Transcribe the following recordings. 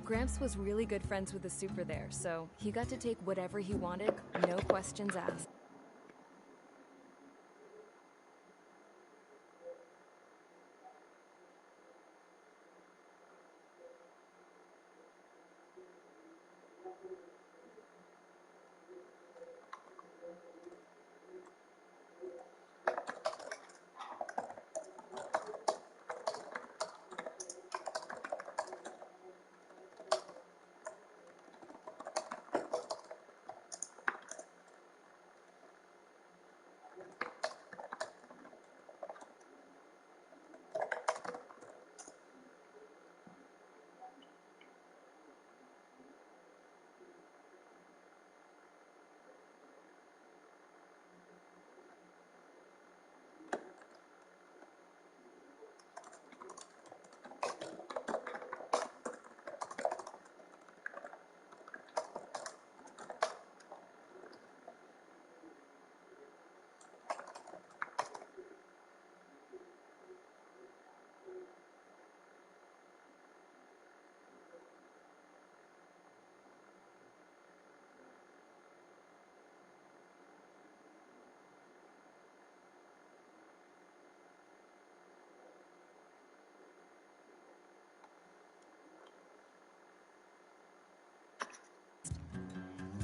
Gramps was really good friends with the super there, so he got to take whatever he wanted, no questions asked.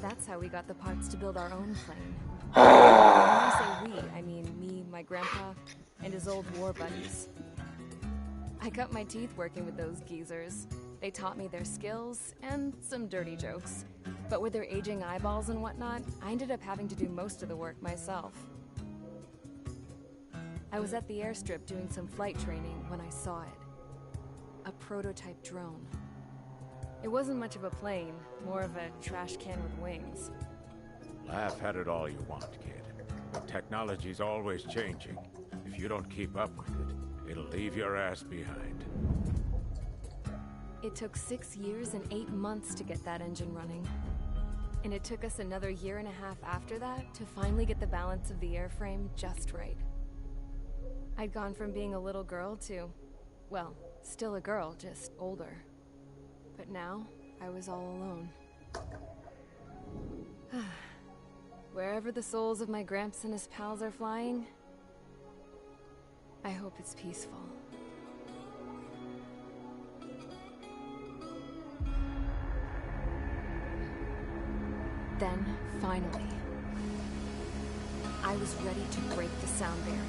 That's how we got the parts to build our own plane. When I say we, I mean me, my grandpa, and his old war buddies. I cut my teeth working with those geezers. They taught me their skills, and some dirty jokes. But with their aging eyeballs and whatnot, I ended up having to do most of the work myself. I was at the airstrip doing some flight training when I saw it. A prototype drone. It wasn't much of a plane, more of a trash can with wings. Laugh at it all you want, kid. But technology's always changing. If you don't keep up with it, it'll leave your ass behind. It took 6 years and 8 months to get that engine running. And it took us another year and a half after that to finally get the balance of the airframe just right. I'd gone from being a little girl to, well, still a girl, just older. But now, I was all alone. Wherever the souls of my Gramps and his pals are flying, I hope it's peaceful. Then, finally, I was ready to break the sound barrier.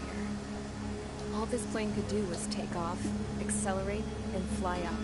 All this plane could do was take off, accelerate, and fly up.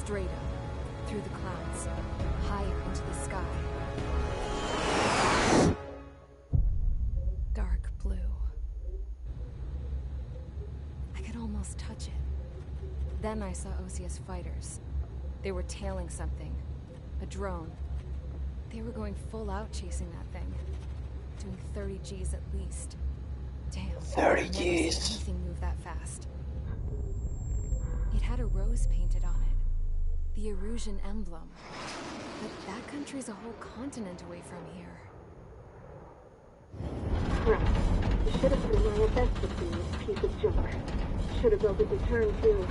Straight up, through the clouds, higher into the sky. Dark blue. I could almost touch it. Then I saw OCS fighters. They were tailing something. A drone. They were going full out chasing that thing. Doing 30 Gs at least. Damn. 30 Gs. Anything move that fast. It had a rose painted on it. The Erusian emblem. But that country's a whole continent away from here. Right. You should have put in my best with this piece of junk. Should have built a return too.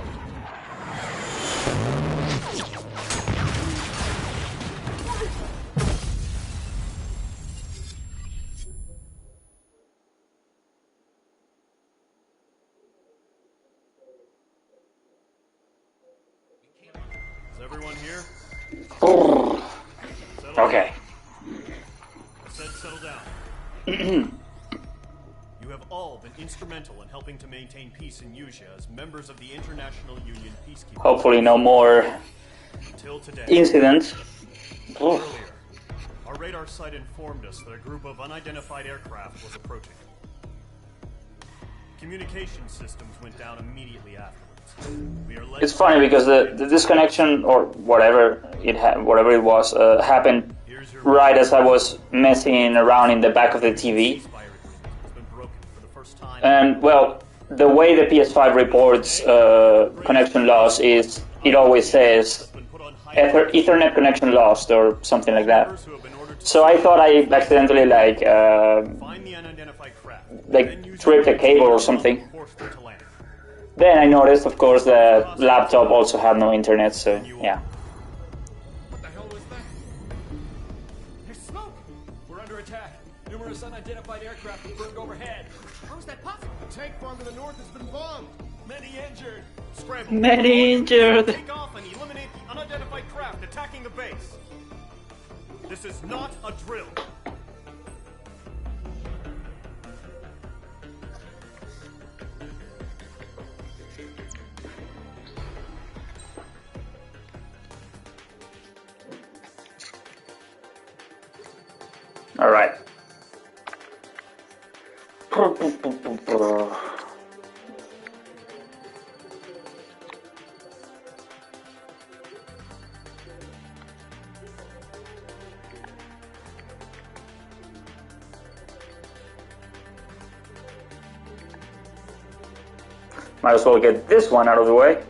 Is everyone here? Okay. I said settle down. You have all been instrumental in helping to maintain peace in Usha as members of the International Union Peacekeeping. Hopefully no more Until today. incidents. Earlier, our radar site informed us that a group of unidentified aircraft was approaching. Communication systems went down immediately afterwards. It's funny because the disconnection or whatever it was happened right as I was messing around in the back of the TV. And well, the way the PS5 reports connection loss is it always says Ethernet connection lost or something like that. So I thought I accidentally tripped a cable or something. Then I noticed, of course, the laptop also had no internet, so yeah. What the hell was that? There's smoke! We're under attack. Numerous unidentified aircraft have burned overhead. How is that possible? A tank farm to the north has been bombed. Many injured. Scramble. Many injured. Take off and eliminate the unidentified craft attacking the base. This is not a drill. All right. Might as well get this one out of the way.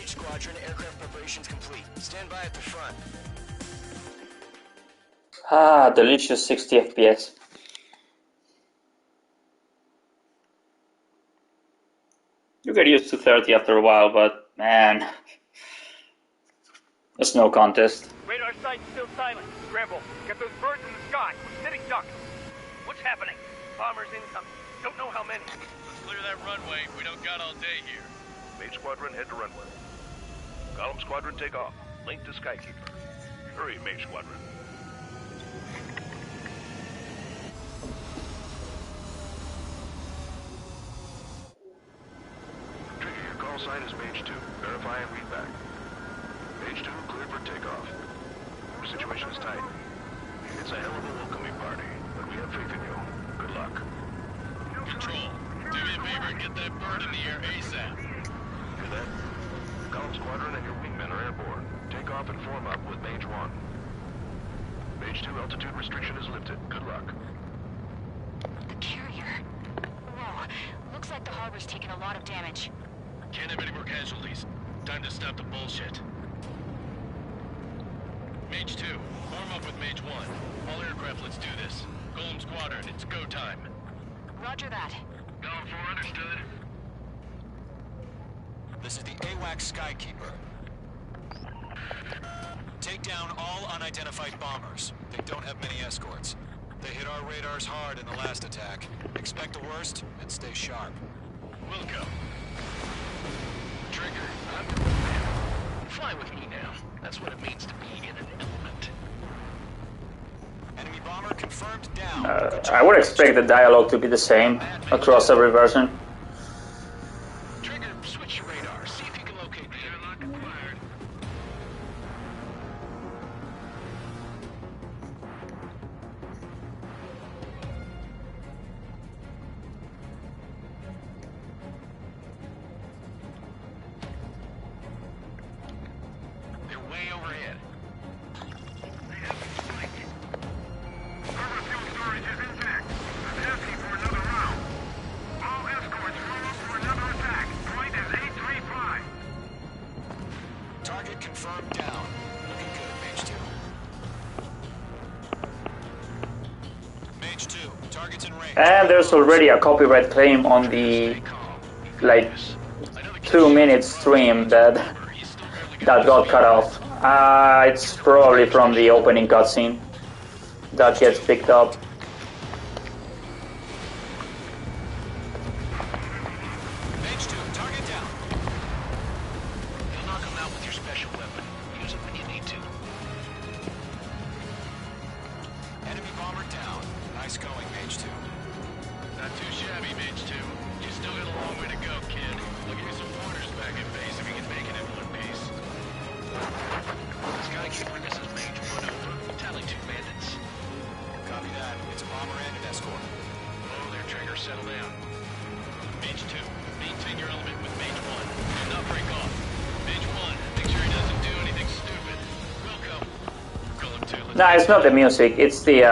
Squadron, aircraft preparations complete. Stand by at the front. Ah, delicious 60 FPS. You get used to 30 after a while, but man, it's no contest. Radar site's still silent. Scramble. Get those birds in the sky. We're sitting ducks. What's happening? Bombers incoming. Don't know how many. Let's clear that runway. We don't got all day here. Mage Squadron, head to runway. Column Squadron, take off. Link to Skykeeper. Hurry, Mage Squadron. Trigger, your call sign is Mage 2. Verify and read back. Mage 2, cleared for takeoff. Your situation is tight. It's a hell of a welcoming party, but we have faith in you. Good luck. Control, do me a favor and get that bird in the air ASAP. Hear that? Column Squadron and your wingmen are airborne. Take off and form up with Mage 1. Mage 2 altitude restriction is lifted. Good luck. The carrier. Whoa. Looks like the harbor's taken a lot of damage. Can't have any more casualties. Time to stop the bullshit. Mage 2, form up with Mage 1. All aircraft, let's do this. Golem Squadron, it's go time. Roger that. Golem 4, understood. This is the AWAC Skykeeper. Take down all unidentified bombers. They don't have many escorts. They hit our radars hard in the last attack. Expect the worst and stay sharp. We'll go. Trigger, I'm your man. Fly with me now. That's what it means to be in an element. Enemy bomber confirmed down. I would expect the dialogue to be the same across every version. Trigger, switch your radar. See if you can locate the airlock acquired. They're way overhead. They have been spiked. Harbor fuel storage is intact. I'm asking for another round. All escorts roll up for another attack. Point is 835. Target confirmed down. Looking good, Mage 2. Mage 2, target's in range. And there's already a copyright claim on the 2-minute stream that got cut off. It's probably from the opening cutscene. that gets picked up. Mage 2, target down. You'll knock him out with your special weapon. Use it when you need to. Enemy bomber down. Nice going, Mage 2. Not too shabby, Mage 2. You still got a long way to go, kid. I'll give you some pointers back in base if you can make it in one piece. Skykeeper, this is Mage 1 over. Tally 2 bandits. Copy that. It's a bomber and an escort. Oh, their trigger, settle down. Mage 2, maintain your element with Mage 1. Do not break off. Mage 1, make sure he doesn't do anything stupid. Welcome. Golem 2, let's... Nah, it's not the music. It's the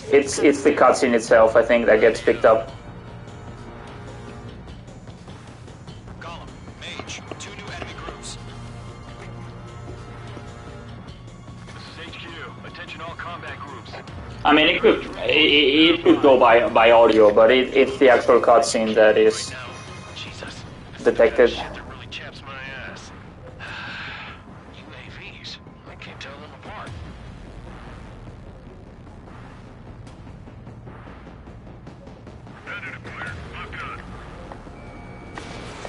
it's the cutscene itself. I think that gets picked up. Golem, Mage, 2 new enemy groups. This is HQ. Attention all combat groups. I mean, it could go by audio, but it's the actual cutscene that is detected. Shit that really chaps my ass. UAVs. I can't tell them apart. Bandit acquired. Locked on.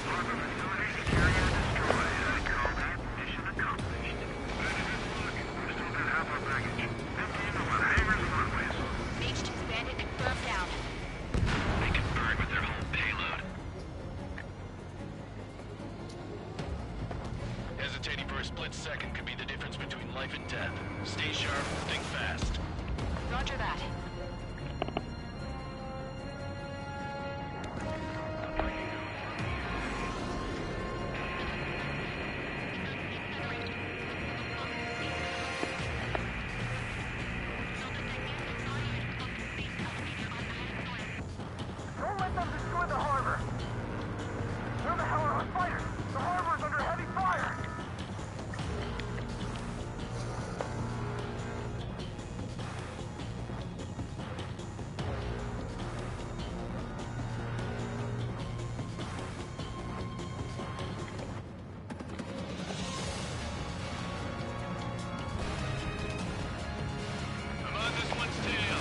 Harbor facility carrier destroyed. I call that mission accomplished. Bandit is looking. We still got half our baggage. 15 to 1 hangars and runways. Mage 2's bandit confirmed down. They can burn with their whole payload. Hesitating for a split second could be the difference between life and death. Stay sharp, think fast. Roger that. Don't let them destroy the harbor. Where the hell are our fighters? The harbor's under heavy fire. I'm on this one, Steel.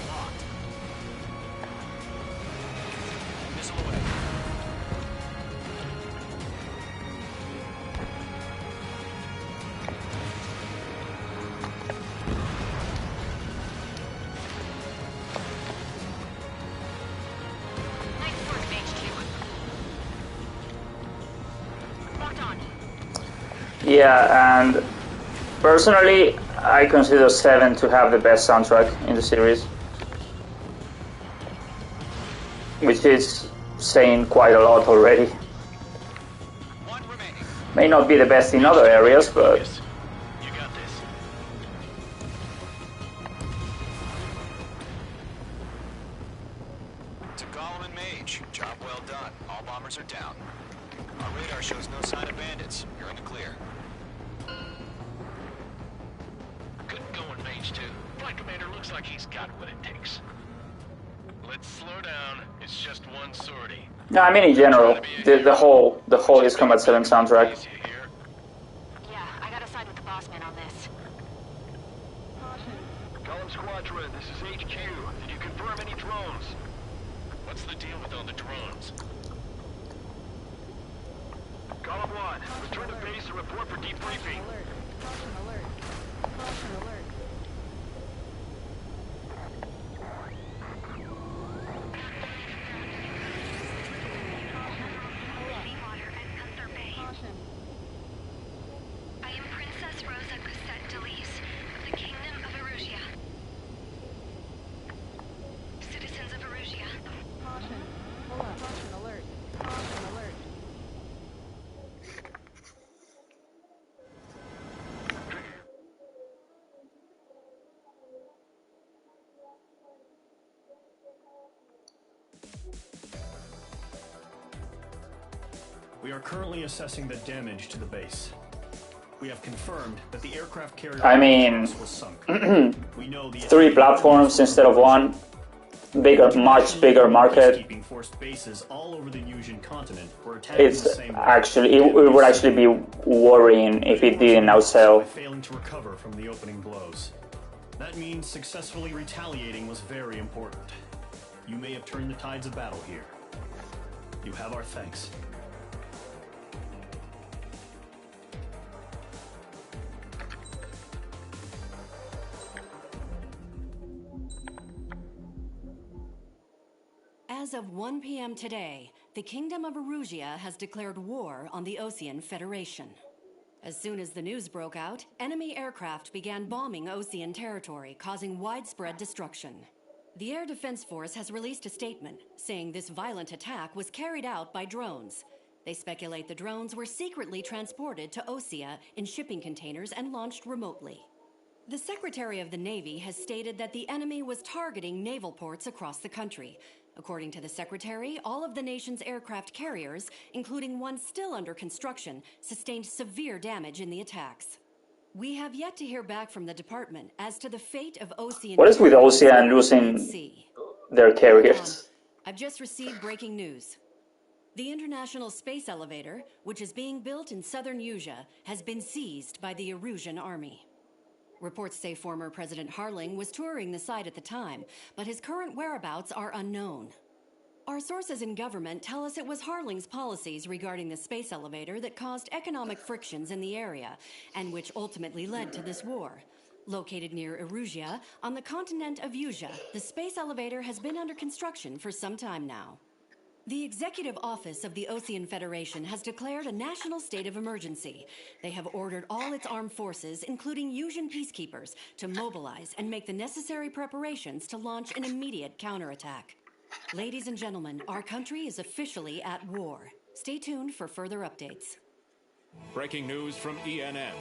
Locked. Missile away. Nice work, Mage 2. Locked on. Yeah, and personally, I consider 7 to have the best soundtrack in the series, which is saying quite a lot already. 1 remaining. May not be the best in other areas, but You got this. To Golem and Mage, job well done. All bombers are down. Our radar shows no sign of bandits. You're in the clear. Good going, Mage 2. Flight Commander looks like he's got what it takes. Let's slow down. It's just one sortie. no, I mean in general, the whole Ace Combat 7 soundtrack. Easy here. Yeah, I gotta side with the boss man on this. Golem Squadron, this is HQ. Did you confirm any drones? What's the deal with all the drones? Golem 1, return to base and report for debriefing. Caution alert. Caution alert. Caution. I am Princess Rosa Cassette Delise of the Kingdom of Erusia. Citizens of Erusia. Caution. Hold up. Caution alert. Caution alert. We are currently assessing the damage to the base. We have confirmed that the aircraft carrier I mean, was sunk. We know the 3 platforms instead of 1. bigger, much bigger market. Peacekeeping forced bases all over the Yusian continent were attacking It's the same way. actually it would actually be worrying if it didn't outsell. By failing to recover from the opening blows. That means successfully retaliating was very important. You may have turned the tides of battle here. You have our thanks. As of 1 p.m. today, the Kingdom of Erusia has declared war on the Osean Federation. As soon as the news broke out, enemy aircraft began bombing Osean territory, causing widespread destruction. The Air Defense Force has released a statement saying this violent attack was carried out by drones. They speculate the drones were secretly transported to Osea in shipping containers and launched remotely. The Secretary of the Navy has stated that the enemy was targeting naval ports across the country. According to the Secretary, all of the nation's aircraft carriers, including one still under construction, sustained severe damage in the attacks. We have yet to hear back from the department as to the fate of Osean. What is with Osea and losing their carriers? I've just received breaking news. The International Space Elevator, which is being built in southern Yusia, has been seized by the Erusian army. Reports say former President Harling was touring the site at the time, but his current whereabouts are unknown. Our sources in government tell us it was Harling's policies regarding the space elevator that caused economic frictions in the area, and which ultimately led to this war. Located near Erusia, on the continent of Yusia, the space elevator has been under construction for some time now. The Executive Office of the Osean Federation has declared a national state of emergency. They have ordered all its armed forces, including Yusian peacekeepers, to mobilize and make the necessary preparations to launch an immediate counterattack. Ladies and gentlemen, our country is officially at war. Stay tuned for further updates. Breaking news from ENN.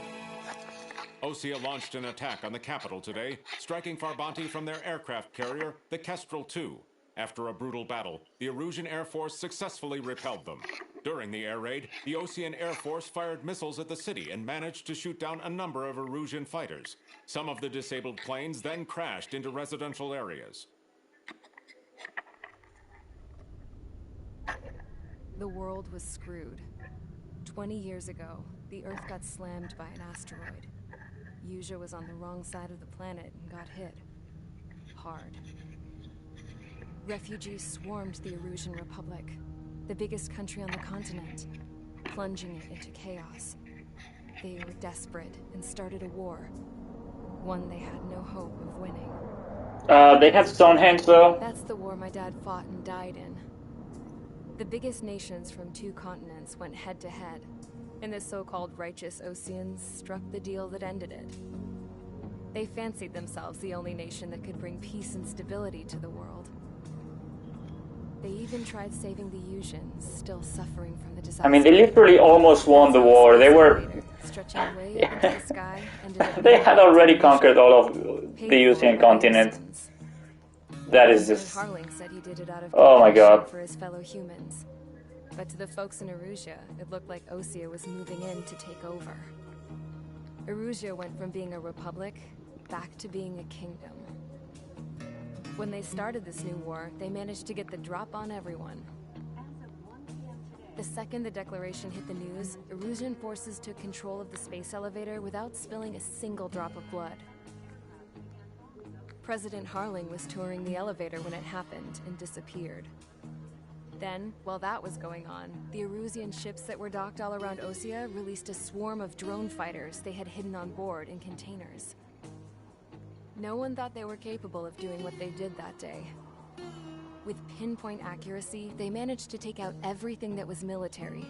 Osea launched an attack on the capital today, striking Farbanti from their aircraft carrier, the Kestrel II. After a brutal battle, the Erusian Air Force successfully repelled them. During the air raid, the Osean Air Force fired missiles at the city and managed to shoot down a number of Erusian fighters. Some of the disabled planes then crashed into residential areas. The world was screwed. 20 years ago, the Earth got slammed by an asteroid. Yusia was on the wrong side of the planet and got hit. Hard. Refugees swarmed the Erusian Republic, the biggest country on the continent, plunging it into chaos. They were desperate and started a war, one they had no hope of winning. They had Stonehenge, though. That's the war my dad fought and died in. The biggest nations from 2 continents went head-to-head, and the so-called righteous Oseans struck the deal that ended it. They fancied themselves the only nation that could bring peace and stability to the world. They even tried saving the Yusians, still suffering from the disaster. I mean, they literally almost won the war. They were... Stretching away into the sky, they had already conquered all of the Yusian continent. That is just... Harling said he did it out of oh my god. For his fellow humans. But to the folks in Erusia, it looked like Osea was moving in to take over. Erusia went from being a republic back to being a kingdom. When they started this new war, they managed to get the drop on everyone. The second the declaration hit the news, Erusian forces took control of the space elevator without spilling a single drop of blood. President Harling was touring the elevator when it happened and disappeared. Then, while that was going on, the Erusian ships that were docked all around Osea released a swarm of drone fighters they had hidden on board in containers. No one thought they were capable of doing what they did that day. With pinpoint accuracy, they managed to take out everything that was military,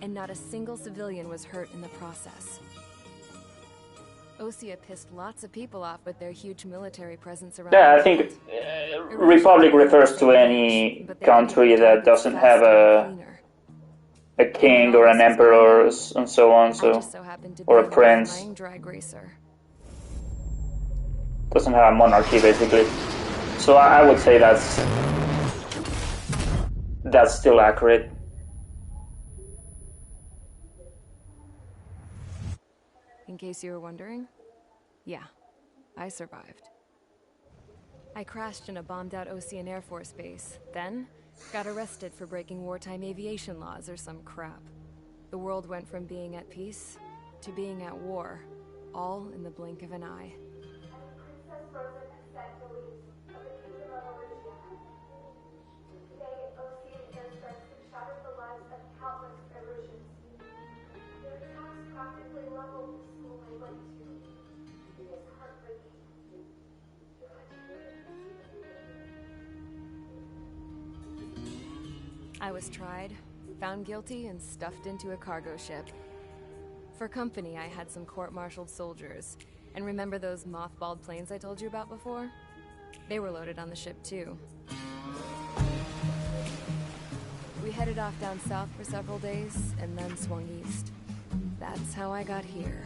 and not a single civilian was hurt in the process. Osea pissed lots of people off with their huge military presence around. Yeah, I think Republic refers to any country that doesn't have a king or an emperor and so on, or a prince. Doesn't have a monarchy, basically. So I would say that's still accurate. In case you were wondering, yeah, I survived. I crashed in a bombed-out Ocean Air Force base, then got arrested for breaking wartime aviation laws or some crap. The world went from being at peace to being at war, all in the blink of an eye. Princess Frozen has sent the leaves of the Kingdom of Erusia. Today, Ocean airstrikes have shattered the lives of countless Erusians. Their attacks practically leveled the school I went to. It is heartbreaking. I was tried, found guilty, and stuffed into a cargo ship. For company, I had some court-martialed soldiers. And remember those mothballed planes I told you about before? They were loaded on the ship, too. We headed off down south for several days, and then swung east. That's how I got here.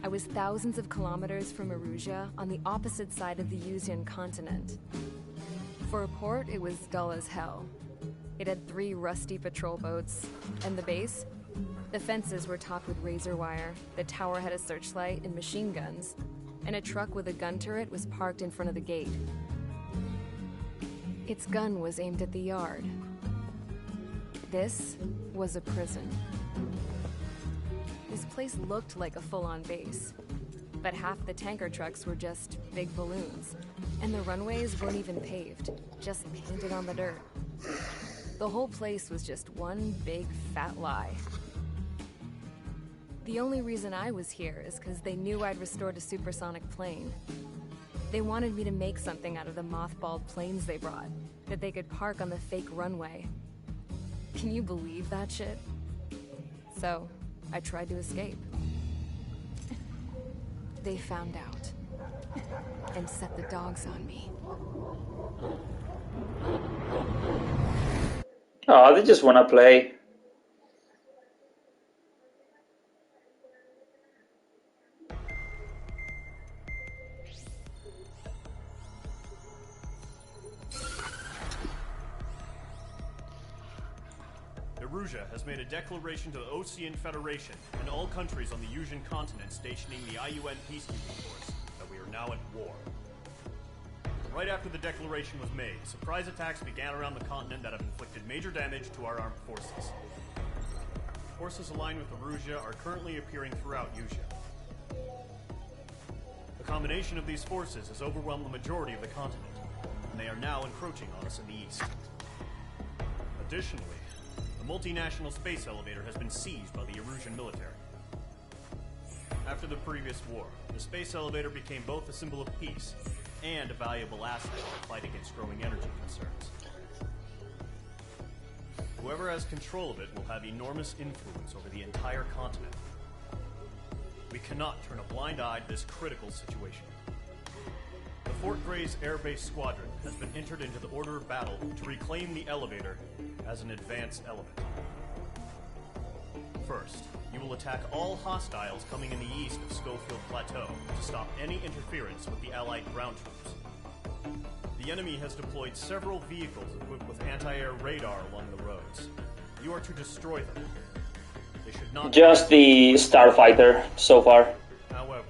I was thousands of kilometers from Erusia, on the opposite side of the Yuzian continent. For a port, it was dull as hell. It had 3 rusty patrol boats, and the base? The fences were topped with razor wire, the tower had a searchlight and machine guns, and a truck with a gun turret was parked in front of the gate. Its gun was aimed at the yard. This was a prison. This place looked like a full-on base, but half the tanker trucks were just big balloons, and the runways weren't even paved, just painted on the dirt. The whole place was just one big fat lie. The only reason I was here is because they knew I'd restored a supersonic plane. They wanted me to make something out of the mothballed planes they brought, that they could park on the fake runway. Can you believe that shit? So, I tried to escape. They found out, and set the dogs on me. Oh, they just want to play. Erusia has made a declaration to the Ocean Federation and all countries on the Yuzian continent stationing the IUN peacekeeping force that we are now at war. Right after the declaration was made, surprise attacks began around the continent that have inflicted major damage to our armed forces. Forces aligned with Erusia are currently appearing throughout Yusia. The combination of these forces has overwhelmed the majority of the continent, and they are now encroaching on us in the east. Additionally, the multinational space elevator has been seized by the Erusian military. After the previous war, the space elevator became both a symbol of peace and a valuable asset in the fight against growing energy concerns. Whoever has control of it will have enormous influence over the entire continent. We cannot turn a blind eye to this critical situation. The Fort Gray's Air Base Squadron has been entered into the order of battle to reclaim the elevator as an advanced element. First, you will attack all hostiles coming in the east of Schofield Plateau to stop any interference with the Allied ground troops. The enemy has deployed several vehicles equipped with anti-air radar along the roads. You are to destroy them. They should not... Just the Starfighter so far. However,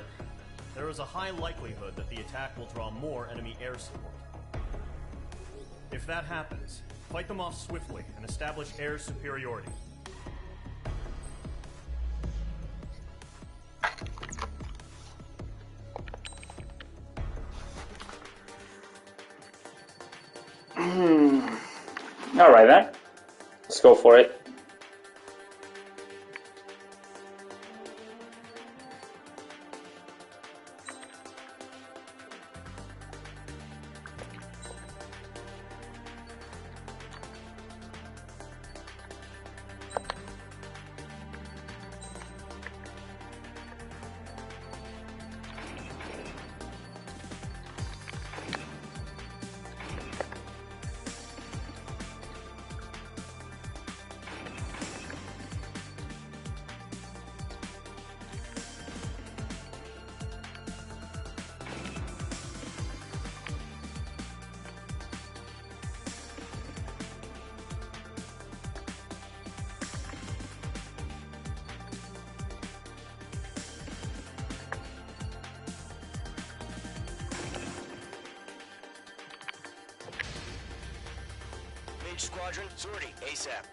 there is a high likelihood that the attack will draw more enemy air support. If that happens, fight them off swiftly and establish air superiority. Alright then. Let's go for it. Squadron, sortie, ASAP.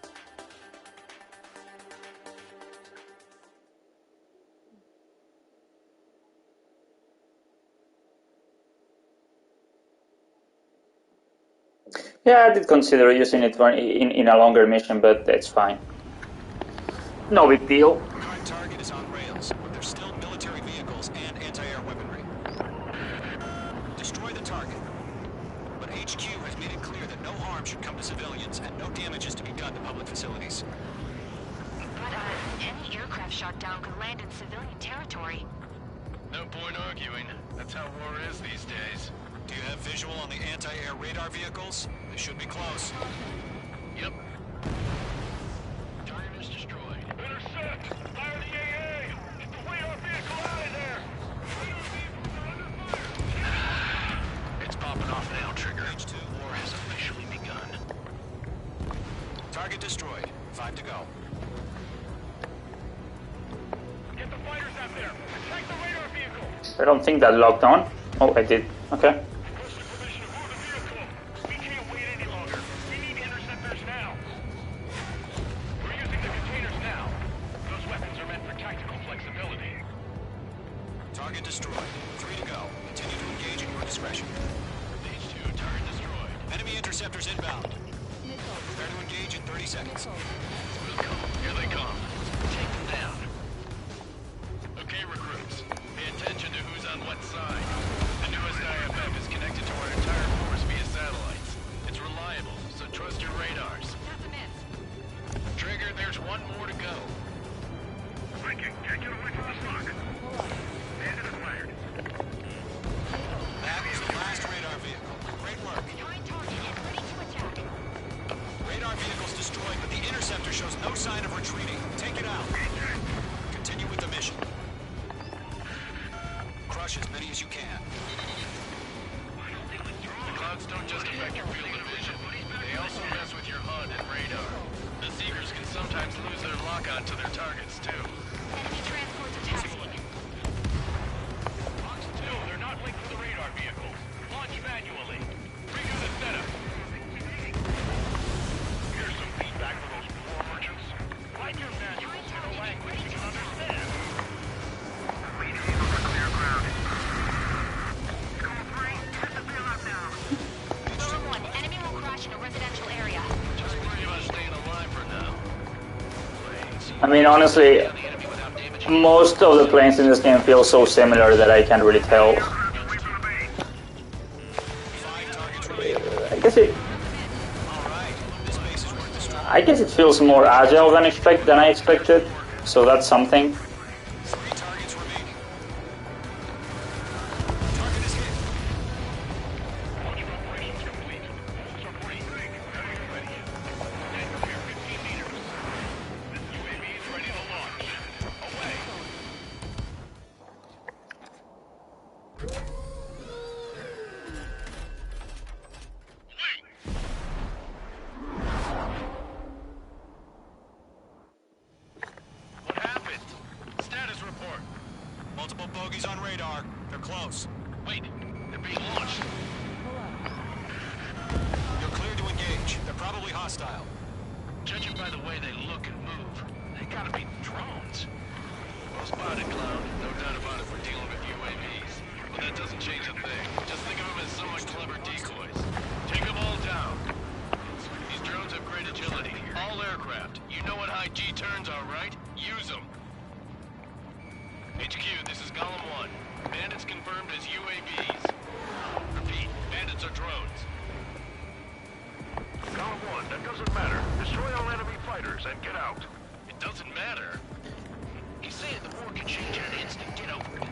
Yeah, I did consider using it in a longer mission, but it's fine. No big deal. Current target is on rails, but there's still military vehicles and anti-air weaponry. Destroy the target. But HQ has made it clear that no harm should come to civilians and no damage is to be done to public facilities. But, any aircraft shot down could land in civilian territory. No point arguing. That's how war is these days. Do you have visual on the anti-air radar vehicles? They should be close. Yep. Target is destroyed. Intercept! Fire the AA! Get the radar vehicle out of there! It's popping off now, Trigger. H2, war has officially begun. Target destroyed. 5 to go. Get the fighters out there! Attack the radar vehicle! I don't think that locked on. Oh, I did. Okay. We can't wait any longer. We need interceptors now. We're using the containers now. Those weapons are meant for tactical flexibility. Target destroyed. 3 to go. Continue to engage at your discretion. H2, target destroyed. Enemy interceptors inbound. Prepare to engage in 30 seconds. Here they come. Take them down. Okay, recruits. Pay attention to who's on what side. The newest IFF is connected to our entire force via satellites. It's reliable, so trust your radars. That's a miss. Trigger, there's one more to go. Viking, can't get away from the stock. Bandit acquired. That is the last radar vehicle. Great work. Joint target is ready to attack. Radar vehicle's destroyed, but the interceptor shows no sign of retreating. Take it out. Continue with the mission. Crush as many as you can. The clouds don't just affect your field of vision. They also mess with your HUD and radar. The Seekers can sometimes lose their lock-on to their targets, too. Enemy transports attacking. Box 2, they're not linked to the radar vehicles. Launch manually. Redo the setup. Here's some feedback for those poor merchants. Write your manuals in a language you can understand. We need to over clear ground. Call 3, hit the field up now. Zone 1, enemy will crash in a residential area. Just worry about staying alive for now. I mean, honestly, most of the planes in this game feel so similar that I can't really tell. I guess it feels more agile than I expected, so that's something. Multiple bogies on radar. They're close. Wait, they're being launched. You're cleared to engage. They're probably hostile. Judging by the way they look and move, they gotta be drones. Well spotted, Cloud. No doubt about it, we're dealing with UAVs. But that doesn't change a thing. Just think of them as somewhat clever decoys. Take them all down. These drones have great agility. All aircraft. You know what high G turns are, right? Use them. HQ, this is Column 1. Bandits confirmed as UAVs. Repeat, bandits are drones. Column 1, that doesn't matter. Destroy all enemy fighters and get out. It doesn't matter. He's saying the war can change in an instant. Get over it.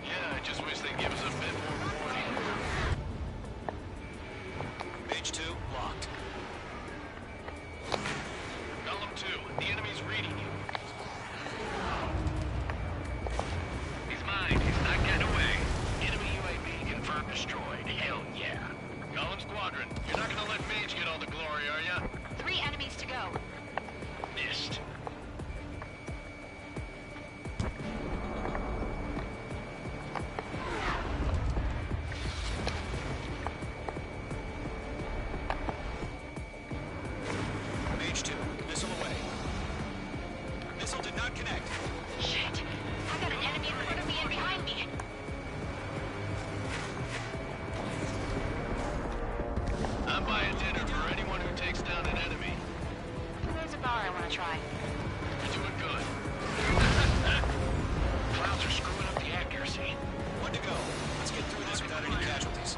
Yeah, I just wish they'd give us a bit more warning. Page 2, locked. Column 2, the enemy's reading you. He's mine. He's not getting away. Enemy UAV confirmed destroyed. Hell yeah. Column Squadron, you're not gonna let Mage get all the glory, are ya? 3 enemies to go. Missed. Missile did not connect. Shit. I got an enemy in front of me and behind me. I'm buying dinner for anyone who takes down an enemy. There's a bar I want to try. You're doing good. Clouds are screwing up the accuracy. One to go. Let's get through this without any casualties.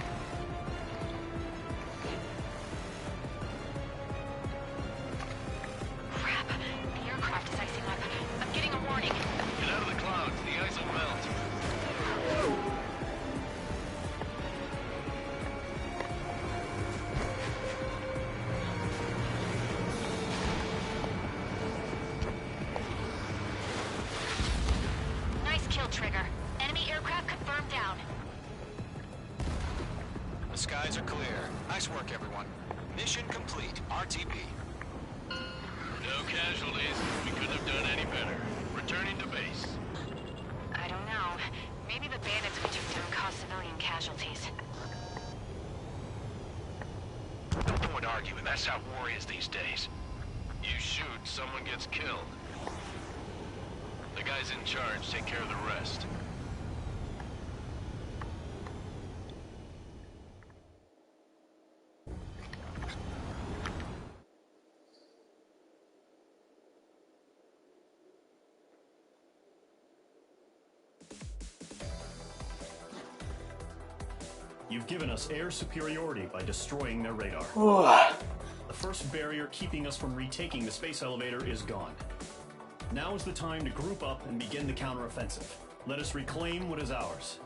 Crap. The aircraft is icing up. I'm getting a warning. Get out of the clouds. The ice will melt. Nice kill, Trigger. Enemy aircraft confirmed down. The skies are clear. Nice work, everyone. Mission complete. RTB. No casualties. We couldn't have done any better. Returning to base. I don't know. Maybe the bandits we took down caused civilian casualties. No point arguing. That's how war is these days. You shoot, someone gets killed. The guys in charge take care of the rest. You've given us air superiority by destroying their radar. The first barrier keeping us from retaking the space elevator is gone. Now is the time to group up and begin the counteroffensive. Let us reclaim what is ours.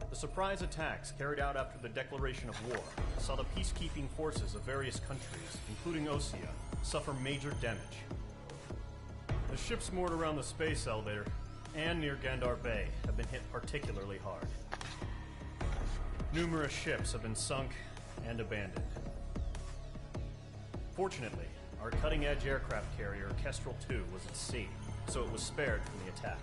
The surprise attacks carried out after the declaration of war saw the peacekeeping forces of various countries, including Osea, suffer major damage. The ships moored around the space elevator and near Gandar Bay have been hit particularly hard. Numerous ships have been sunk and abandoned. Fortunately, our cutting-edge aircraft carrier, Kestrel 2, was at sea, so it was spared from the attack.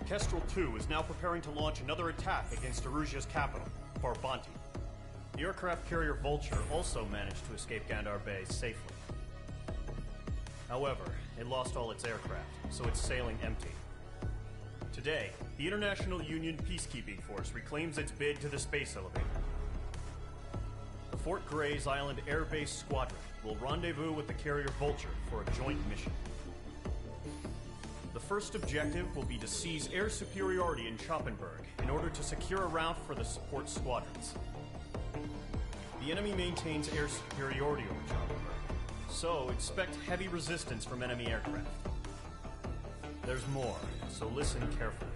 Kestrel 2 is now preparing to launch another attack against Erusia's capital, Farbanti. The aircraft carrier Vulture also managed to escape Gandar Bay safely. However, it lost all its aircraft, so it's sailing empty. Today, the International Union Peacekeeping Force reclaims its bid to the space elevator. The Fort Gray's Island Air Base Squadron will rendezvous with the carrier Vulture for a joint mission. The first objective will be to seize air superiority in Schoppenberg in order to secure a route for the support squadrons. The enemy maintains air superiority over Schoppenberg, so expect heavy resistance from enemy aircraft. There's more, so listen carefully.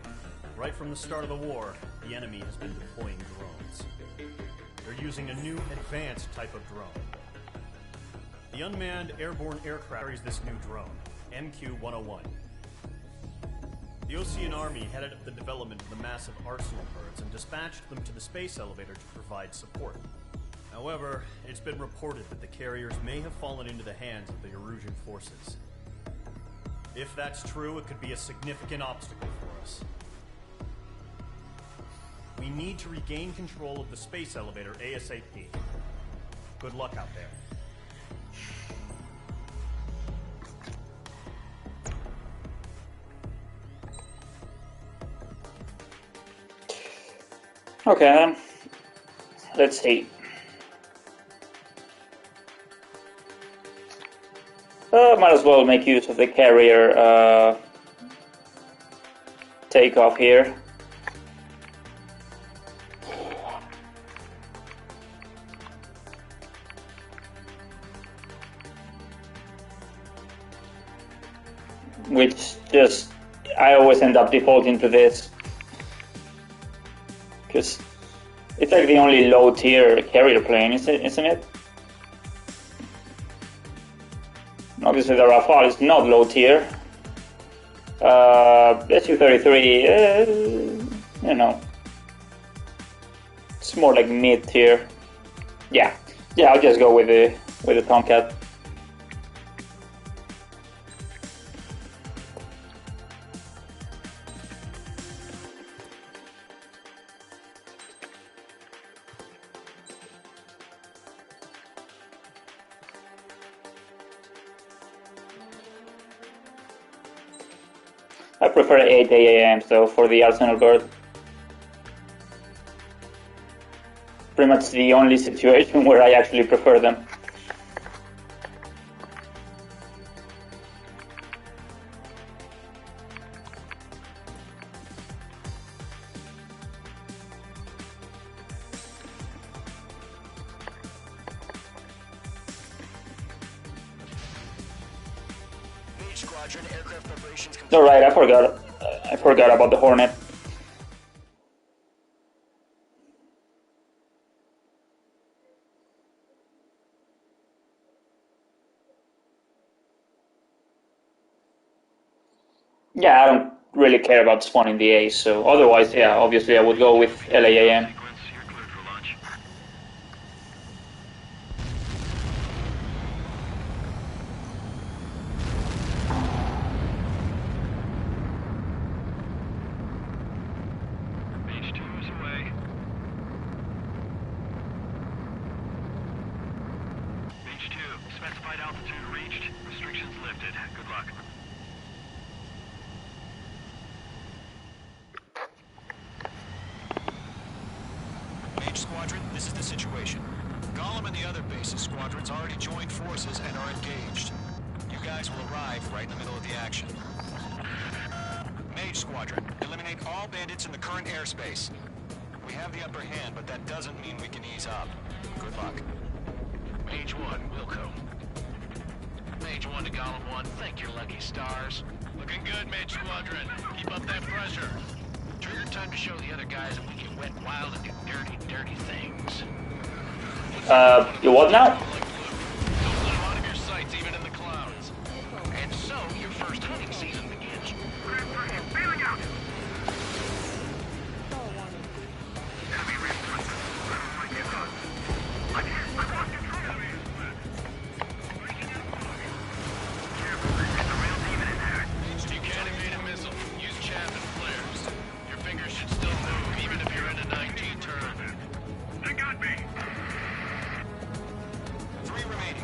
Right from the start of the war, the enemy has been deploying drones. They're using a new advanced type of drone. The unmanned airborne aircraft carries this new drone, MQ-101. The Osean Army headed up the development of the massive arsenal birds and dispatched them to the space elevator to provide support. However, it's been reported that the carriers may have fallen into the hands of the Erusian forces. If that's true, it could be a significant obstacle for us. We need to regain control of the space elevator ASAP. Good luck out there. Okay, then. Let's see. Might as well make use of the carrier takeoff here. Which just, I always end up defaulting to this. Because it's like the only low-tier carrier plane, isn't it? Obviously the Rafale is not low-tier. Su-33, you know, it's more like mid-tier. Yeah, I'll just go with the Tomcat. I prefer 8 AM though for the Arsenal bird. Pretty much the only situation where I actually prefer them. Squadron, aircraft preparations complete. All right, I forgot about the Hornet. Yeah, I don't really care about spawning the A, so otherwise, yeah, obviously I would go with LAAM. Specified altitude reached. Restrictions lifted. Good luck. Mage Squadron, this is the situation. Gollum and the other bases squadrons already joined forces and are engaged. You guys will arrive right in the middle of the action. Mage Squadron, eliminate all bandits in the current airspace. We have the upper hand, but that doesn't mean we can ease up. Good luck. Mage 1, Wilco. Mage 1 to Gollum 1, thank your lucky stars. Looking good, Mage Squadron. Keep up that pressure. Trigger time to show the other guys that we get wet wild and do dirty, dirty things. You what now? Don't let them out of your sights, even in the clouds. And so, your first hunting season begins. Bailing out! Enemy reinforcements. I lost control. Get the real demon in there. You can't evade a missile. Use chaff and flares. Your fingers should still move, even if you're in a 19 turn. They got me. 3 remaining.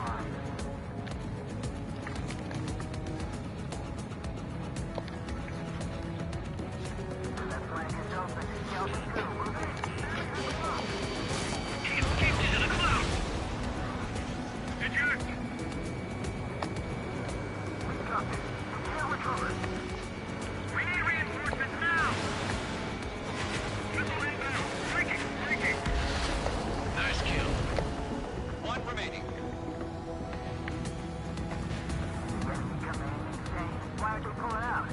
We need reinforcements now. Missile inbound. Breaking. Nice kill. 1 remaining. Why aren't they pulling out?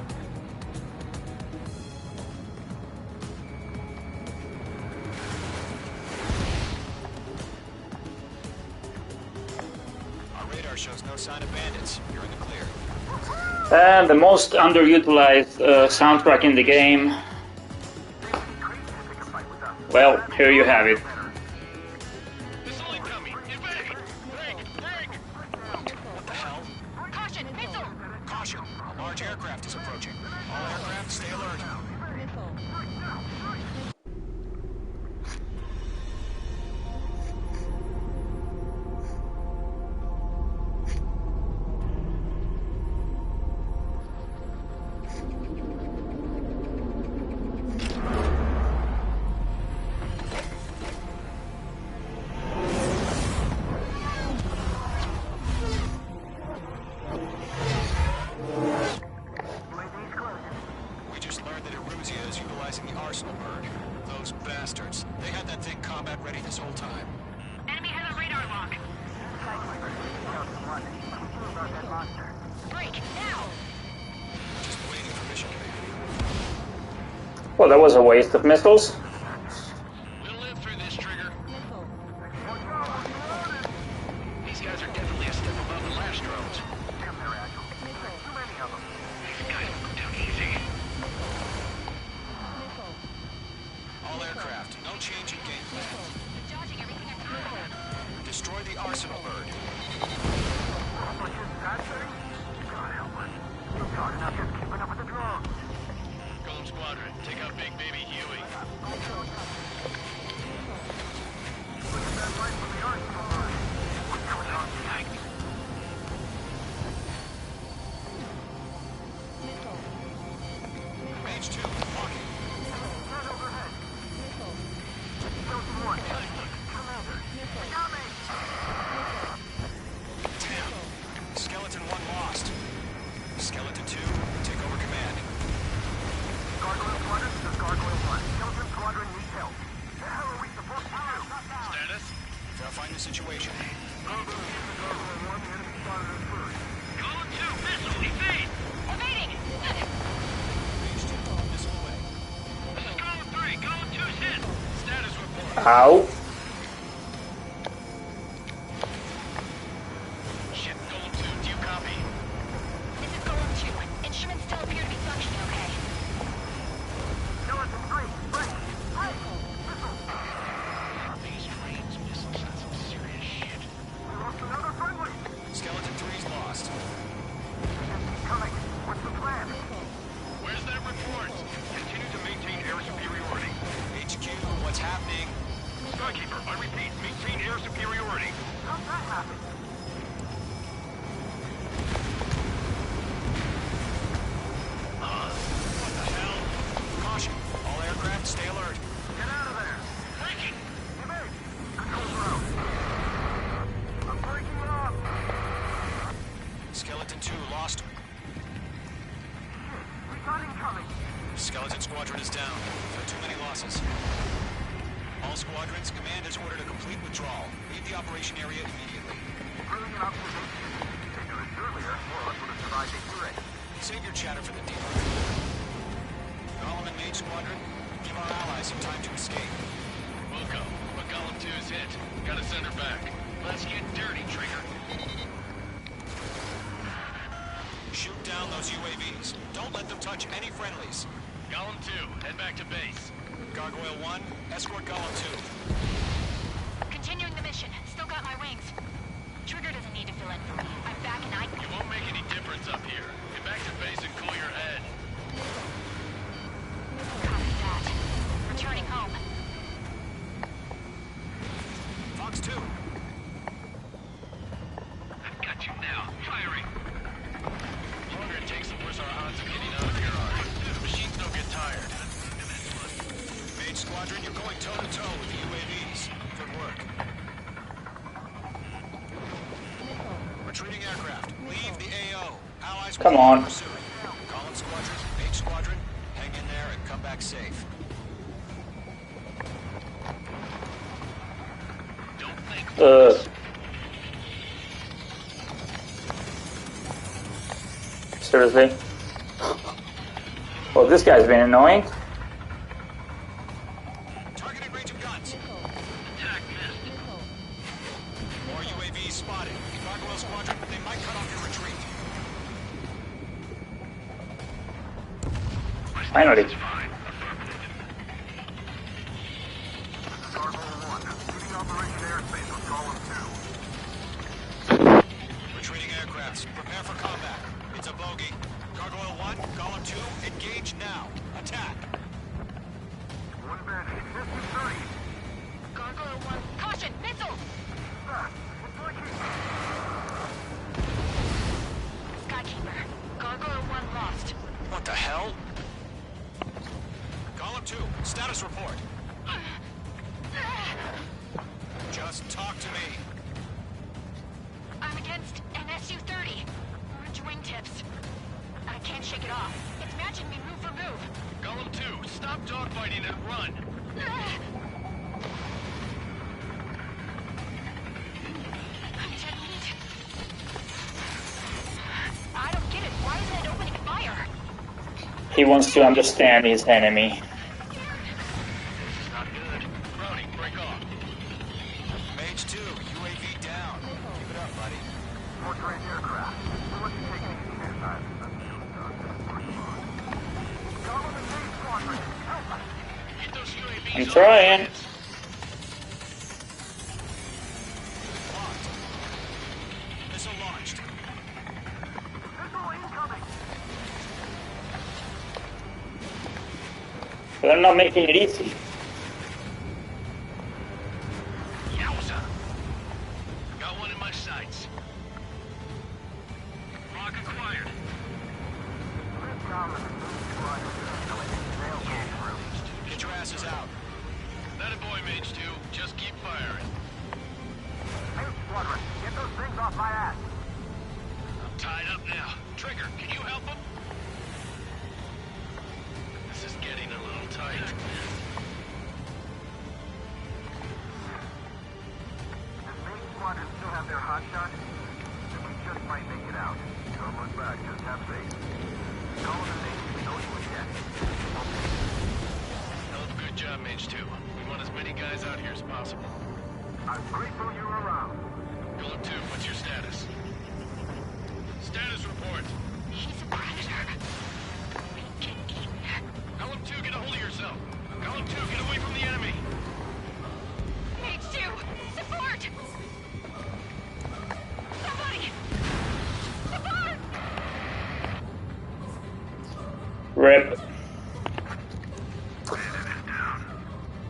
Our radar shows no sign of bandits. You're in the clear. And the most underutilized soundtrack in the game. Well, here you have it. Missile incoming. Evade! Break! What the hell? Caution, missile! Caution! A large aircraft is approaching. All aircraft, stay alert. We just learned that Eruzia is utilizing the Arsenal bird. Those bastards. They had that thing combat ready this whole time. Enemy has a radar lock. Break, now! Just waiting for mission command. Well, that was a waste of missiles. We'll live through this, Trigger. These guys are definitely a step above the last drones. These guys will go down easy. All aircraft, no change in game plan. Dodging everything I can. arsenal bird. Golem Squadron, take out Big Baby Huey. Mage 2, walking. Damn. Skeleton 1 lost. Skeleton 2, take over command. Gargoyle Squadron, this is Gargoyle 1. Skeleton Squadron needs help. The hell are we supposed to do? Status? Verifying the situation. Gargoyle 1, the enemy spotted us first. Golem 2, missile, evade! Evading! Mage 2, missile away. This is Golem 3, Golem 2's hit! Status report. Ow. Shit, Golem 2, do you copy? This is Golem 2. Instruments still appear to be functioning okay. Skeleton 3, break! Break! These range missiles, that's some serious shit. We lost another friendly! Skeleton 3's lost. He's coming. What's the plan? Where's that report? Continue to maintain air superiority. HQ, what's happening? Skykeeper, I repeat, maintain air superiority. How'd that happen? What the hell? Caution, all aircraft stay alert. Get out of there! Breaking! Evade! Controls are out. I'm breaking off! Skeleton 2 lost. We got incoming! Skeleton Squadron is down. There are too many losses. All squadrons, command has ordered a complete withdrawal. Leave the operation area immediately. Brilliant observation. Taken this earlier, more of us would have survived a threat. Save your chatter for the deeper. Golem and Mage Squadron, give our allies some time to escape. Wilco, but Golem 2's hit. Gotta send her back. Let's get dirty, Trigger. Shoot down those UAVs. Don't let them touch any friendlies. Golem 2, head back to base. Gargoyle 1, escort Golem 2. Continuing the mission. Still got my wings. Trigger doesn't need to fill in for me. I'm back and I... You won't make any difference up here. Get back to base and cool your head. Copy that. Returning home. Fox 2. I've got you now. Firing. The longer it takes, the worse our odds of getting out of here are. The machines don't get tired. Mage Squadron, you're going toe-to-toe with the UAVs. Good work. Retreating aircraft. Leave the AO. Allies will Come on. pursue. Golem Squadron, Mage Squadron, hang in there and come back safe. Don't think. Seriously? Well, this guy's been annoying. Targeting range of guns. Attack missed. More UAVs spotted. Gargoyle Squadron, they might cut off your retreat. Finally. Gargoyle 1, leading Operation Airspace with Golem 2. Retreating aircrafts, prepare for combat. It's a bogey. Gargoyle 1, Golem 2, engage now. Attack. One bandit, distance 30. Gargoyle 1. Caution! Missile! It's breaking. Skykeeper. Gargoyle 1 lost. What the hell? Golem 2, status report. Just talk to me. I'm against an Su-30. Orange wingtips. I can't shake it off. It's matching me move for move. Golem 2, stop dogfighting and run. I'm dead meat. I don't get it. Why isn't it opening fire? He wants to understand his enemy. Not good. Browning, break off. Mage 2, UAV down. Keep it up, buddy. More trained aircraft. We'll let you take it easy this time. Golem and Mage Squadron, help us! Get those UAVs I'm off trying. Locked. launched. Missile incoming! They're not making it easy. Yowza! Got one in my sights. Lock acquired. Get your asses out. That a boy, Mage 2. Just keep firing. Hey, squadron, get those things off my ass! I'm tied up now. Trigger, can you help him? This is getting a little tight. Does main squadron still have their hot shot? Then we just might make it out. Don't look back, just have faith. Call them names, we know you again. Hell of a good job, Mage 2. We want as many guys out here as possible. I'm grateful you're around. Golem 2, what's your status? Status report. He's a predator. We can eat him. Golem 2, get a hold of yourself. Golem 2, get away from the enemy. Mage 2, support! Somebody! Support! Rip.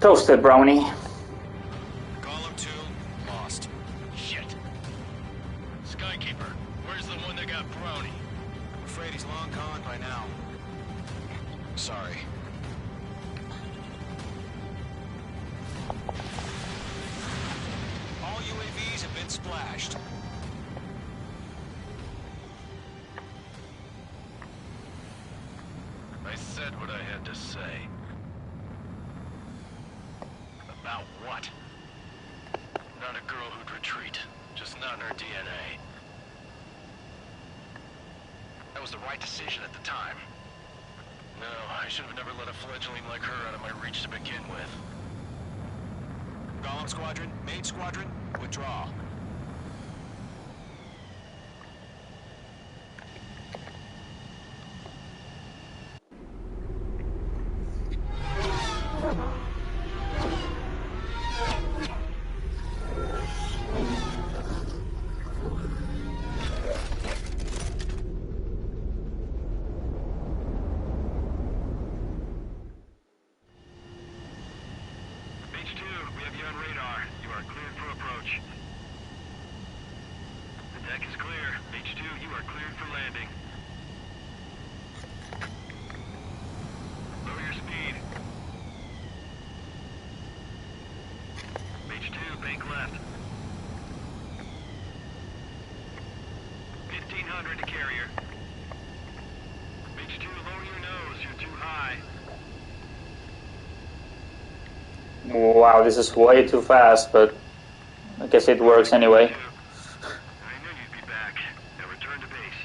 Toasted brownie. Column 2, lost. Shit. Skykeeper, where's the one that got Brownie? I'm afraid he's long gone by now. Sorry. All UAVs have been splashed. I said what I had to say. About what? Not a girl who'd retreat. Just not in her DNA. That was the right decision at the time. No, I should have never let a fledgling like her out of my reach to begin with. Golem Squadron, Maid Squadron, withdraw. H2, we have you on radar. You are cleared for approach. The deck is clear. H2, you are cleared for landing. Lower your speed. H2, bank left. 1500 to carrier. H2, lower your nose. You're too high. Wow, this is way too fast, but I guess it works anyway. I knew you'd be back. Now return to base.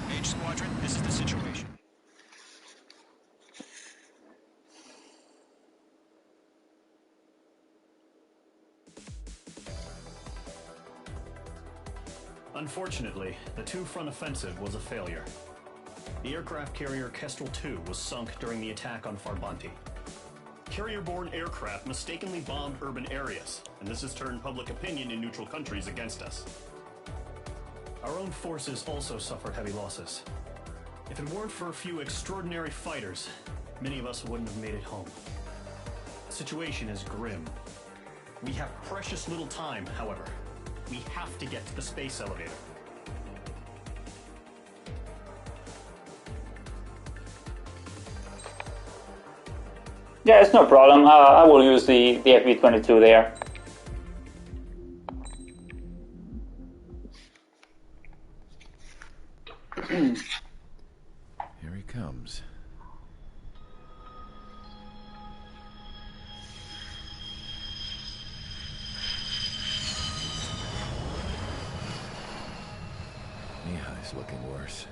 Maid Squadron, this is the situation. Unfortunately, the two-front offensive was a failure. The aircraft carrier Kestrel 2 was sunk during the attack on Farbanti. Carrier-borne aircraft mistakenly bombed urban areas, and this has turned public opinion in neutral countries against us. Our own forces also suffered heavy losses. If it weren't for a few extraordinary fighters, many of us wouldn't have made it home. The situation is grim. We have precious little time, however. We have to get to the space elevator. Yeah, it's no problem. I will use the FB-22 there. Here he comes. Mihai's looking worse.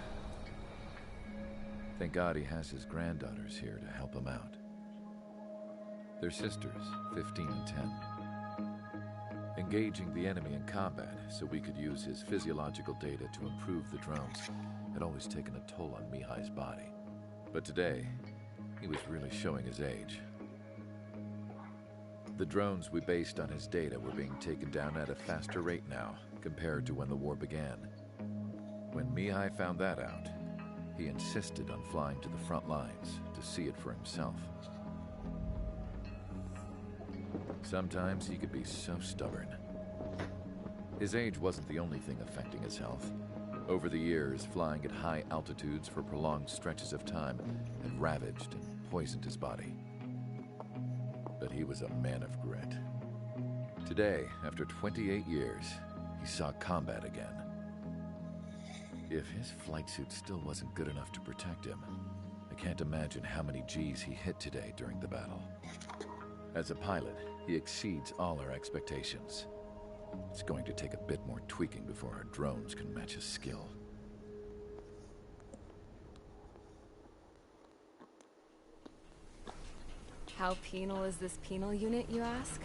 Thank God he has his granddaughters here to help him out. They're sisters, 15 and 10. Engaging the enemy in combat so we could use his physiological data to improve the drones had always taken a toll on Mihai's body. But today, he was really showing his age. The drones we based on his data were being taken down at a faster rate now, compared to when the war began. When Mihai found that out, he insisted on flying to the front lines to see it for himself. Sometimes he could be so stubborn. His age wasn't the only thing affecting his health. Over the years, flying at high altitudes for prolonged stretches of time had ravaged and poisoned his body. But he was a man of grit. Today, after 28 years, he saw combat again. If his flight suit still wasn't good enough to protect him, I can't imagine how many Gs he hit today during the battle. As a pilot, he exceeds all our expectations. It's going to take a bit more tweaking before our drones can match his skill. How penal is this penal unit, you ask?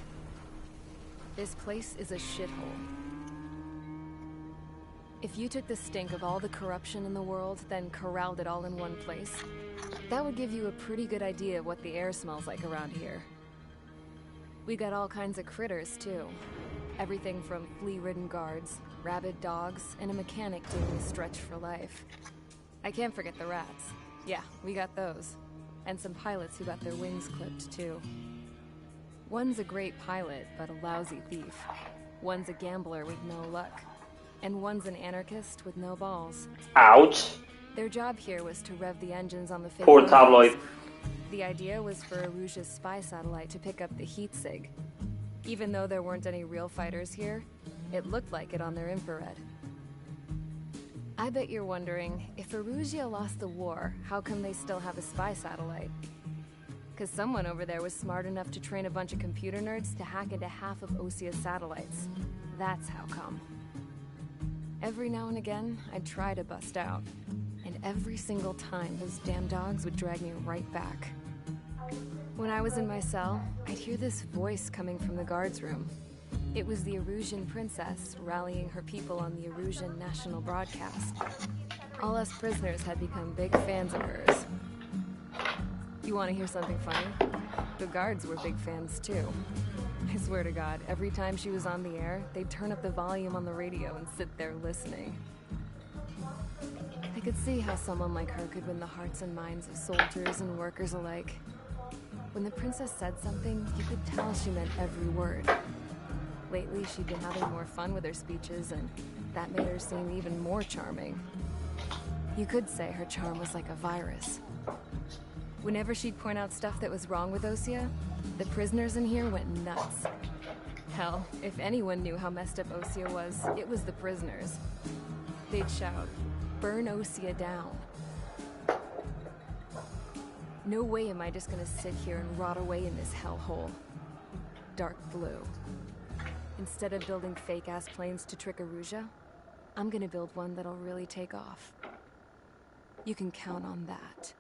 This place is a shithole. If you took the stink of all the corruption in the world, then corralled it all in one place, that would give you a pretty good idea of what the air smells like around here. We got all kinds of critters, too. Everything from flea-ridden guards, rabid dogs, and a mechanic doing a stretch for life. I can't forget the rats. Yeah, we got those. And some pilots who got their wings clipped, too. One's a great pilot, but a lousy thief. One's a gambler with no luck. And one's an anarchist with no balls. Ouch. Their job here was to rev the engines on the fake Poor roads. tabloid. The idea was for Aruja's spy satellite to pick up the heat sig. Even though there weren't any real fighters here, it looked like it on their infrared. I bet you're wondering, if Aruja lost the war, how come they still have a spy satellite? Because someone over there was smart enough to train a bunch of computer nerds to hack into half of Osia's satellites. That's how come. Every now and again, I'd try to bust out. And every single time, those damn dogs would drag me right back. When I was in my cell, I'd hear this voice coming from the guards room. It was the Erusian princess rallying her people on the Erusian national broadcast. All us prisoners had become big fans of hers. You want to hear something funny? The guards were big fans too. I swear to God, every time she was on the air, they'd turn up the volume on the radio and sit there listening. I could see how someone like her could win the hearts and minds of soldiers and workers alike. When the princess said something, you could tell she meant every word. Lately, she'd been having more fun with her speeches, and that made her seem even more charming. You could say her charm was like a virus. Whenever she'd point out stuff that was wrong with Osia, the prisoners in here went nuts. Hell, if anyone knew how messed up Osia was, it was the prisoners. They'd shout, "Burn Osia down." No way am I just gonna sit here and rot away in this hellhole. Dark blue. Instead of building fake-ass planes to trick Aruja, I'm gonna build one that'll really take off. You can count on that.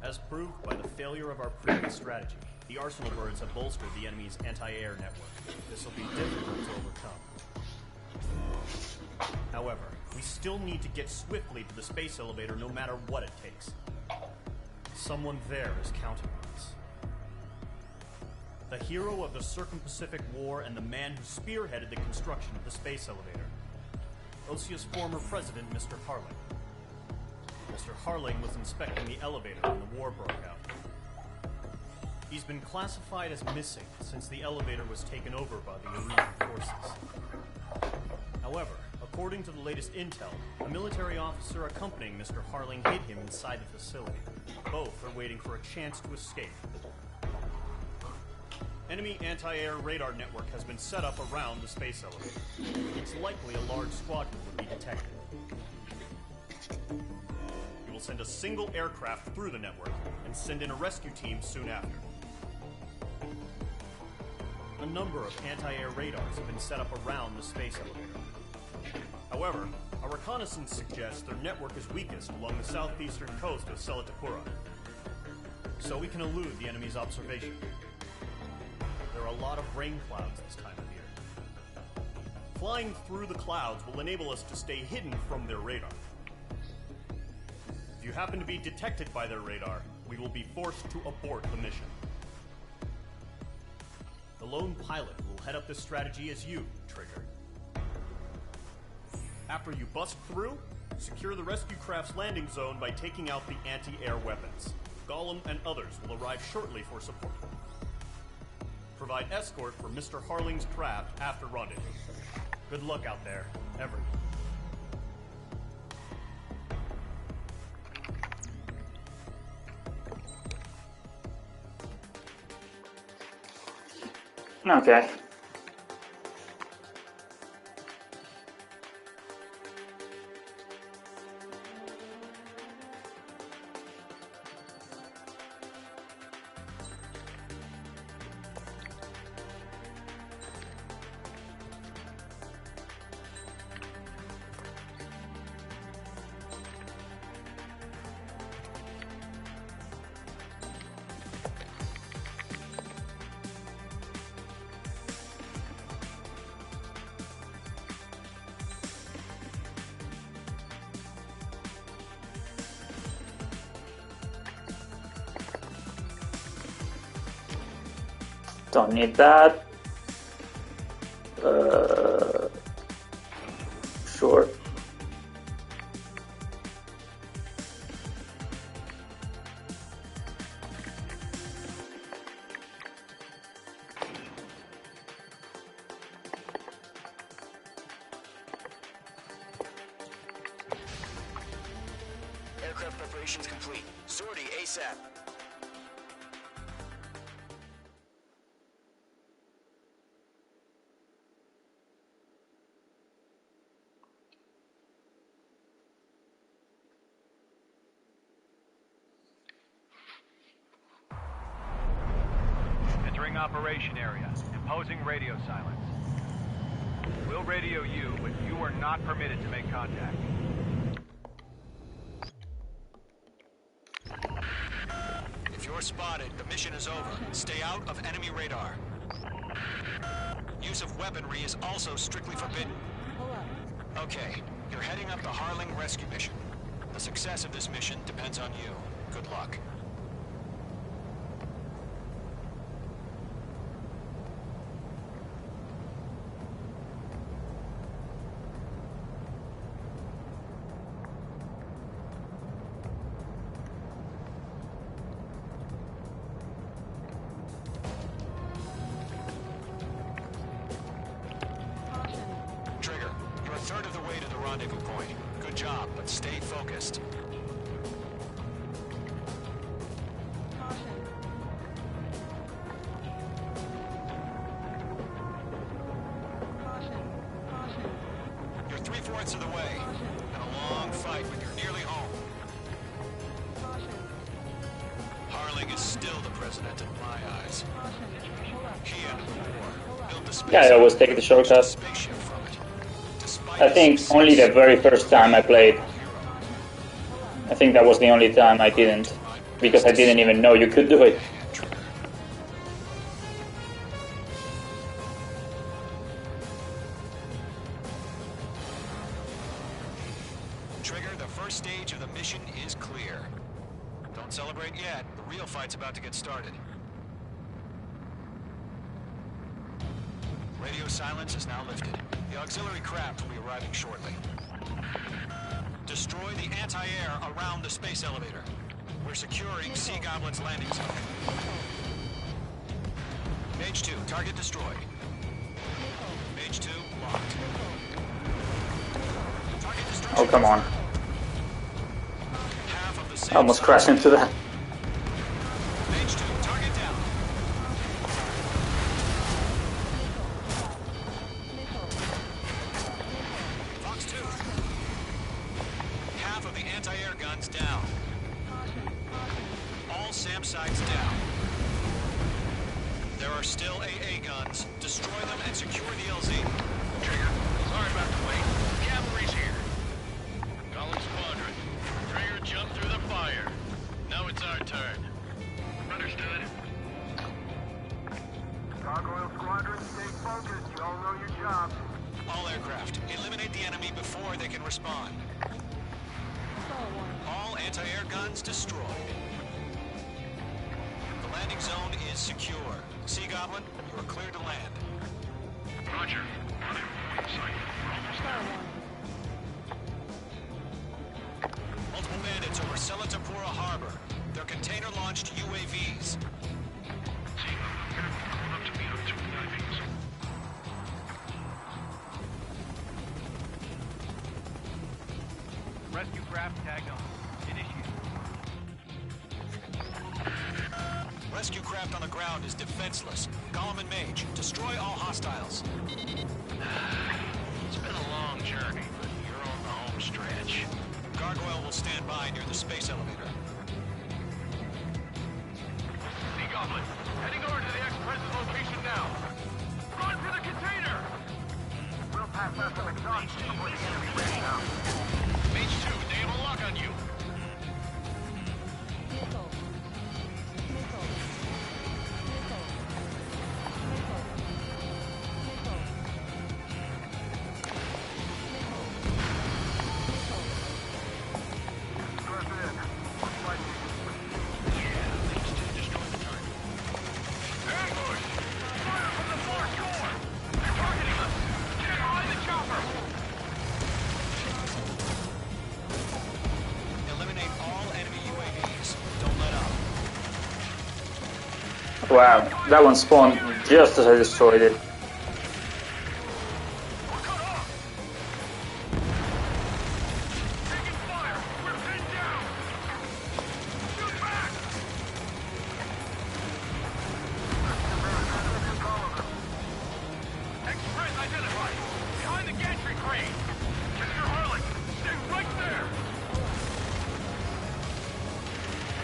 As proved by the failure of our previous strategy, the Arsenal birds have bolstered the enemy's anti-air network. This will be difficult to overcome. However, we still need to get swiftly to the space elevator no matter what it takes. Someone there is counting on us. The hero of the Circum-Pacific War and the man who spearheaded the construction of the space elevator. Osia's former president, Mr. Harling. Mr. Harling was inspecting the elevator when the war broke out. He's been classified as missing since the elevator was taken over by the Erusian forces. However, according to the latest intel, a military officer accompanying Mr. Harling hid him inside the facility. Both are waiting for a chance to escape. Enemy anti-air radar network has been set up around the space elevator. It's likely a large squadron would be detected. We will send a single aircraft through the network and send in a rescue team soon after. A number of anti-air radars have been set up around the space elevator. However, our reconnaissance suggests their network is weakest along the southeastern coast of Selatapura. so we can elude the enemy's observation. There are a lot of rain clouds this time of year. Flying through the clouds will enable us to stay hidden from their radar. If you happen to be detected by their radar, we will be forced to abort the mission. The lone pilot will head up this strategy as you, Trigger. After you bust through, secure the rescue craft's landing zone by taking out the anti-air weapons. Gollum and others will arrive shortly for support. Provide escort for Mr. Harling's craft after rendezvous. Good luck out there, everyone. Okay. Don't need that. Sure. Aircraft preparations complete. Sortie ASAP. Entering operation area. Imposing radio silence. We'll radio you, but you are not permitted to make contact. If you're spotted, the mission is over. Stay out of enemy radar. Use of weaponry is also strictly forbidden. Okay, you're heading up the Harling rescue mission. The success of this mission depends on you. Good luck. Trigger, you're a third of the way to the rendezvous point. Good job, but stay focused. You're 3/4 of the way. And a long fight, but you're nearly home. Harling is still the president in my eyes. He ended the war, built the space. Yeah, I always take the shortcut. Spaceship from it. I think only the very first time I played. I think that was the only time I didn't, because I didn't even know you could do it. Trigger, the first stage of the mission is clear. Don't celebrate yet. The real fight's about to get started. Radio silence is now lifted. The auxiliary craft will be arriving shortly. Destroy the anti-air around the space elevator. We're securing Sea Goblin's landing zone. Mage 2, target destroyed. Mage 2, locked. Target destruction. Oh, come on. Half of the I almost crashed into that. Mage 2, target down. Fox 2. Half of the anti-air guns down. All SAM sites down. There are still AA guns. Destroy them and secure the LZ. Trigger, sorry about the wait. Cavalry's here. Calling squadron. Trigger jumped through the fire. Now it's our turn. know your job. All aircraft, eliminate the enemy before they can respond. All anti-air guns destroyed. The landing zone is secure. Sea Goblin, you are clear to land. Roger. On point sight. We're almost there. Multiple bandits over Selatapura Harbor. They're container-launched UAVs. Going up to meet up 2 divings. Rescue craft tagged on. Initiate. Rescue craft on the ground is defenseless. Gollum and Mage, destroy all hostiles. It's been a long journey, but you're on the home stretch. Gargoyle will stand by near the space elevator. Sea Goblin, heading over to the ex-president's location now. Run for the container! We'll pass out some exhaust before the enemy breaks out. Mage 2, they have a lock on you. Wow, that one spawned just as I destroyed it. Express identified! Behind the gantry crane! Mr. Harling, stay right there!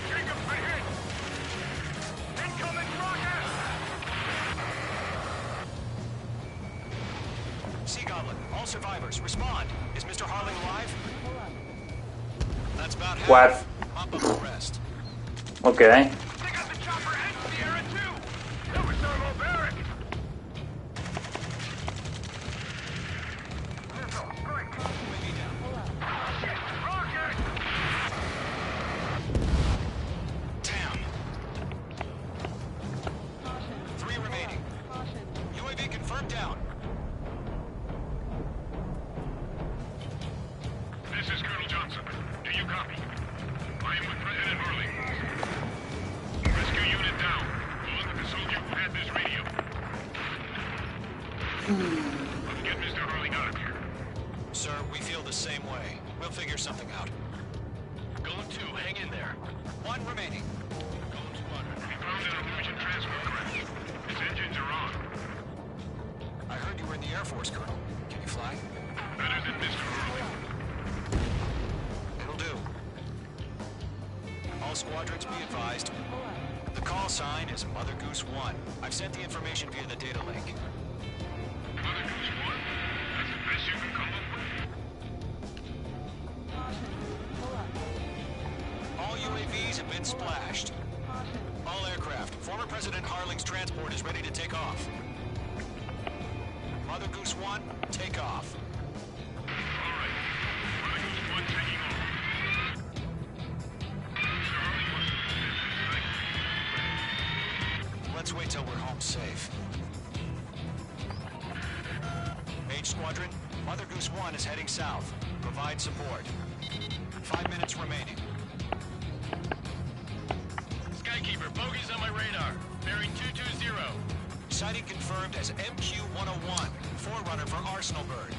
Jacob's been hit! Incoming rocket! Sea Goblin, all survivors, respond. Is Mr. Harling alive? That's about half. What? Mop up the rest. Okay. They got the chopper and Sierra too! That was Thermo Barrack! Rocket! Damn. 3 remaining. UAV confirmed down. This is Colonel Johnson. Do you copy? I am with President Harling. Rescue unit down, along with the soldier who had this radio. Let's get Mr. Harling out of here. Sir, we feel the same way. We'll figure something out. Golem 2, hang in there. 1 remaining. Golem Squadron. We found an illusion transport crash. Its engines are on. I heard you were in the Air Force, Colonel. Can you fly? Better than Mr. Harling. It'll do. All squadrons be advised. The call sign is Mother Goose 1. I've sent the information via the data link. Mother Goose 1? That's the best you can come up with? All UAVs have been splashed. All aircraft. Former President Harling's transport is ready to take off. Mother Goose 1, take off. All right. Mother Goose 1 taking off. Mr. Harling wants to visit this site. Let's wait till we're home safe. Mage Squadron, Mother Goose 1 is heading south. Provide support. 5 minutes remaining. Skykeeper, bogeys on my radar. Bearing 220. Sighting confirmed as MQ-101, forerunner for Arsenal Bird.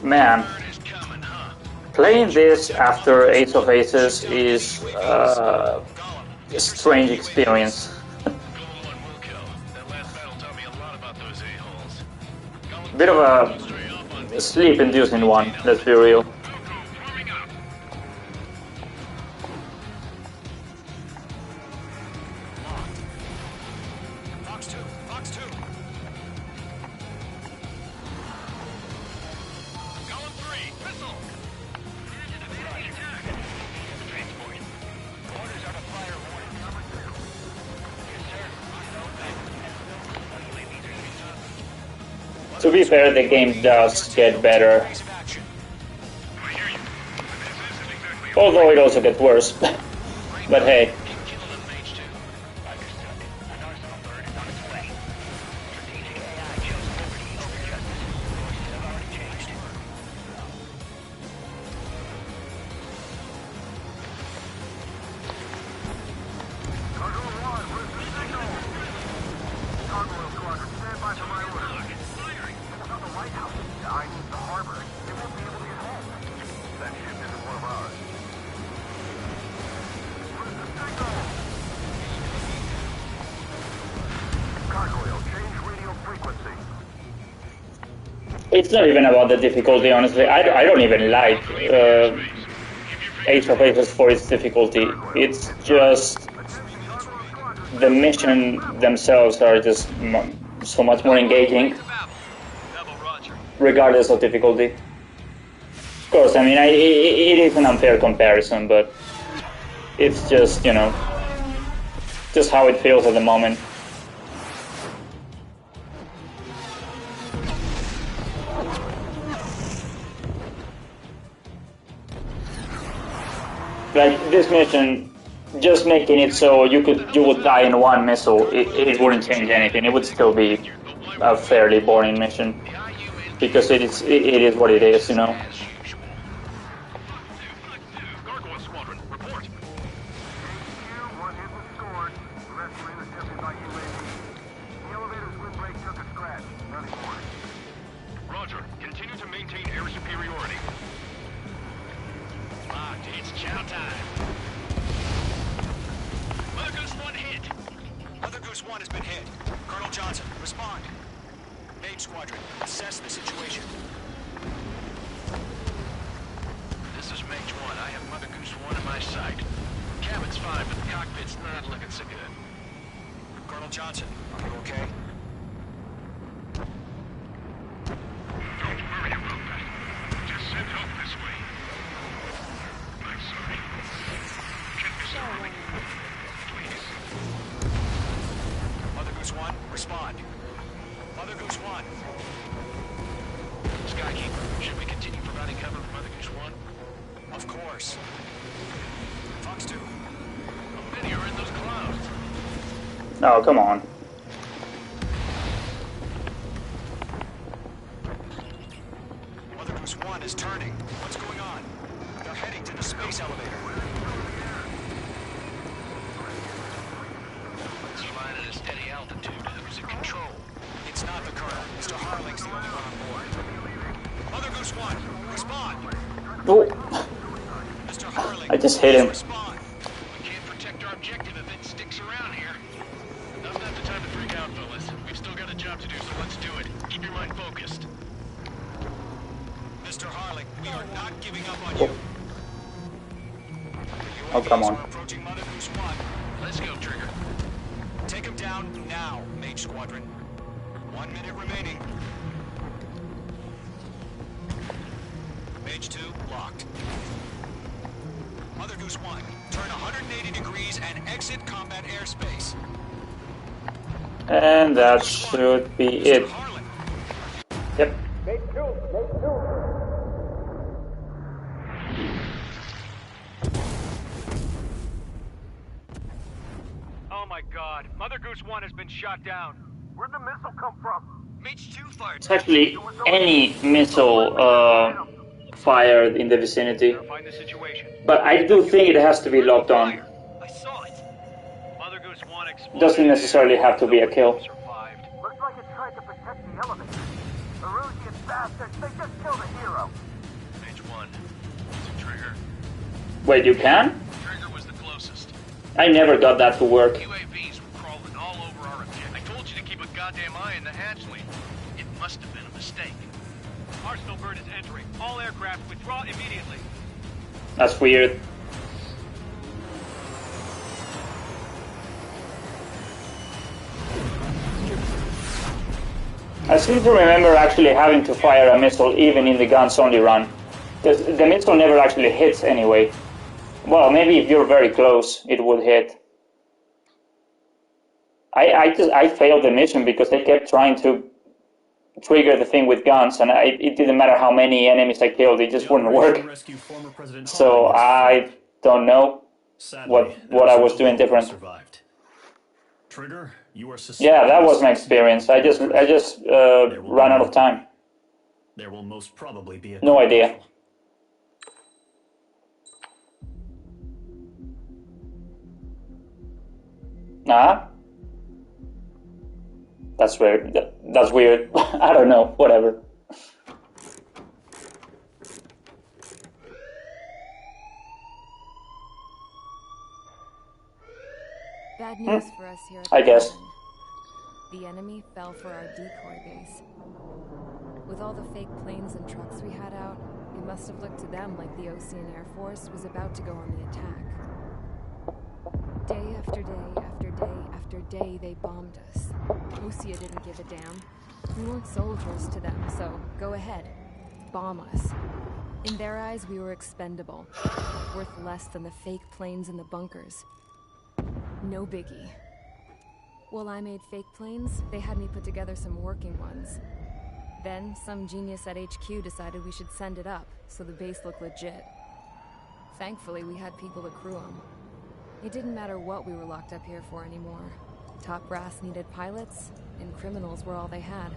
Man, Bird is coming, huh? playing this after Ace of Aces is a strange experience. Golem 1 will kill. That last battle taught me a lot about those a-holes. Golem Bit of a sleep-inducing one, let's be real. Fox 2, Fox 2. Golem 3, missile! Transport. Orders are to fire warning. Yes, sir. UAVs are shooting up. To be fair, the game does get better. Although it also gets worse. But hey. It's not even about the difficulty, honestly. I don't even like Age of Ages for its difficulty. It's just the mission themselves are just so much more engaging, regardless of difficulty. Of course, I mean, it is an unfair comparison, but it's just, you know, just how it feels at the moment. Like this mission, just making it so you would die in one missile, it wouldn't change anything. It would still be a fairly boring mission because it is what it is, you know. Roger. Continue to maintain air superiority. Locked. It's chow time. Mother Goose 1 hit. Mother Goose 1 has been hit. Colonel Johnson, respond. Main Squadron, assess the situation. This is Mage 1. I have Mother Goose 1 in my sight. Cabin's fine, but the cockpit's not looking so good. Colonel Johnson, are you okay? Don't worry about that. Just send help this way. I'm sorry. Get Mr. Harling. Please. Mother Goose 1, respond. Mother Goose 1. Skykeeper, should we continue providing cover for Mother Goose 1? Of course. Fox 2. How many are in those clouds? Oh, come on. Mother Goose 1 is turning. What's going on? They're heading to the space elevator. It's flying at a steady altitude. Who's in control? It's not the Colonel. Mr. Harling's the only one on board. Mother Goose 1, respond. Oh. Mr. Harling, I just hit him. Respond. We can't protect our objective if it sticks around here. Now's not the time to freak out, fellas. We've still got a job to do, so let's do it. Keep your mind focused. Mr. Harling, we are not giving up on you. Oh, come on. Are approaching Mother Goose 1. Let's go, Trigger. Take him down now, Mage Squadron. 1 minute remaining. Mage 2, locked. Mother Goose 1, turn 180 degrees and exit combat airspace. And that should be it. Yep. Oh my god, Mother Goose 1 has been shot down. Where'd the missile come from? Mage 2 fired. It's actually any missile fired in the vicinity. Find the situation. But I do think it has to be locked on. I saw it. Mother Goose 1 exploded. Doesn't necessarily have to be a kill. Looks like it tried to protect the elevator. The Erusian bastards, they just killed a hero. Mage 1. Is it Trigger? Wait, you can? Trigger was the closest. I never got that to work. UAVs were crawling all over our objective. I told you to keep a goddamn eye on the hatchling. It must have been a mistake. Arsenal bird is entering. All aircraft withdraw immediately. That's weird. I seem to remember actually having to fire a missile even in the guns only run. The missile never actually hits anyway. Well, maybe if you're very close, it would hit. I failed the mission because they kept trying to trigger the thing with guns, and it didn't matter how many enemies I killed, it just wouldn't work. Rescue former President So Harling has I failed. don't know Sadly, what I was no doing one who different. survived. Trigger, you are Yeah, that was my 6 experience. I just ran out of time. There will most probably be a No idea. Nah. That's weird. That's weird. I don't know. Whatever. Bad news for us here at I guess. Provoking. The enemy fell for our decoy base. With all the fake planes and trucks we had out, it must have looked to them like the Ocean Air Force was about to go on the attack. Day after day after day after day, they bombed us. Osea didn't give a damn. We weren't soldiers to them, so go ahead. Bomb us. In their eyes, we were expendable. Worth less than the fake planes in the bunkers. No biggie. While I made fake planes, they had me put together some working ones. Then, some genius at HQ decided we should send it up, so the base looked legit. Thankfully, we had people to crew them. It didn't matter what we were locked up here for anymore. Top brass needed pilots, and criminals were all they had.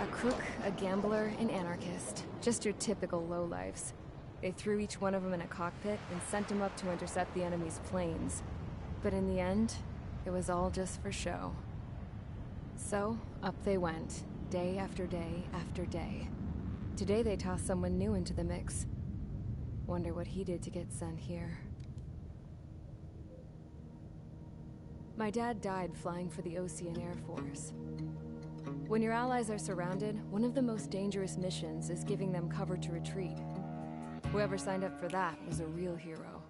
A crook, a gambler, an anarchist. Just your typical lowlifes. They threw each one of them in a cockpit and sent them up to intercept the enemy's planes. But in the end, it was all just for show. So, up they went, day after day after day. Today they tossed someone new into the mix. Wonder what he did to get sent here. My dad died flying for the Ocean Air Force. When your allies are surrounded, one of the most dangerous missions is giving them cover to retreat. Whoever signed up for that was a real hero.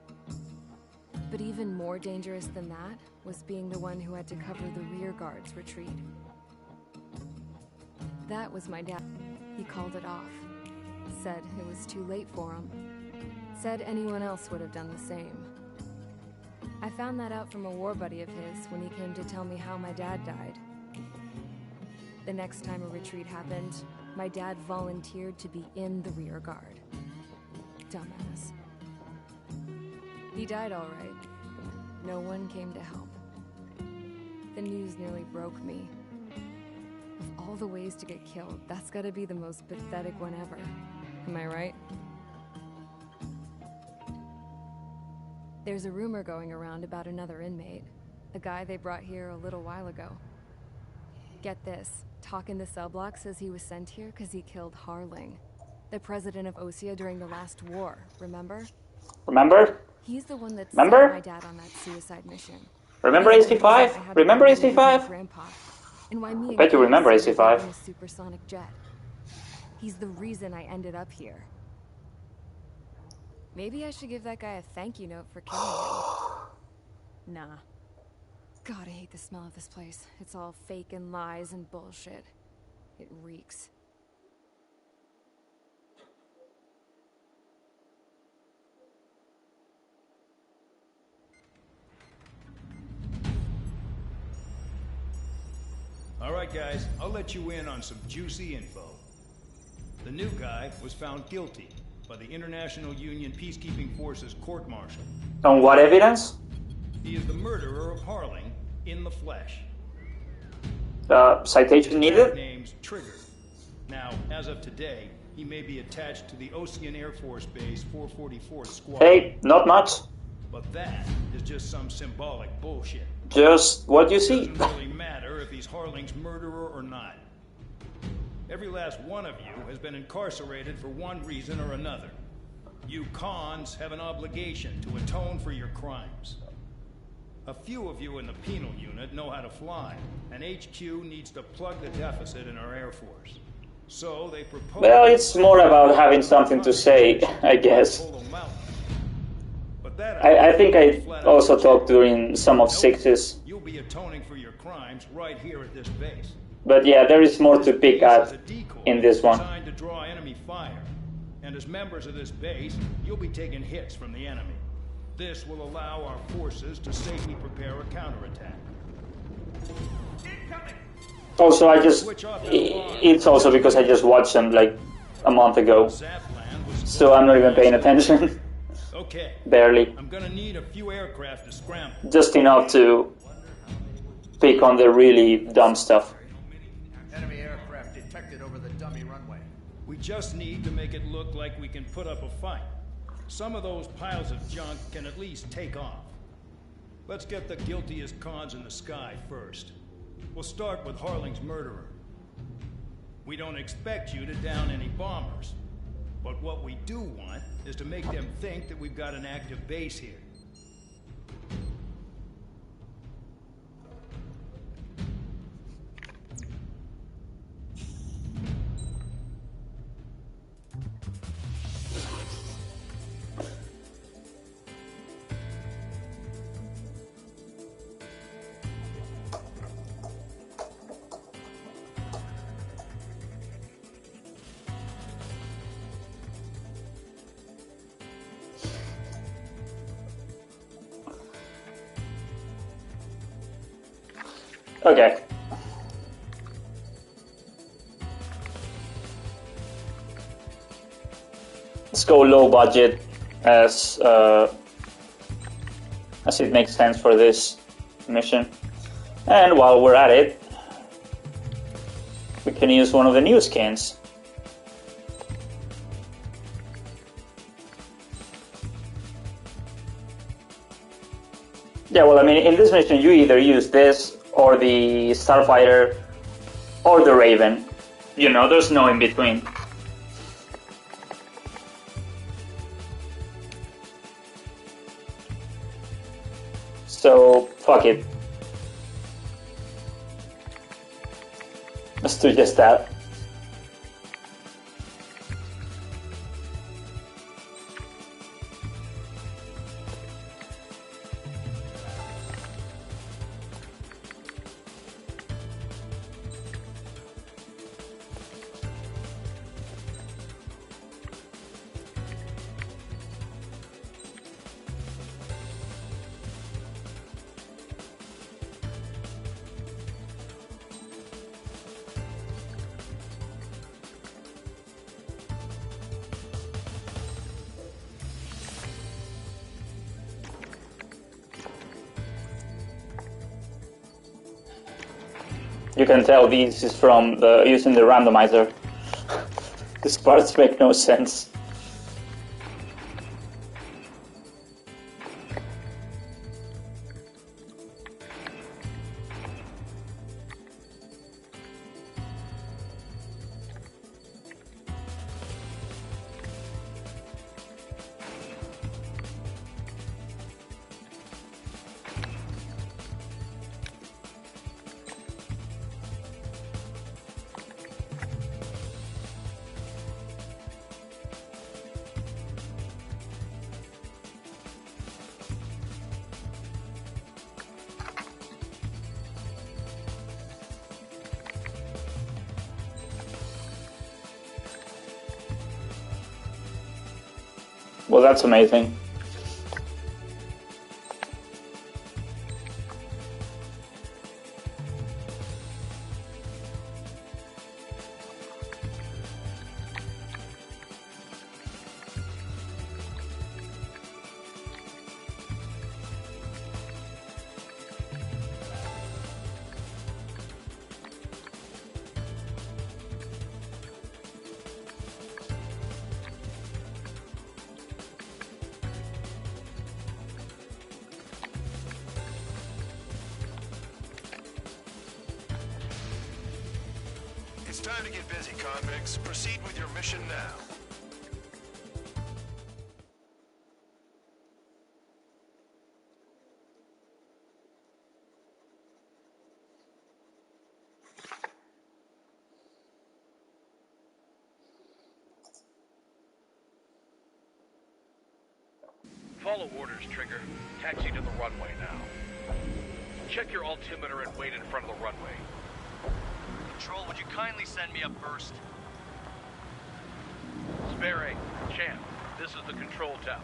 But even more dangerous than that was being the one who had to cover the rear guard's retreat. That was my dad. He called it off. Said it was too late for him. Said anyone else would have done the same. I found that out from a war buddy of his when he came to tell me how my dad died. The next time a retreat happened, my dad volunteered to be in the rear guard. Dumbass. He died all right. No one came to help. The news nearly broke me. Of all the ways to get killed, that's gotta be the most pathetic one ever. Am I right? There's a rumor going around about another inmate. A guy they brought here a little while ago. Get this. Talk in the cell block says he was sent here because he killed Harling, the president of Osea during the last war, remember? Remember? He's the one that Remember? sent my dad on that suicide mission. Remember AC5? Remember AC5? Grandpa, and why me I bet you remember in a AC5. supersonic jet. He's the reason I ended up here. Maybe I should give that guy a thank you note for killing him. Nah. God, I hate the smell of this place. It's all fake and lies and bullshit. It reeks. All right, guys, I'll let you in on some juicy info. The new guy was found guilty by the International Union Peacekeeping Forces court-martial. On what evidence? He is the murderer of Harling in the flesh. Citation needed? His name's Trigger. Now, as of today, he may be attached to the Ocean Air Force Base 444th Squadron. Hey, not much. But that is just some symbolic bullshit. Just what you see. It doesn't really matter if he's Harling's murderer or not. Every last one of you has been incarcerated for one reason or another. You cons have an obligation to atone for your crimes. A few of you in the penal unit know how to fly, and HQ needs to plug the deficit in our Air Force. So they propose... Well, it's more about having something to say, I guess. I think I also talked during some of Six's. You'll be atoning for your crimes right here at this base. But yeah, there is more to pick at in this one. Designed to draw enemy fire. And as members of this base, you'll be taking hits from the enemy. This will allow our forces to safely prepare a counterattack. Also, it's also because I just watched them like a month ago, so I'm not even paying attention. Okay. Barely. I'm gonna need a few aircraft to scramble. Just enough to pick on the really dumb stuff. Enemy aircraft detected over the dummy runway. We just need to make it look like we can put up a fight. Some of those piles of junk can at least take off. Let's get the guiltiest cons in the sky first. We'll start with Harling's murderer. We don't expect you to down any bombers. But what we do want is to make them think that we've got an active base here. Okay. Let's go low budget as it makes sense for this mission. And while we're at it, we can use one of the new skins. Yeah, well, I mean, in this mission you either use this or the Starfighter or the Raven. You know, there's no in between. So, fuck it. Let's do just that. You can tell this is from using the randomizer. These parts make no sense. Well, that's amazing. It's time to get busy, convicts. Proceed with your mission now. Follow orders, Trigger. Taxi to the runway now. Check your altimeter and wait in front of the runway. Control, would you kindly send me up first? Spare 8, Champ, this is the control tower.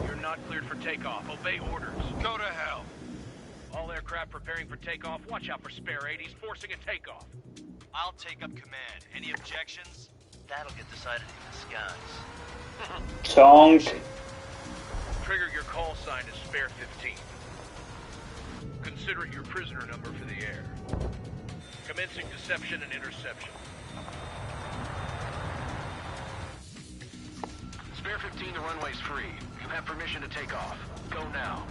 You're not cleared for takeoff. Obey orders. Go to hell. All aircraft preparing for takeoff. Watch out for Spare 8. He's forcing a takeoff. I'll take up command. Any objections? That'll get decided in the skies. Chonk. Trigger your call sign is Spare 15. Consider it your prisoner number for the air. Commencing deception and interception. Spare 15, the runway's free. You have permission to take off. Go now.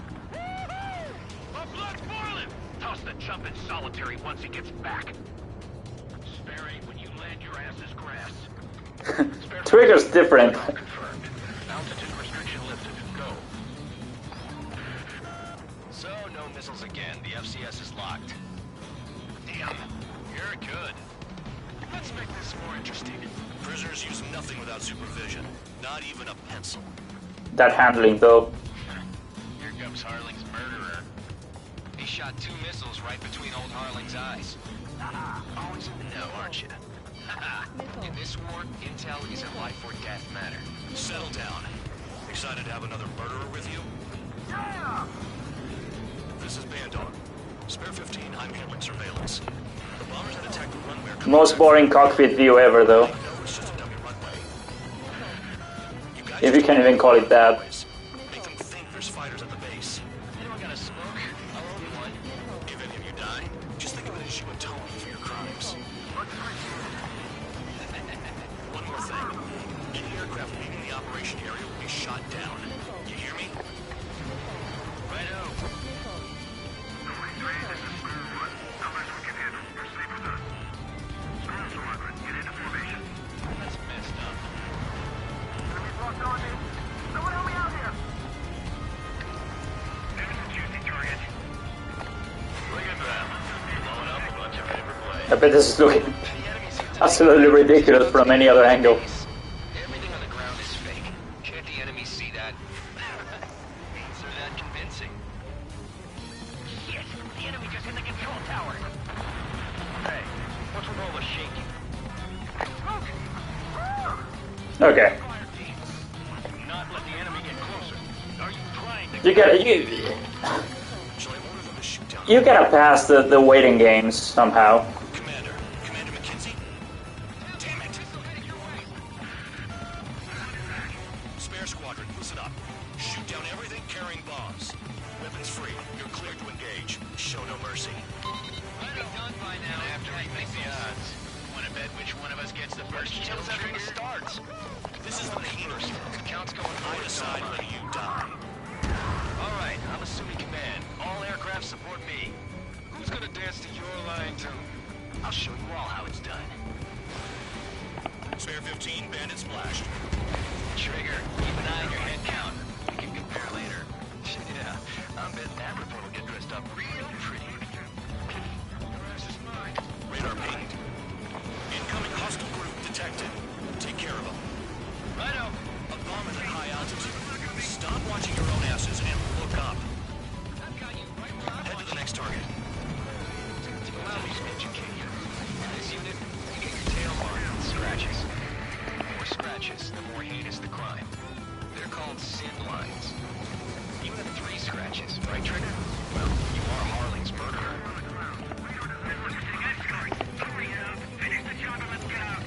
My blood's boiling! Toss the jump in solitary once he gets back. Spare 8, when you land, your ass is grass. Trigger's different. Confirmed. Altitude restriction lifted. Go. So, no missiles again. The FCS is locked. Damn, you're good. Let's make this more interesting. Prisoners use nothing without supervision. Not even a pencil. That handling, though. Here comes Harling's murderer. He shot 2 missiles right between old Harling's eyes. Always in the know, aren't you? In this war, intel is a life or death matter. Settle down. Excited to have another murderer with you? Yeah! This is Bandog. Spare 15, I'm handling surveillance. The bombers that attacked the runway are Most boring cockpit view ever, though. it's just a dummy runway. If you can even call it that. Make them think there's fighters at the base. Anyone got a smoke? I'll own one. If any of you die, just think of it as you atone for your crimes. One more thing. Any aircraft leaving the operation area will be shot down. You hear me? Righto. That's messed up. Someone help me out here! Look at them. Blowing up a bunch of paper planes. I bet this is looking absolutely ridiculous from any other angle. Everything on the ground is fake. Can't the enemy see that? So that convincing. Shit! The enemy just hit the control tower. Hey, what's with all the shaking? Okay. Not let the enemy get closer. Are you trying to? You gotta pass the waiting games somehow. Commander McKenzie? Damn it! Spare squadron, listen up. Shoot down everything carrying bombs. Weapons free. You're cleared to engage. Show no mercy. I'd be done by now. I have to rethink the odds. Want to bet which one of us gets the first kill from the start? This is the painter's. Count's going. I decide whether you die. All right, I'm assuming command. All aircraft support me. Who's gonna dance to your line tune? I'll show you all how it's done. Spare 15, bandit splashed. Trigger, keep an eye on your head count. We can compare later. Yeah, I'm betting that report will get dressed up real pretty. Radar pinged. Incoming hostile group detected. Take care of them. Righto. A bomb is at high altitude. Stop watching your own asses and look up. Head to the next target. Allow me to educate you. In this unit, you get your tail marked with scratches. The more scratches, the more heinous the crime. They're called sin lines. You have 3 scratches, right, Trigger? Well, you are Harling's murderer. Finish the job and let's get out!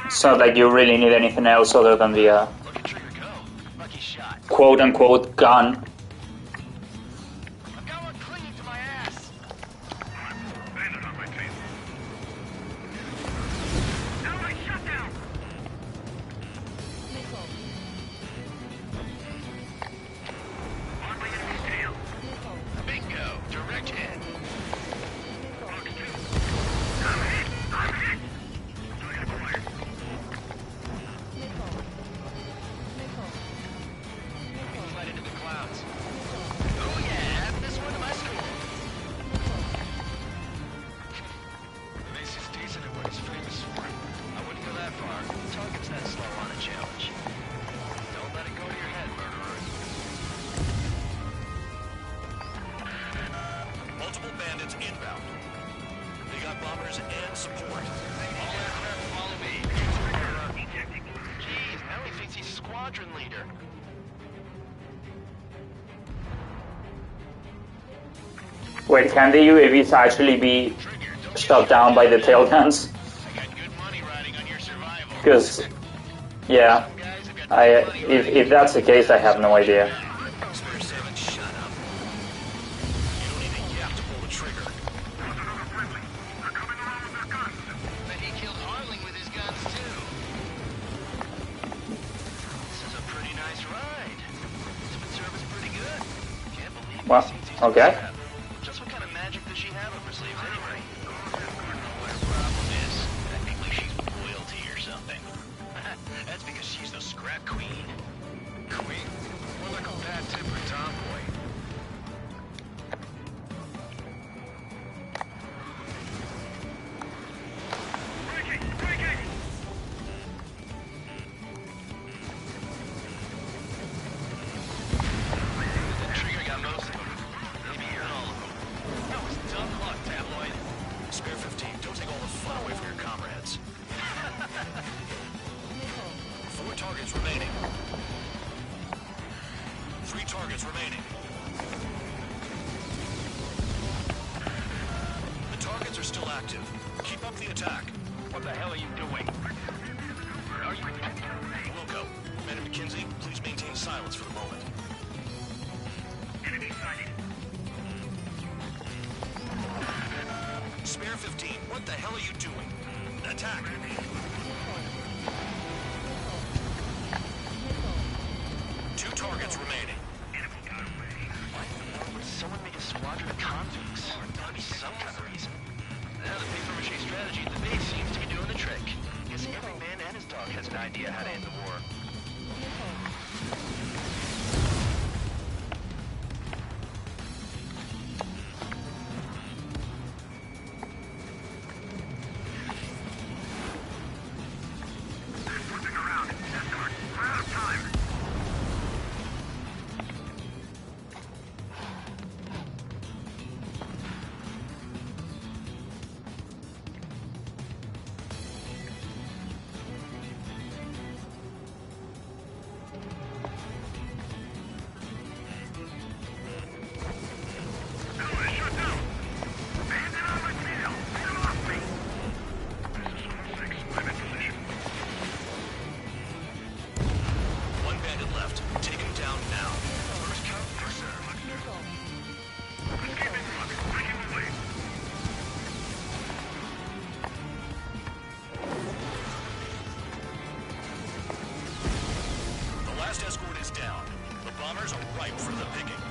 It's not like you really need anything else other than the quote-unquote gun. Bingo! Direct hit. Flight into the clouds. Wait, can the UAVs actually be shot down by the tail guns? Because, yeah, if that's the case, I have no idea. Spare 7, shut up. You don't even have to pull the trigger. But he killed Harling with his guns, too. This is a pretty nice ride. Ultimate service pretty good. Can't believe Well, okay. just what kind of magic does she have up her sleeves anyway? I don't know what her problem is. Technically, she's royalty or something. That's because she's the scrap queen. Queen? More like a bad-tempered tomboy. The trigger got most of them. Maybe you're all of them. That was dumb luck, tabloid. Spare 15, don't take all the fun away from your comrades. 4 targets remaining. 3 targets remaining. The targets are still active. Keep up the attack. What the hell are you doing? Are you... Wilco, Commander McKenzie, please maintain silence for the moment. Enemy sighted. Spare 15, what the hell are you doing? Attack! Two targets remaining. Why in the world would someone make a squadron of convicts? There's gotta be some kind of reason. Now the paper-mache strategy at the base seems to be doing the trick. Guess every man and his dog has an idea how to end the war. Switching around. Escort. We're out of time. One bandit left. Take him down now. The last escort is down. The bombers are ripe for the picking.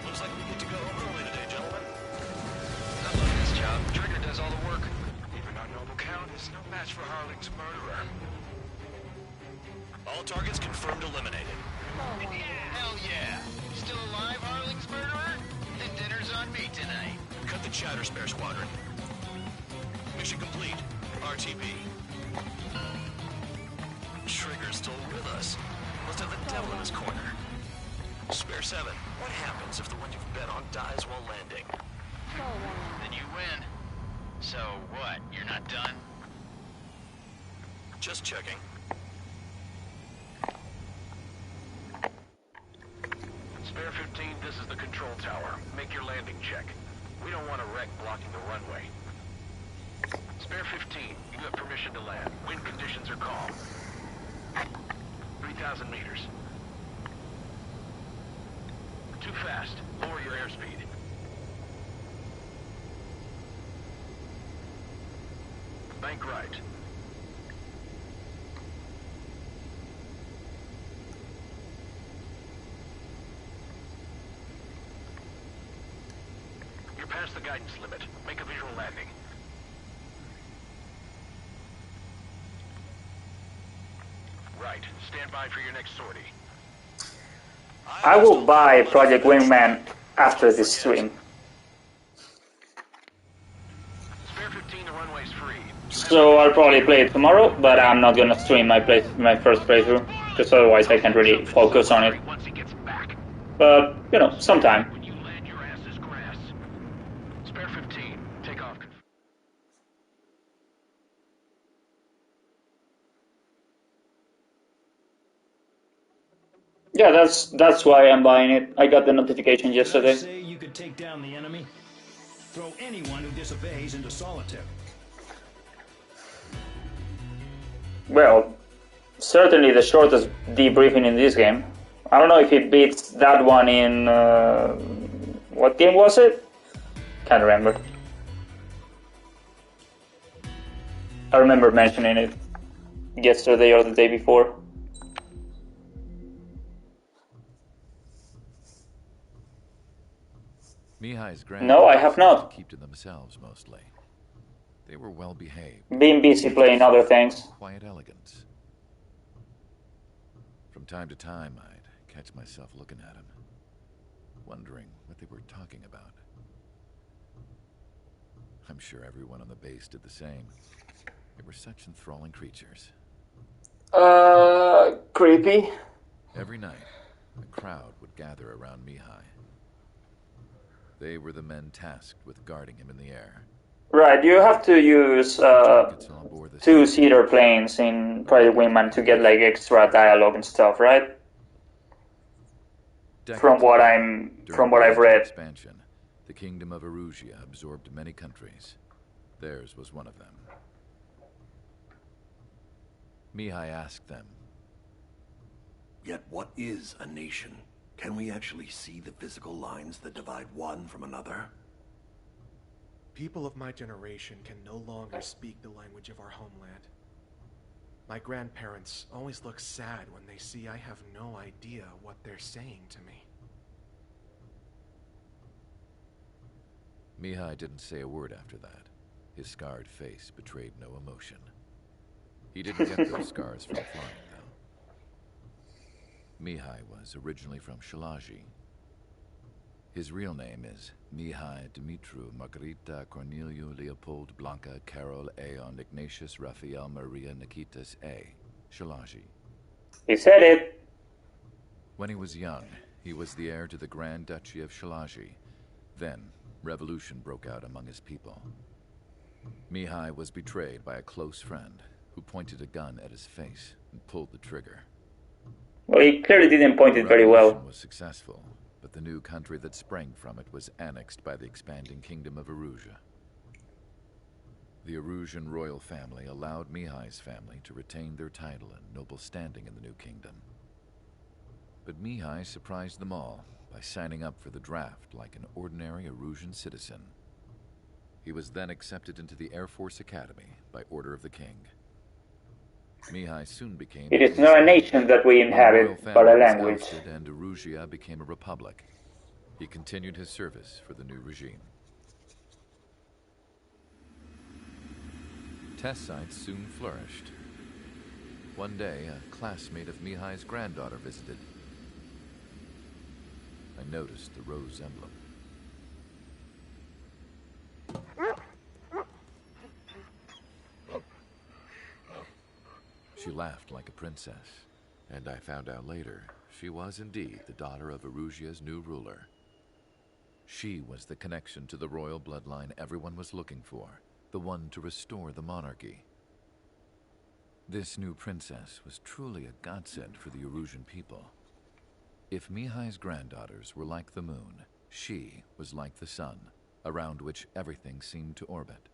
Looks like we get to go home early today, gentlemen. I love this job. Trigger does all the work. Even our noble count is no match for Harling's murderer. All targets confirmed eliminated. Hell yeah! Still alive, Harling's murderer? Then dinner's on me tonight. Cut the chatter, Spare Squadron. Mission complete. RTB. Trigger's still with us. Must have the devil in his corner. Spare 7, what happens if the one you've bet on dies while landing? Then you win. So what? You're not done? Just checking. Spare 15, this is the control tower. Make your landing check. We don't want a wreck blocking the runway. Spare 15, you have permission to land. Wind conditions are calm. 3,000 meters. Too fast. Lower your airspeed. Bank right. You're past the guidance limit. Make a visual landing. Right. Stand by for your next sortie. I will buy Project Wingman after this stream. Spare 15, the runway's free. So I'll probably play it tomorrow, but I'm not gonna stream my first playthrough, because otherwise I can't really focus on it. But, you know, sometime. Spare 15, take off. Yeah, that's why I'm buying it. I got the notification yesterday. Say you could take down the enemy? Throw anyone who disobeys into solitary. Well, certainly the shortest debriefing in this game. I don't know if it beats that one in... what game was it? Can't remember. I remember mentioning it yesterday or the day before. Mihai's No, I have not. to keep to themselves mostly. They were well behaved. Been busy playing other things. Quiet elegance. From time to time, I'd catch myself looking at him, wondering what they were talking about. I'm sure everyone on the base did the same. They were such enthralling creatures. Creepy. Every night, a crowd would gather around Mihai. They were the men tasked with guarding him in the air. Right, you have to use two-seater planes in Project Wingman to get like extra dialogue and stuff, right? From what I've read. Expansion, the kingdom of Erusia absorbed many countries. Theirs was one of them. Mihai asked them, "Yet what is a nation? Can we actually see the physical lines that divide one from another?" People of my generation can no longer speak the language of our homeland. My grandparents always look sad when they see I have no idea what they're saying to me. Mihai didn't say a word after that. His scarred face betrayed no emotion. He didn't get those scars from flying, though. Mihai was originally from Shalaji. His real name is Mihai Dumitru Margarita Corneliu Leopold Blanca Carol Aeon Ignatius Raphael Maria Nikitas A. Shalaji. He said it. When he was young, he was the heir to the Grand Duchy of Shalaji. Then, revolution broke out among his people. Mihai was betrayed by a close friend who pointed a gun at his face and pulled the trigger. Well, he clearly didn't point it very well. The revolution was successful, but the new country that sprang from it was annexed by the expanding kingdom of Erusia. The Erusian royal family allowed Mihai's family to retain their title and noble standing in the new kingdom. But Mihai surprised them all by signing up for the draft like an ordinary Erusian citizen. He was then accepted into the Air Force Academy by order of the king. Mihai soon became... It is not a nation that we inhabit, but a language. And Erusia became a republic. He continued his service for the new regime. Test sites soon flourished. One day, a classmate of Mihai's granddaughter visited. I noticed the rose emblem. She laughed like a princess, and I found out later she was indeed the daughter of Erusia's new ruler. She was the connection to the royal bloodline everyone was looking for, the one to restore the monarchy. This new princess was truly a godsend for the Erusian people. If Mihai's granddaughters were like the moon, she was like the sun, around which everything seemed to orbit.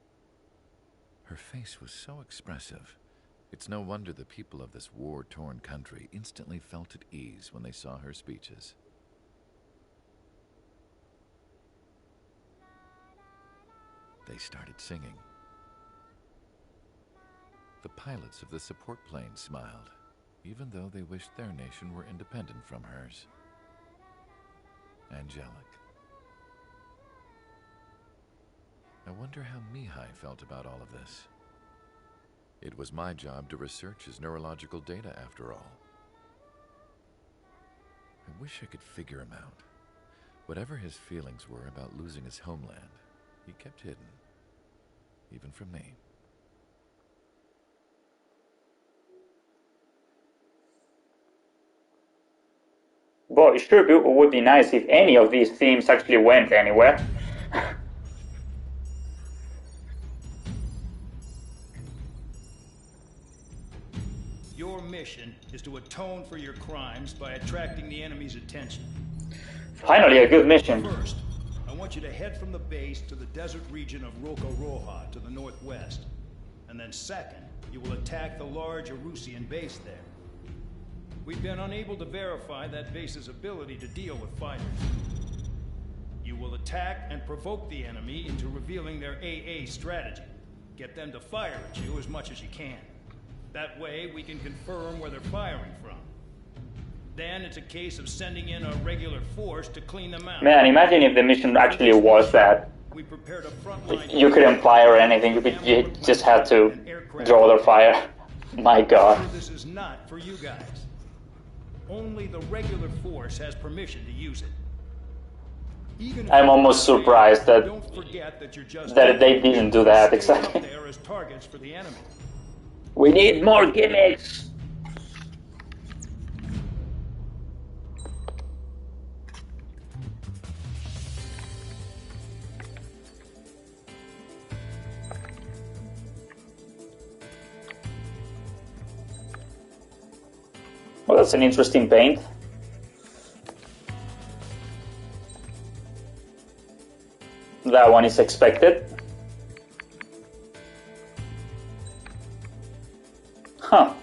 Her face was so expressive. It's no wonder the people of this war-torn country instantly felt at ease when they saw her speeches. They started singing. The pilots of the support planes smiled, even though they wished their nation were independent from hers. Angelic. I wonder how Mihai felt about all of this. It was my job to research his neurological data, after all. I wish I could figure him out. Whatever his feelings were about losing his homeland, he kept hidden, even from me. Boy, it sure would be nice if any of these themes actually went anywhere. Your mission is to atone for your crimes by attracting the enemy's attention. Finally, a good mission. First, I want you to head from the base to the desert region of Roja to the northwest. And then second, you will attack the large Erusian base there. We've been unable to verify that base's ability to deal with fighters. You will attack and provoke the enemy into revealing their AA strategy. Get them to fire at you as much as you can. That way, we can confirm where they're firing from. Then it's a case of sending in a regular force to clean them out. Man, imagine if the mission actually was that. You couldn't fire anything, you just had to draw their fire. My god. This is not for you guys. Only the regular force has permission to use it. I'm almost surprised that they didn't do that exactly. We need more gimmicks! Well, that's an interesting paint. That one is expected. Huh.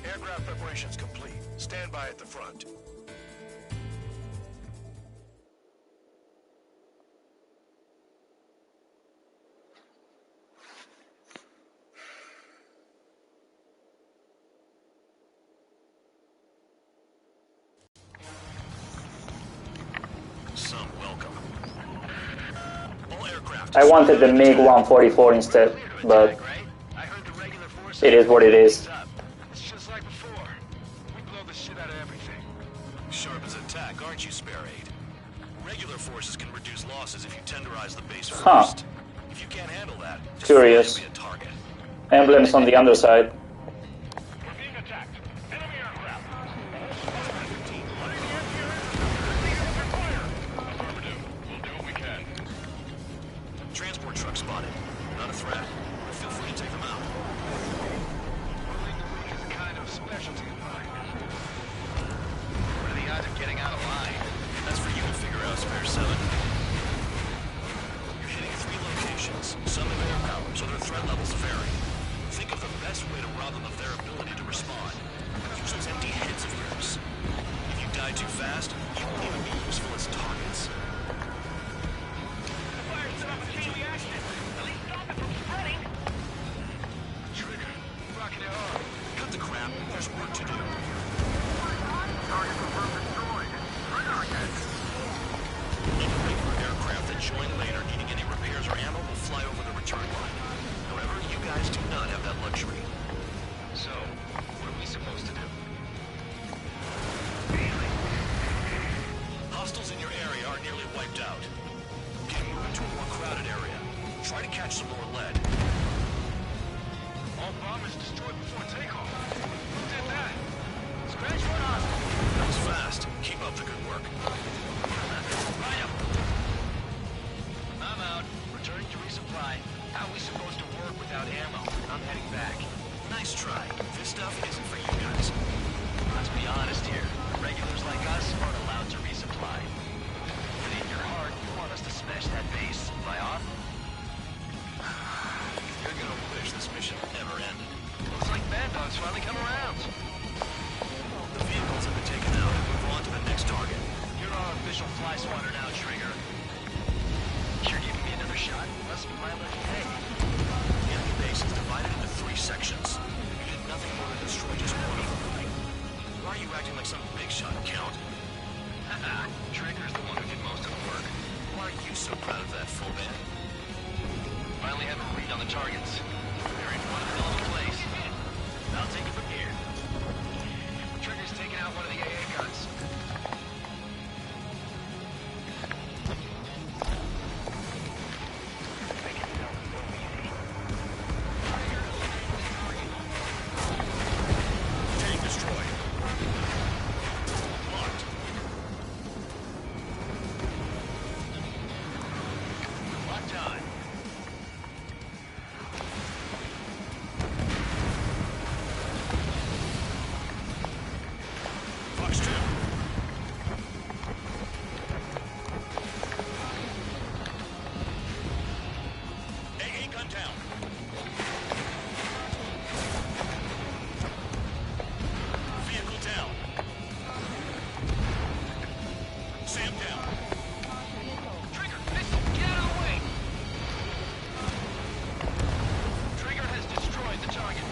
Aircraft preparations complete. Stand by at the front. Some welcome. All aircraft. I wanted the MiG-144 instead, but it is what it is. It's just like before. We blow the shit out of everything. Sharp as a tack, aren't you, Spare Aid? Regular forces can reduce losses if you tenderize the base first. If you can't handle that, just Curious. be a target. Emblems on the underside. Transport truck spotted. Not a threat, but feel free to take them out. It's a kind of specialty of mine. What are the odds of getting out of line? That's for you to figure out, Spare 7. You're hitting 3 locations. Some have air power, so their threat levels vary. Think of the best way to rob them of their ability to respond. Use those empty heads of yours. If you die too fast, you won't even be useful as targets. Cut the crap, there's work to do. Regular aircraft that join later needing any repairs or ammo will fly over the return line. However, you guys do not have that luxury. So, what are we supposed to do? Hostiles in your area are nearly wiped out. Get moving to a more crowded area. Try to catch some more lead. All bombers destroyed before takeoff. Who did that? Scratch one hostile. That was fast. Keep up the good work. I'm out. Returning to resupply. How are we supposed to work Big shot count. Haha, Trigger's the one who did most of the work. Why are you so proud of that, full man? Finally have a read on the targets. They're in one hell of a place. I'll take it from here. Trigger's taking out one of the AA guns. Tank destroyed. Locked. Locked on. Fox 2. AA gun down. Vehicle down. Sam down. Trigger, missile, get out of the way! Trigger has destroyed the target.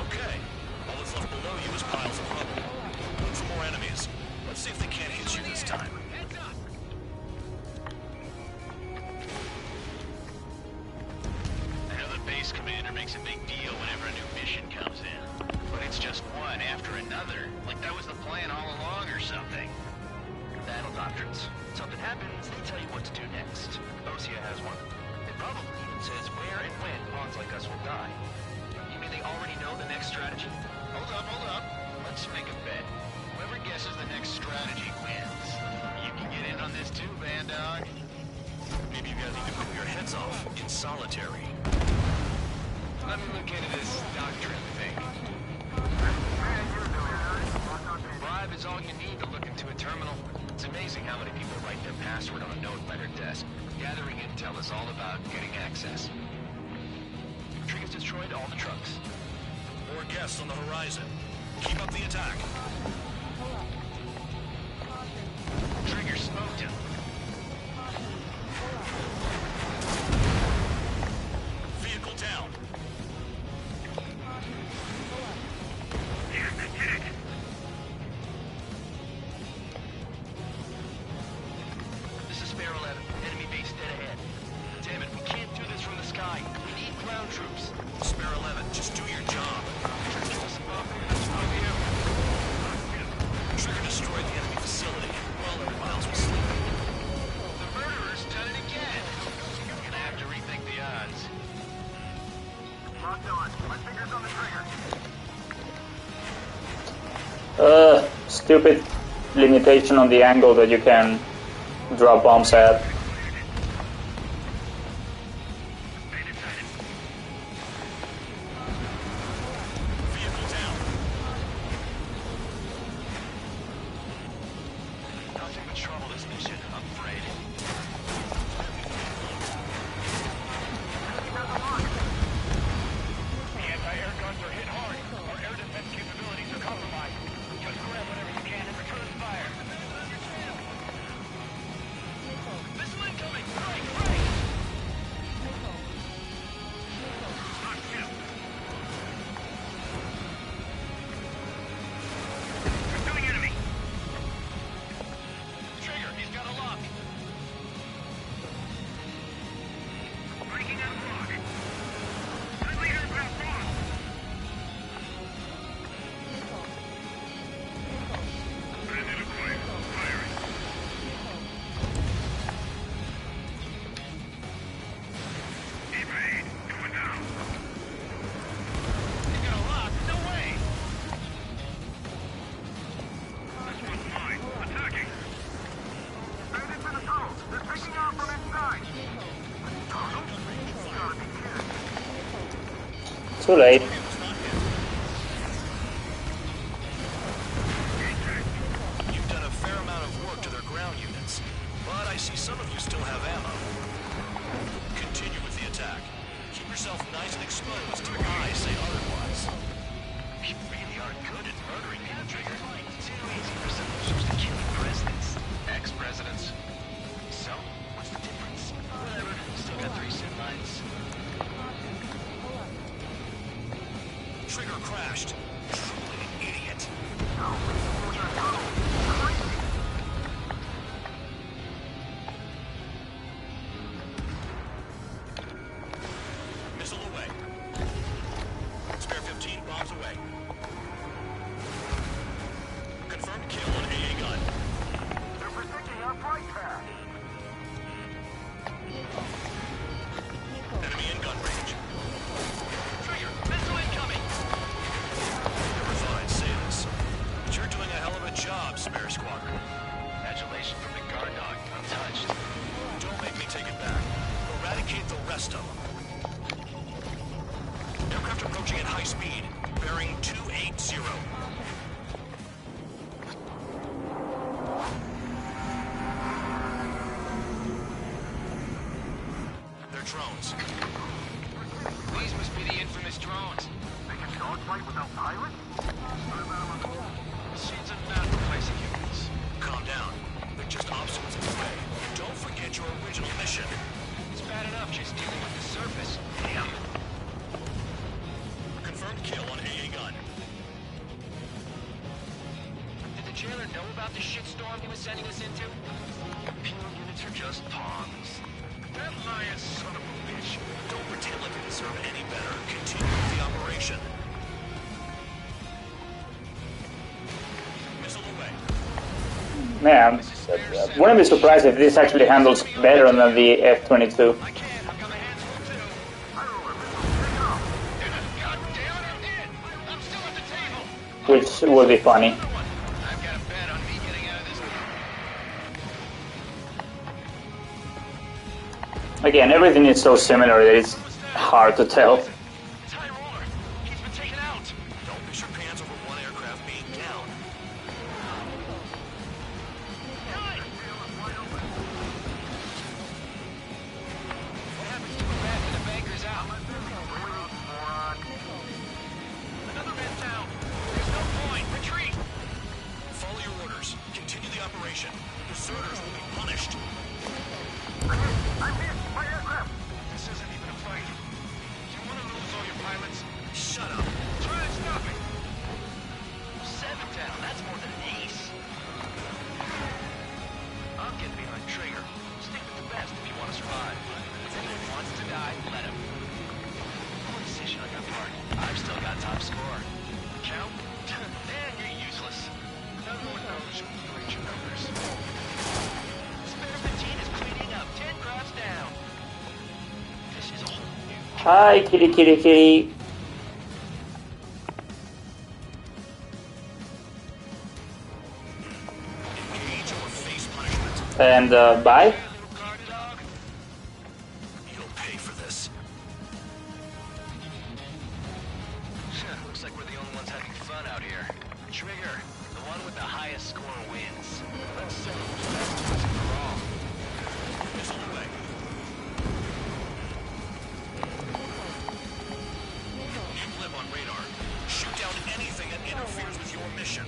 Okay. All that's left below you is piles of rubble. Look for more enemies. Let's see if they can't hit you this time. Heads up! I know the base commander makes a big deal whenever a new mission comes in. But it's just one after another. Like that was the plan all along or something. Battle doctrines. Something happens, they tell you what to do next. Osea has one. It probably even says where and when pawns like us will die. You mean they already know the next strategy? Hold up. Let's make a bet. Whoever guesses the next strategy wins. You can get in on this too, Band Dog. Maybe you guys need to cool your heads off in solitary. Let me look into this doctrine thing. Bribe is all you need to look into a terminal. It's amazing how many people write their password on a note by their desk. Gathering intel is all about getting access. Trigger's destroyed all the trucks. More guests on the horizon. Keep up the attack. Trigger smoked him. Vehicle down. This is Spare 11. Enemy base dead ahead. Damn it, we can't do this from the sky. We need ground troops. Spare 11, just do your job. Trigger destroyed the enemy facility while everyone else was sleeping. The murderer's done it again. You're gonna have to rethink the odds. Locked on. My finger's on the trigger. Stupid limitation on the angle that you can drop bombs at. Vehicle down. Nothing but trouble this mission, I'm afraid. The anti-air guns are hit hard. Our air defense capabilities are compromised. Just grab whatever you can and return fire. Missile incoming! Right! Pursuing enemy. Trigger, he's got a lock. Breaking out of lock. Friendly aircraft lost. Friendly deployed. Firing. Evade. Going down. You got a lock? No way! This one's mine. Attacking. Fade into the tunnels. They're taking out from inside. Tunnels? You gotta be kidding. Too late. You've done a fair amount of work to their ground units, but I see some of you still have ammo. Continue with the attack. Keep yourself nice and exposed till I say otherwise. You really are good at murdering people, Trigger. Too easy for someone who's used to killing presidents. Ex-presidents. So, what's the difference? Whatever. Still got 3 sim lines. jailer know about the shitstorm he was sending us into? Penal units are just pawns. That lion son of a bitch. Don't pretend like you deserve any better. Continue with the operation. Missile away. Man, wouldn't be surprised if this actually handles better than the F-22. Which would be funny. Again, everything is so similar that it's hard to tell. Hi, kitty, kitty, kitty. And bye. You'll pay for this. Looks like we're the only ones having fun out here. Trigger, the one with the highest score wins. Let's settle this once and for all. Missile away. You live on radar. Shoot down anything that interferes with your mission.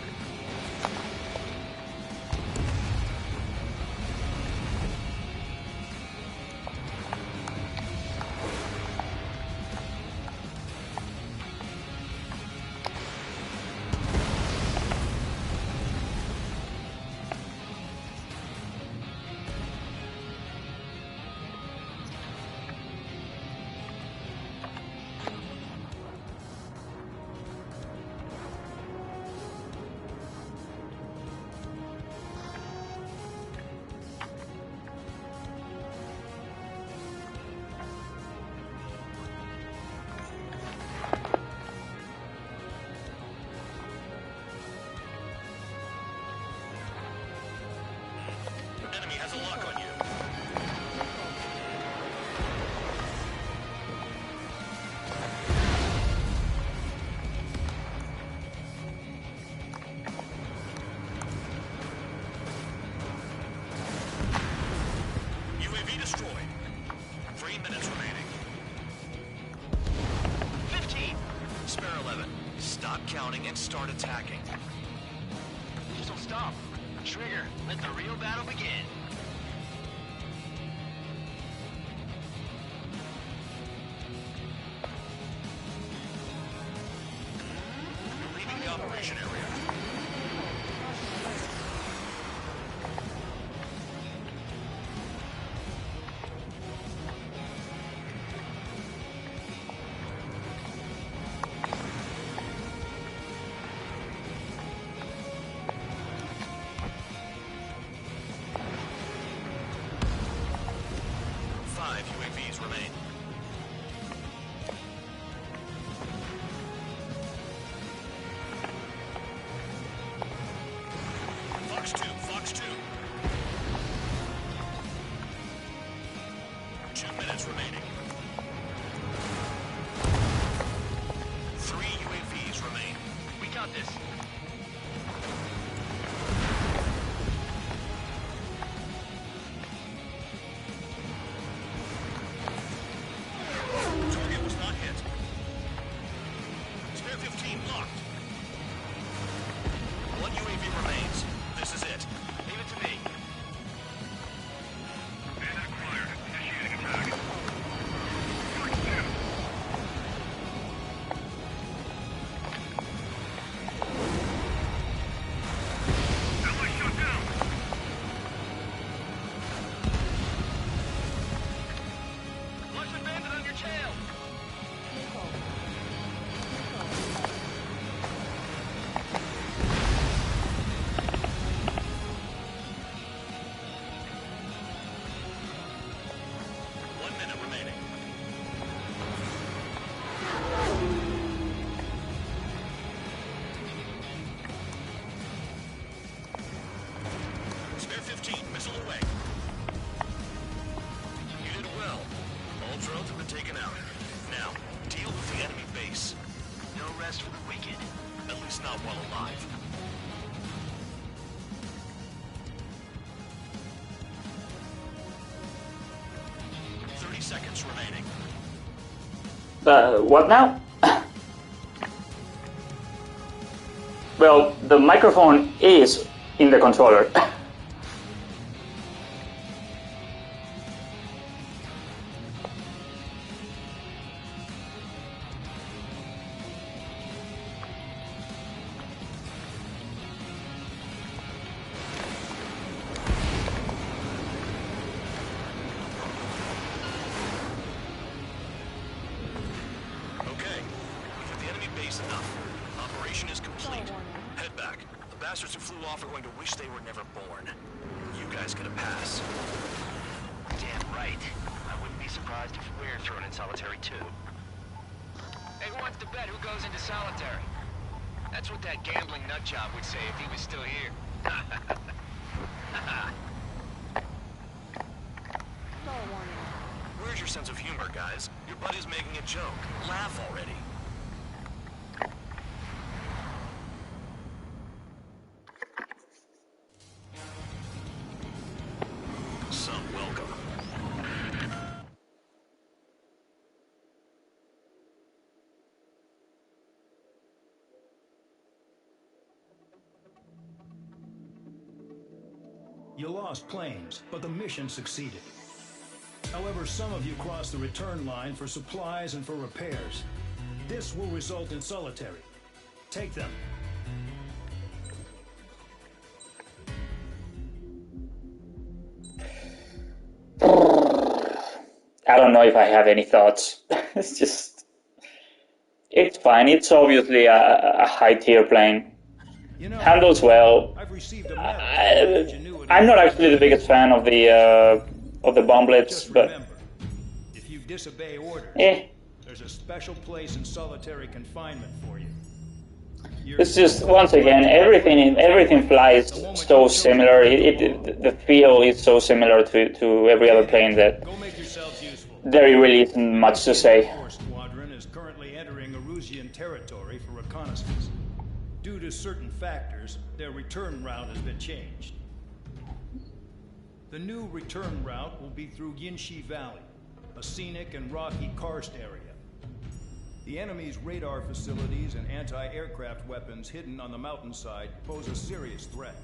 Enemy has a lock on you. UAV destroyed. 3 minutes remaining. 15. Spare 11. Stop counting and start attacking. Just don't stop. Trigger, let the real battle begin. Leaving the operation area. UAVs remain. Fox 2, Fox 2. 2 minutes remaining. 3 UAVs remain. We got this. Target was not hit. Spare 15 locked. 1 UAV remains. This is it. Leave it to me. Bandit acquired. Initiating attack. while alive. Seconds remaining. What now? Well, the microphone is in the controller. Bastards who flew off are going to wish they were never born. You guys get a pass. Damn right. I wouldn't be surprised if we're thrown in solitary too. Hey, who wants to bet who goes into solitary? That's what that gambling nutjob would say if he was still here. Where's your sense of humor, guys? Your buddy's making a joke. Laugh already. You lost planes, but the mission succeeded. However, some of you crossed the return line for supplies and for repairs. This will result in solitary. Take them. I don't know if I have any thoughts. It's fine. It's obviously a high-tier plane. Handles well. I'm not actually the biggest fan of the bomblets, but if you disobey orders, there's a special place in solitary confinement for you. It's just, once again, everything flies so similar. The feel is so similar to every other plane that there really isn't much to say. Squadron is currently entering Erusian territory for reconnaissance. Due to certain factors, their return route has been changed. The new return route will be through Yinshi Valley, a scenic and rocky karst area. The enemy's radar facilities and anti-aircraft weapons hidden on the mountainside pose a serious threat.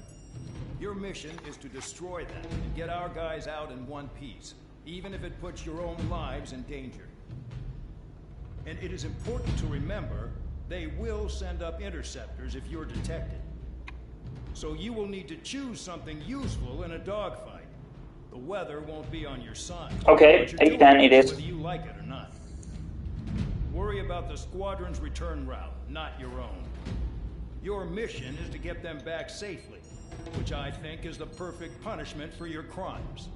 Your mission is to destroy them and get our guys out in one piece, even if it puts your own lives in danger. And it is important to remember, they will send up interceptors if you're detected. So you will need to choose something useful in a dogfight. The weather won't be on your side. Okay, 8-10 it is. Whether you like it or not. Worry about the squadron's return route, not your own. Your mission is to get them back safely, which I think is the perfect punishment for your crimes.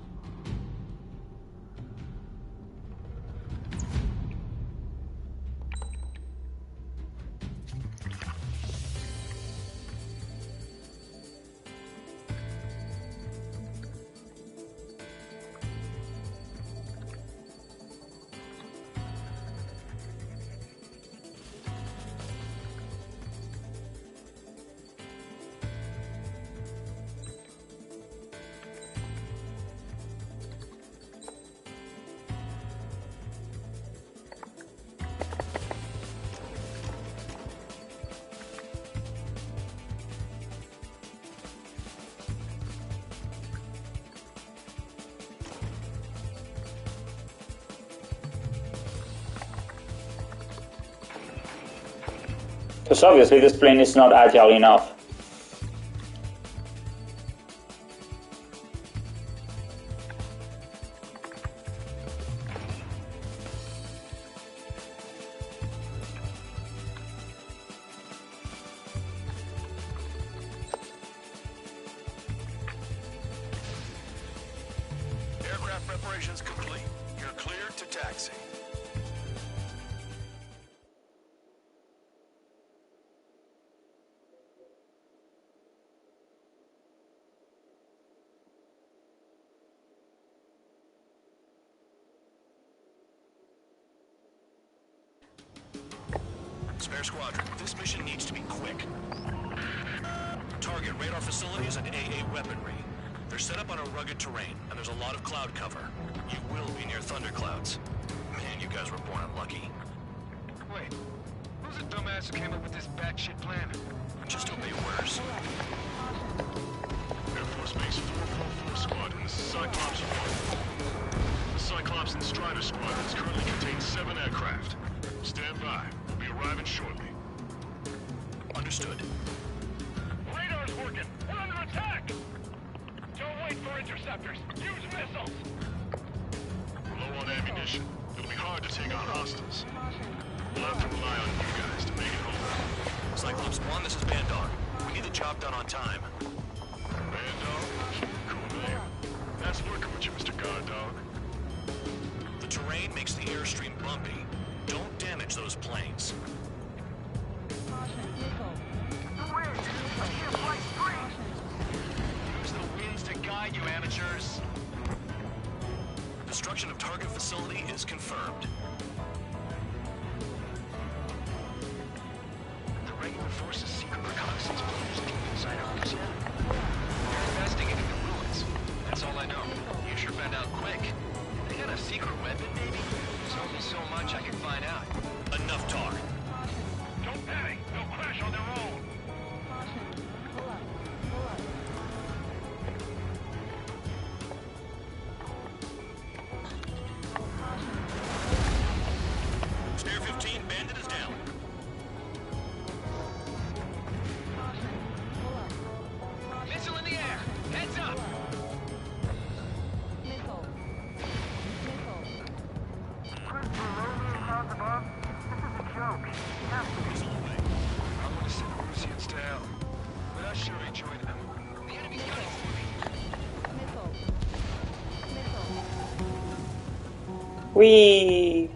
Because obviously this plane is not agile enough. Aircraft preparations complete. You're cleared to taxi. Spare Squadron. This mission needs to be quick. Target radar facilities and AA weaponry. They're set up on a rugged terrain, and there's a lot of cloud cover. You will be near thunderclouds. Man, you guys were born unlucky. Wait, who's the dumbass who came up with this batshit plan? Just obey orders. Air Force Base 444 Squadron, this is Cyclops 1. The Cyclops and Strider squadrons currently contain 7 aircraft. Stand by. We'll be arriving shortly. Understood. Radar's working. We're under attack. Don't wait for interceptors. Use missiles. We're low on ammunition. It'll be hard to take on hostiles. We'll have to rely on you guys to make it home. Cyclops 1, this is Bandog. We need the job done on time. Bandog? Cool name. That's working with you, Mr. Guard Dog. The terrain makes the airstream bumpy. Don't damage those planes. Use the winds to guide you, amateurs. Destruction of target facility is confirmed. The regular force's secret reconnaissance plane is deep inside Arusia. They're investigating the ruins. That's all I know. You sure found out quick. They got a secret weapon, maybe? There's only so much I can find out. Enough talk. Don't panic. They'll crash on their own. Spare 15, Bandit is down. Missile in the air! Heads up! I want to send Russians to hell, but I sure enjoyed them. The enemy's gunning for me. Whee!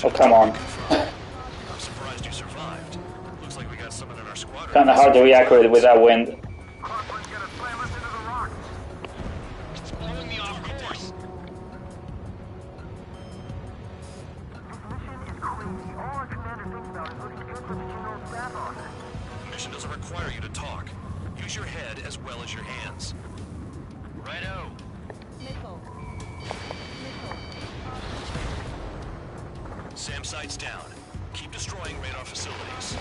Oh, come on. I'm surprised you survived. Looks like we got someone in our squadron. Kinda hard to be accurate with that wind. It's blowing me off course. The mission doesn't require you to talk. Use your head as well as your hands. Righto. SAM sights down. Keep destroying radar facilities.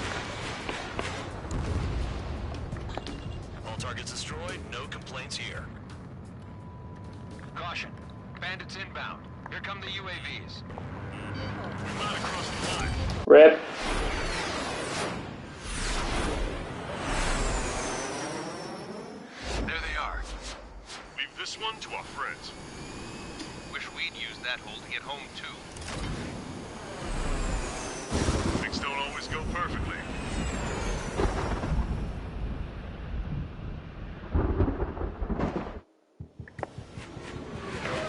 All targets destroyed, no complaints here. Caution. Bandits inbound. Here come the UAVs. Not across the line. Rip. There they are. Leave this one to our friends. Wish we'd used that hole to get home, too. Things don't always go perfectly.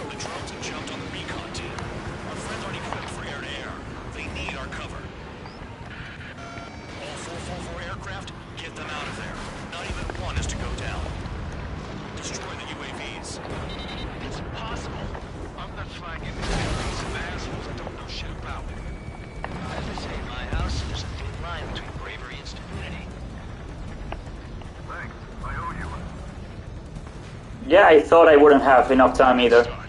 The drones have jumped on the recon team. Our friends aren't equipped for air-to-air. They need our cover. All 444 aircraft, get them out of there. Not even one is to go down. Destroy the UAVs. It's impossible. I'm not flying into these assholes I don't know shit about. As they say in my house, there's a thin line between bravery and stupidity. Thanks. I owe you. Yeah, I thought I wouldn't have enough time either. Now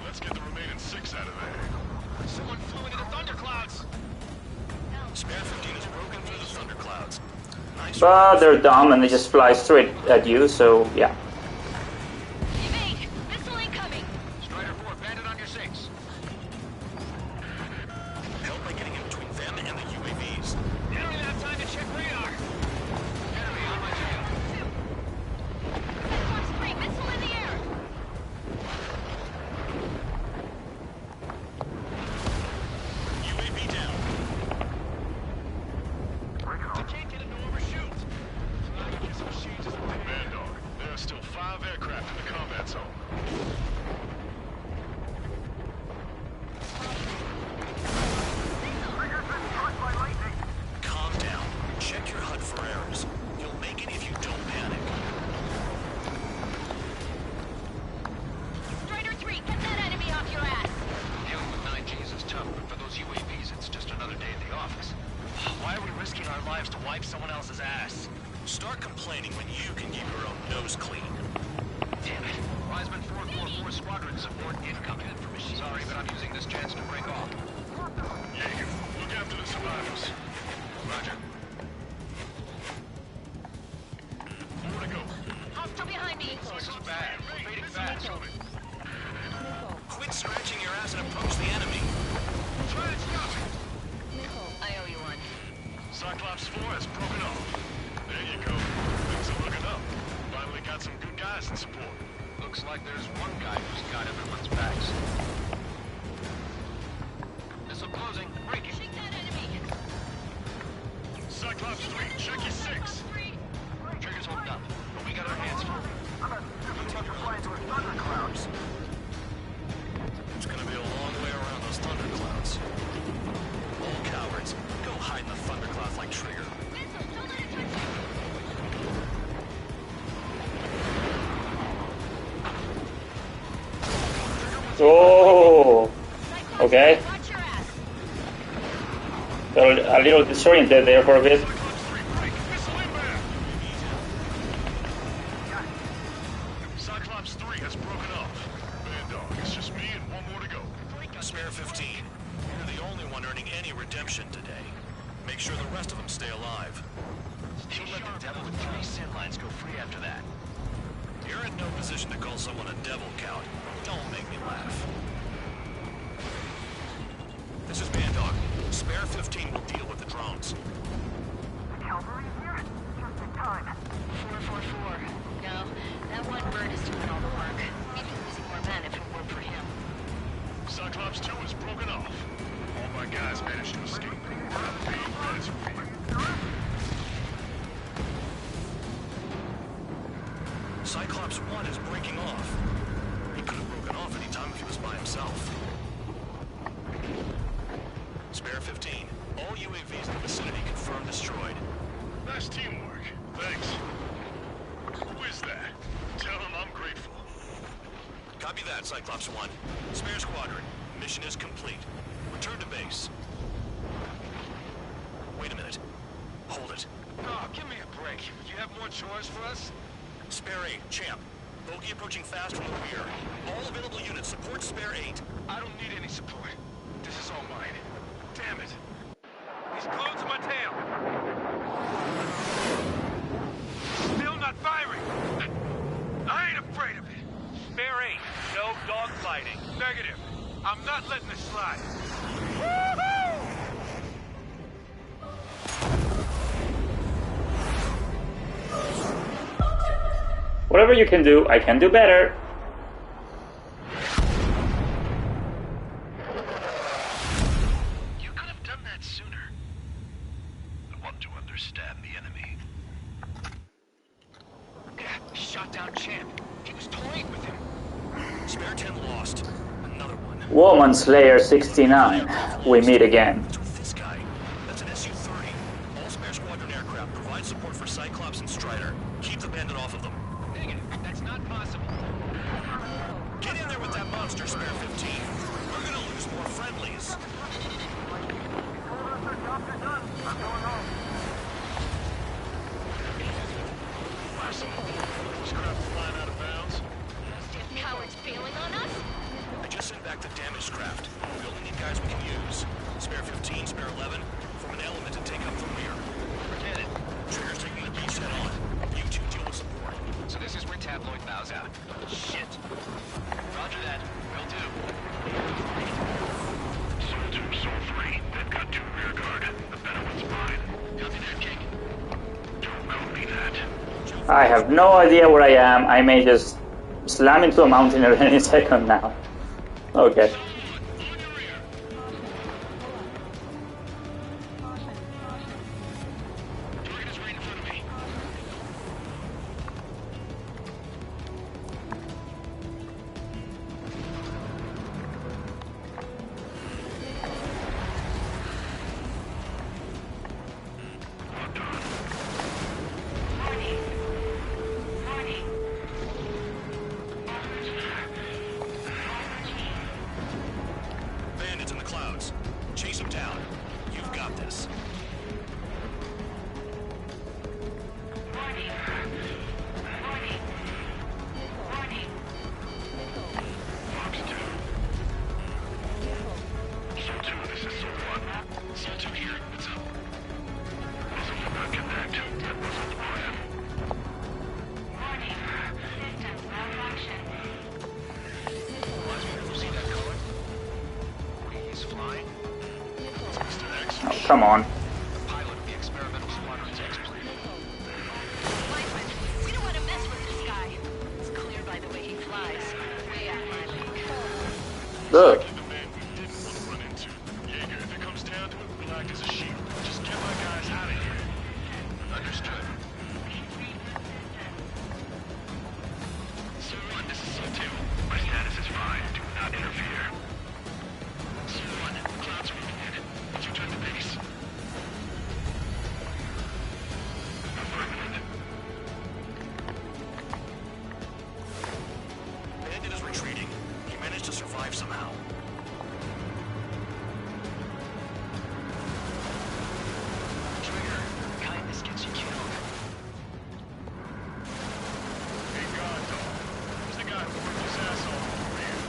let's get the remaining 6 out of there. Someone flew into the thunderclouds. Spare 15 is broken through the thunderclouds. Nice. But they're dumb and they just fly straight at you, so yeah. Evade! Missile incoming! Strider 4, Bandit on your 6. Help by getting in between them and the UAVs. They don't even have time to check radar. Enemy on my tail. Force 3, missile in the air! UAV down. I can't get him to overshoot. Bandog, there are still lives to wipe someone else's ass. Start complaining when you can keep your own nose clean. Damn it. Wiseman 444 squadron support incoming. Sorry, but I'm using this chance to break off. Jaeger, look after the survivors. Roger. More to go. Hostile behind me. This is bad. We're fading fast. Quit scratching your ass and approach the enemy. Try and stop it. I owe you one. Cyclops 4 has broken off. There you go. Things are looking up. Finally got some good guys in support. Looks like there's one guy who's got everyone's backs. Missile closing. Break it. Shake that enemy. Cyclops 3, check your 6. Trigger's holding up, but we got our hands full. It's gonna be a long way around those thunderclouds. All cowards, go hide in the thunderclouds like Trigger. Oh, okay. A little disoriented there for a bit. Cyclops 3 has broken off. Man, dog, it's just me and one more to go. Spare 15. You're the only one earning any redemption today. Make sure the rest of them stay alive. You let the devil with 3 sin lines go free after that. You're in no position to call someone a devil, Count. Don't make me laugh. This is Bandog. Spare 15 will deal with the drones. Cavalry here? Just in time. 444. No, that one bird is doing all the work. We'd be losing more men if it weren't for him. Cyclops 2 is broken off. All my guys managed to escape. Cyclops 1 is breaking off. He could have broken off any time if he was by himself. Spare 15. All UAVs in the vicinity confirmed destroyed. Nice teamwork. Thanks. Who is that? Tell him I'm grateful. Copy that, Cyclops 1. Spare squadron. Mission is complete. Return to base. Wait a minute. Hold it. Oh, give me a break. You have more chores for us? Spare 8, Champ. Bogey approaching fast from the rear. All available units support Spare 8. I don't need any support. This is all mine. Damn it. He's glued to my tail. Still not firing. I ain't afraid of it. Spare 8, no dogfighting. Negative. I'm not letting this slide. Woohoo! Whatever you can do, I can do better. You could have done that sooner. I want to understand the enemy. Shot down Champ. He was toying with him. Spare 10 lost. Another one. Woman Slayer 69. We meet again. This guy. That's an SU-30. All Spare Squadron aircraft provide support for Cyclops and Strider. Keep the bandit off of them. Negative. That's not possible. Get in there with that monster, Spare 15. We're gonna lose more friendlies. Was crap flying out of bounds? Damn cowards bailing on us? I just sent back the damaged craft. We only need guys we can use. Spare 15, Spare 11, form an element and take up the rear. Forget it. Trigger's taking the beast head on. You two deal with support. So this is where Tabloid bows out. Shit. Roger that. Will do. Soul 2, Soul 3. They've got 2 rear guard. The better one's mine. Copy that, King. Don't copy that. I have no idea where I am. I may just slam into a mountain at any second now. Okay. Bandits in the clouds. Chase them down. You've got this. Oh, come on. We don't want to mess with this guy. It's clear by the way he flies. Way out my league. Look. Jaeger, if it comes down to it, we'll act as a shield. Just get my guys out of here. Understood. Sir-1, this is Sub-2. My status is fine. Do not interfere. Sir-1, clouds are moving in. Did you turn to base? Affirmative. Bandit is retreating. He managed to survive somehow. Trigger, kindness gets you killed. Hey, God, dog. Who's the guy who worked his ass off over here?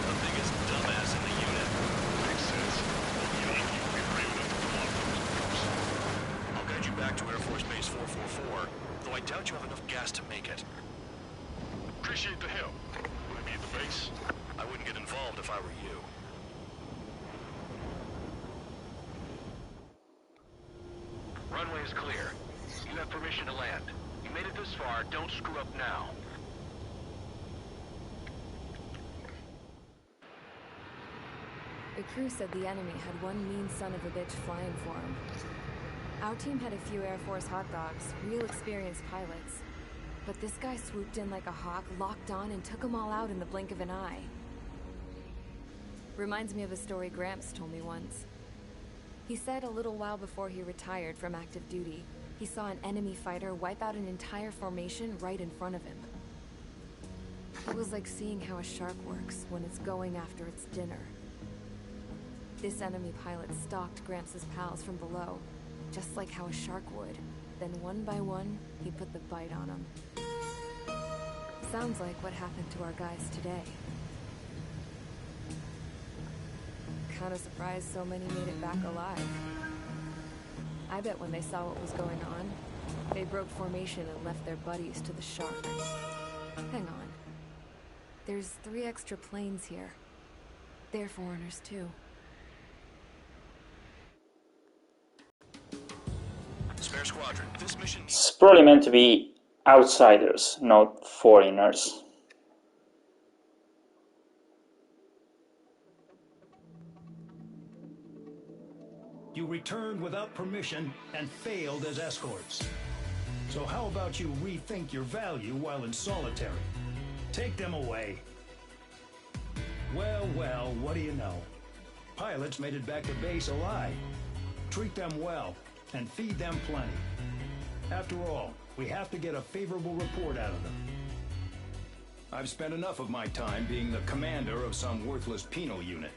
The biggest dumbass in the unit. Makes sense. Young, you'll be brave enough to pull off those moves. I'll guide you back to Air Force Base 444, though I doubt you have enough gas to make it. Appreciate the help. Will it be at the base? I wouldn't get involved if I were you. Runway is clear. You have permission to land. You made it this far, don't screw up now. The crew said the enemy had one mean son of a bitch flying for him. Our team had a few Air Force hot dogs, real experienced pilots. But this guy swooped in like a hawk, locked on, and took them all out in the blink of an eye. Reminds me of a story Gramps told me once. He said a little while before he retired from active duty, he saw an enemy fighter wipe out an entire formation right in front of him. It was like seeing how a shark works when it's going after its dinner. This enemy pilot stalked Gramps' pals from below, just like how a shark would. Then one by one, he put the bite on them. Sounds like what happened to our guys today. Kinda surprised so many made it back alive. I bet when they saw what was going on, they broke formation and left their buddies to the shark. Hang on. There's 3 extra planes here. They're foreigners too. Spare squadron, this mission... It's probably meant to be outsiders, not foreigners. You returned without permission and failed as escorts. So how about you rethink your value while in solitary? Take them away. Well, well, what do you know? Pilots made it back to base alive. Treat them well and feed them plenty. After all, we have to get a favorable report out of them. I've spent enough of my time being the commander of some worthless penal unit.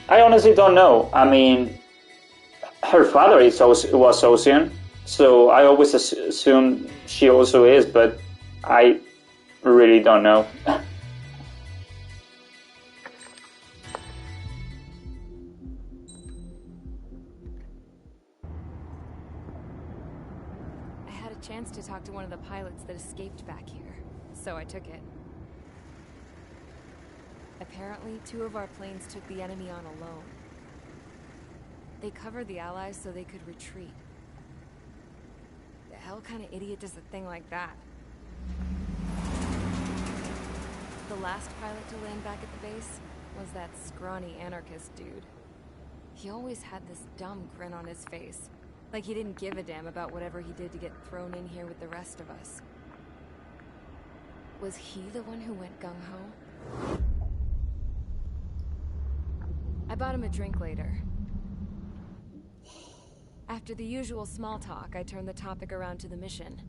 I honestly don't know. I mean, her father was Ocean, so I always assumed she also is, but I really don't know. I had a chance to talk to one of the pilots that escaped back here, so I took it. Apparently, 2 of our planes took the enemy on alone. They covered the Allies so they could retreat. The hell kind of idiot does a thing like that? The last pilot to land back at the base was that scrawny anarchist dude. He always had this dumb grin on his face, like he didn't give a damn about whatever he did to get thrown in here with the rest of us. Was he the one who went gung-ho? I bought him a drink later. After the usual small talk, I turned the topic around to the mission.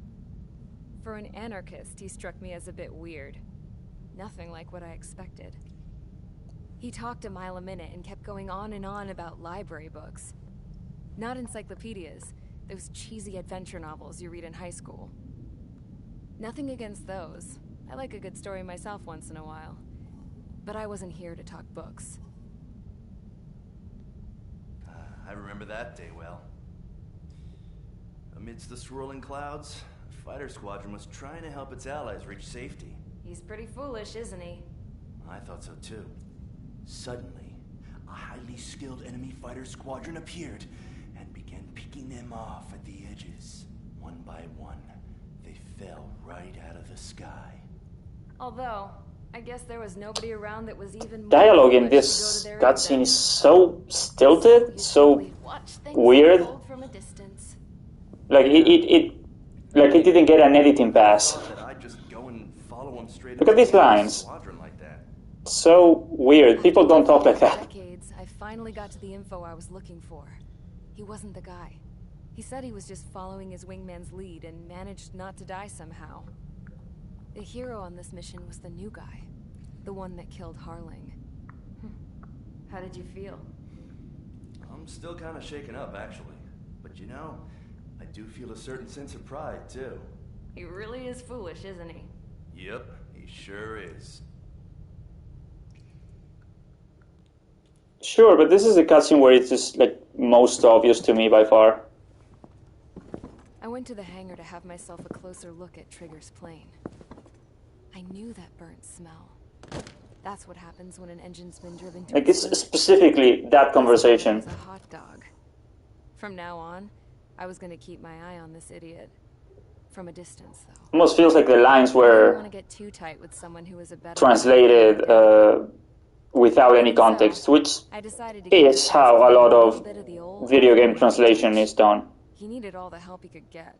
For an anarchist, he struck me as a bit weird. Nothing like what I expected. He talked a mile a minute and kept going on and on about library books. Not encyclopedias, those cheesy adventure novels you read in high school. Nothing against those. I like a good story myself once in a while. But I wasn't here to talk books. I remember that day well. Amidst the swirling clouds, a fighter squadron was trying to help its allies reach safety. He's pretty foolish, isn't he? I thought so too. Suddenly, a highly skilled enemy fighter squadron appeared and began picking them off at the edges. One by one, they fell right out of the sky. Although, I guess there was nobody around that was even more Dialogue in foolish this to go to their cutscene is event. so stilted, so Watch things weird. unfold from a distance. Like it didn't get an editing pass. That I'd just go and follow them straight Look at these lines. Squadron like that. So weird. People don't talk like that. Decades, I finally got to the info I was looking for. He wasn't the guy. He said he was just following his wingman's lead and managed not to die somehow. The hero on this mission was the new guy. The one that killed Harling. How did you feel? I'm still kind of shaken up, actually. But you know, I do feel a certain sense of pride, too. He really is foolish, isn't he? Yep, he sure is. Sure, but this is a cutscene where it's just like most obvious to me by far. I went to the hangar to have myself a closer look at Trigger's plane. I knew that burnt smell. That's what happens when an engine's been driven to Like it's specifically that conversation. As a hot dog. From now on, I was going to keep my eye on this idiot. From a distance, though. Almost feels like the lines I didn't were want to get too tight with someone who was a better translated without any context, which is how a lot of video game translation is done. He needed all the help he could get.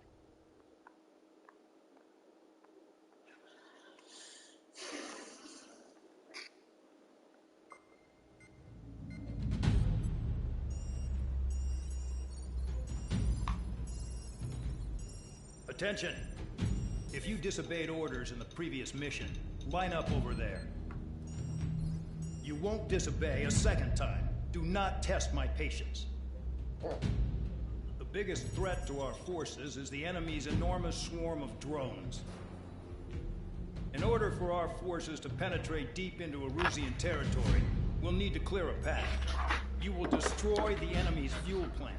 Attention! If you disobeyed orders in the previous mission, line up over there. You won't disobey a second time. Do not test my patience. The biggest threat to our forces is the enemy's enormous swarm of drones. In order for our forces to penetrate deep into Erusian territory, we'll need to clear a path. You will destroy the enemy's fuel plant.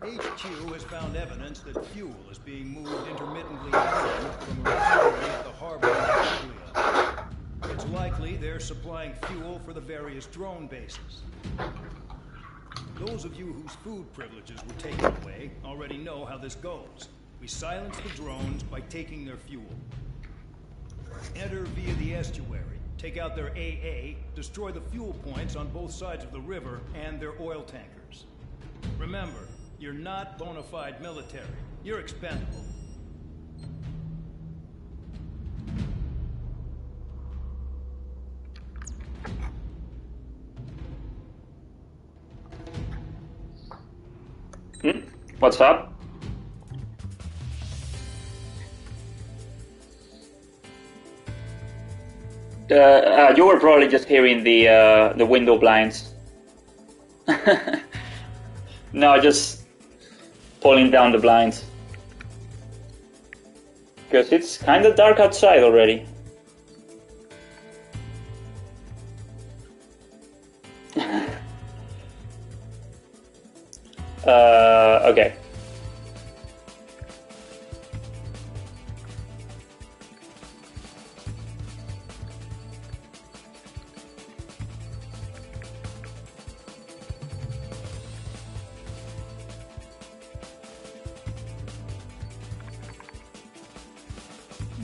HQ has found evidence that fuel is being moved intermittently inland from a refinery at the harbor of Anglia. It's likely they're supplying fuel for the various drone bases. Those of you whose food privileges were taken away already know how this goes. We silence the drones by taking their fuel. Enter via the estuary, take out their AA, destroy the fuel points on both sides of the river and their oil tankers. Remember, you're not bona fide military. You're expendable. What's up? You were probably just hearing the window blinds. No, just pulling down the blinds. Because it's kind of dark outside already. Okay.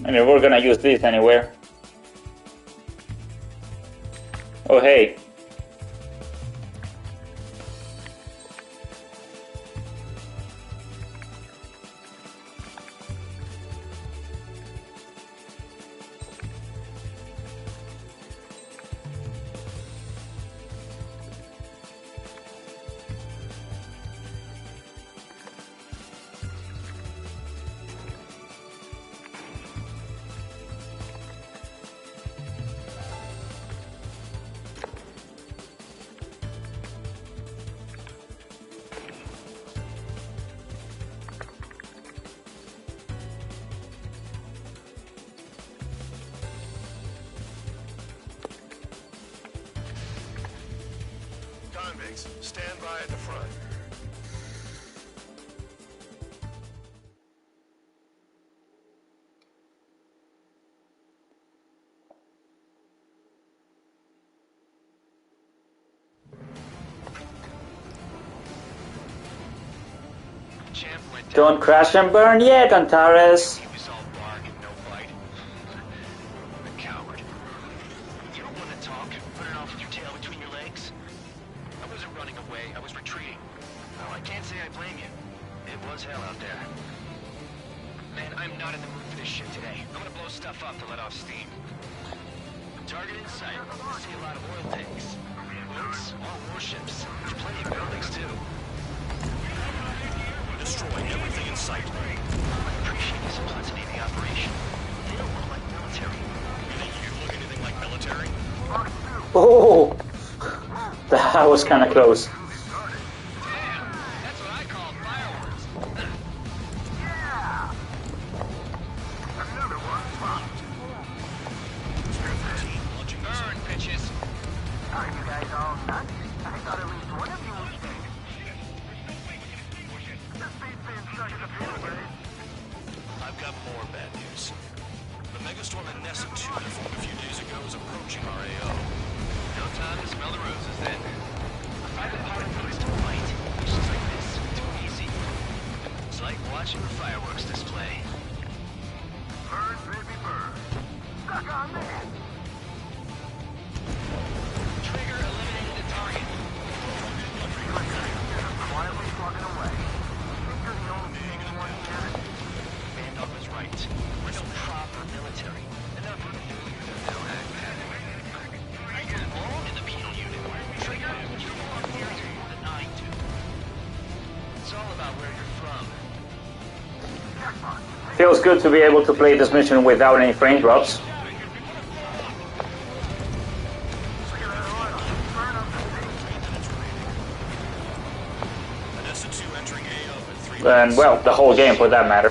I mean, we're gonna use this anywhere. Oh, hey. Biggs. Stand by at the front. Don't crash and burn yet, Antares. He was all bark and no bite. A coward. You don't want to talk, running off with your tail between your legs. I wasn't running away, I was retreating. Well, I can't say I blame you. It was hell out there. Man, I'm not in the mood for this shit today. I'm gonna blow stuff up to let off steam. Target in sight. I see a lot of oil tanks. Boats, all warships. There's plenty of buildings, too. Destroy everything in sight. I appreciate the simplicity of the operation. They don't look like military. You think you look anything like military? Oh, that was kind of close. That's what I call fireworks. Burn, bitches. Are you guys all nuts? I thought at least one of you was dead. I've got more bad news. The megastorm at Nessa 2 that formed a few days ago is approaching our AO. No time to smell the roses then. I've been part of things to fight. Missions like this, too easy. It's like watching a fireworks display. Burn, baby, burn. Stuck on me. Trigger eliminated the target. Quietly plugging away. Think you're the only one here? Bandog was right. We're no proper military. Enough of the I get along in the penal unit. Trigger, you belong here more than I do. It's all about where you're from. Feels good to be able to play this mission without any frame drops. And, well, the whole game for that matter.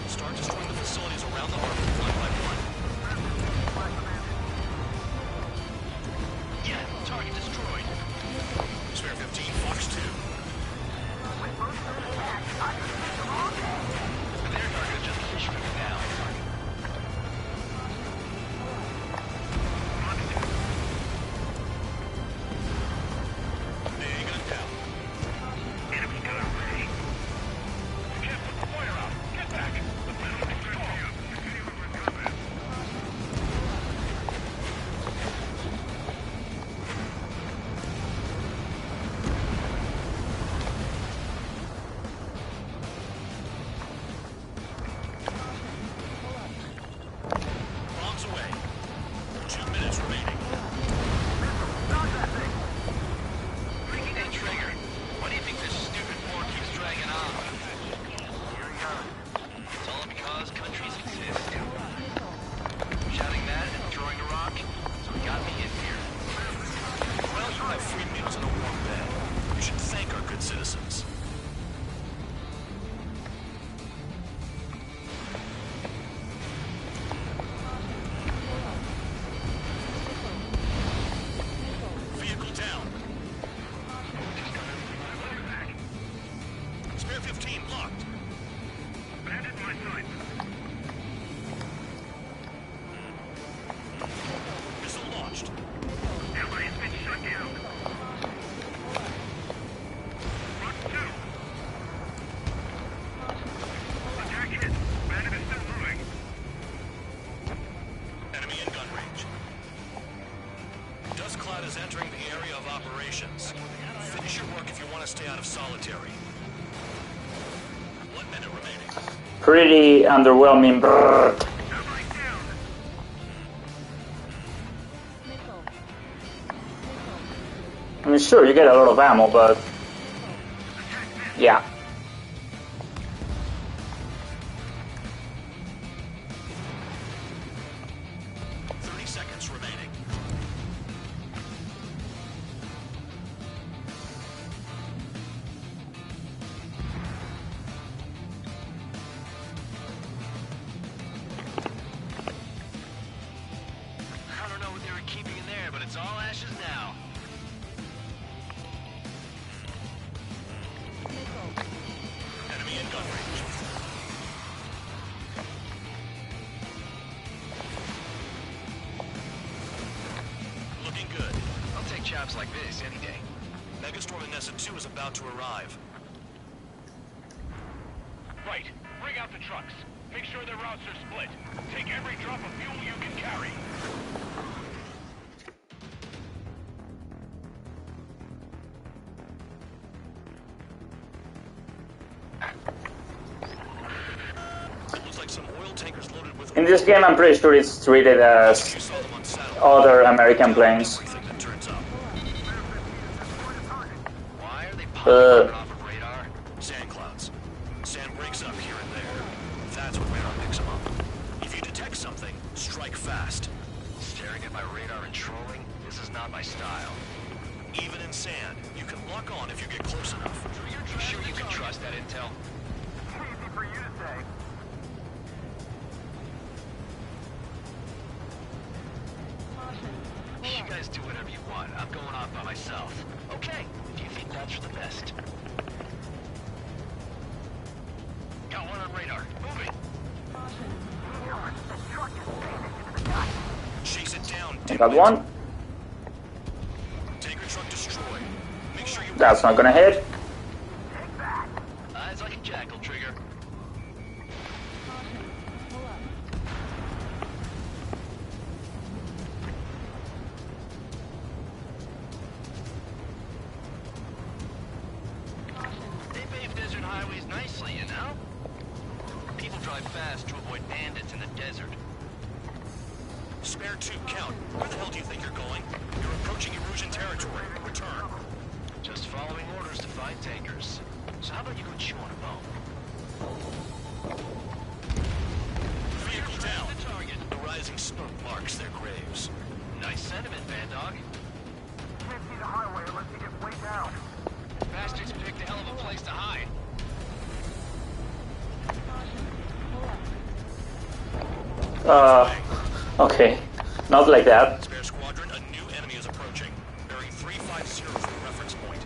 Start destroying the facilities around the harbor one by one. Yeah, target destroyed. Spare 15, Fox 2. Their target just fish from now. Bombs away. 2 minutes remaining. Hey, Trigger. Why do you think this stupid war keeps dragging on? It's all because countries exist. Shouting that and throwing a rock, so it got me in here. Well, you have free meals and a warm bed. You should thank our good citizens. Vehicle down. Spare 15 locked. Bandit my sight. Missile launched. Everybody's been shut down. Front 2. Attack hit. Bandit is still moving. Enemy in gun range. Dust cloud is entering the area of operations. Finish your work if you want to stay out of solitary. 1 minute remaining. Pretty underwhelming. Brrr. I mean, sure, you get a lot of ammo, but yeah. 30 seconds remaining. times like this any day. Megastorm in Nessa 2 is about to arrive. Right. Bring out the trucks. Make sure their routes are split. Take every drop of fuel you can carry. Looks like some oil tankers loaded with In this game, I'm pretty sure it's treated as other American planes. Why are they popping off of radar? Sand clouds. Sand breaks up here and there. That's what radar picks them up. If you detect something, strike fast. Staring at my radar and trolling? This is not my style. Even in sand, you can lock on if you get close enough. You sure you can trust that intel? Easy for you to say. You guys do whatever you want. I'm going off by myself. Okay, if you think that's for the best. Got one on radar. Moving. Chase it down. I got one. Tanker truck destroyed. Make sure you... That's not gonna hit. Eyes like a jackal, Trigger. They pave desert highways nicely, you know? People drive fast to avoid bandits in the desert. Spare 2, count. Where the hell do you think you're going? You're approaching Erusian territory. Return. Just following orders to find tankers. So how about you go chew on a bone? Vehicle down. The target. The rising smoke marks their graves. Nice sentiment, Bandog. Can't see the highway unless you get way down. Bastards picked a hell of a place to hide. Okay. Not like that. Spare squadron, a new enemy is approaching. Bearing 350 for the reference point.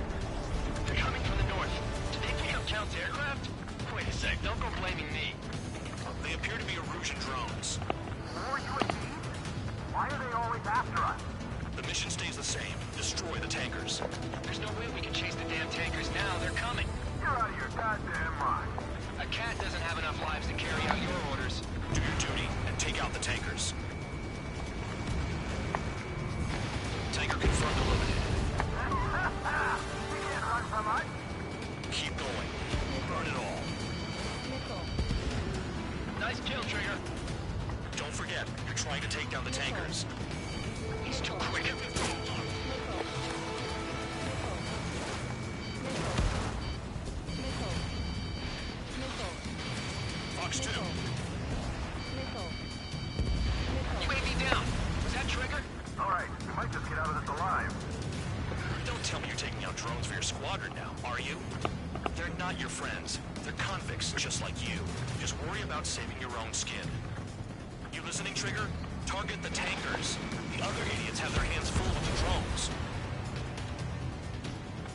They're coming from the north. Did they pick up Count's aircraft? Wait a sec, don't go blaming me. They appear to be Erusian drones. More UAVs? Why are they always after us? The mission stays the same. Destroy the tankers. There's no way we can chase the damn tankers now. They're coming. You're out of your goddamn mind. A cat doesn't have enough lives to carry out your orders. Do your duty and take out the tankers. Tanker confirmed eliminated. You can't run from us. Keep going. Burn it all. Nice kill, Trigger. Don't forget, you're trying to take down the tankers. He's too quick. Fox 2. UAV down. Was that Trigger? All right, we might just get out of this alive. Don't tell me you're taking out drones for your squadron now, are you? They're not your friends. They're convicts just like you. Just worry about saving your own skin. You listening, Trigger? Target the tankers. The other idiots have their hands full with the drones.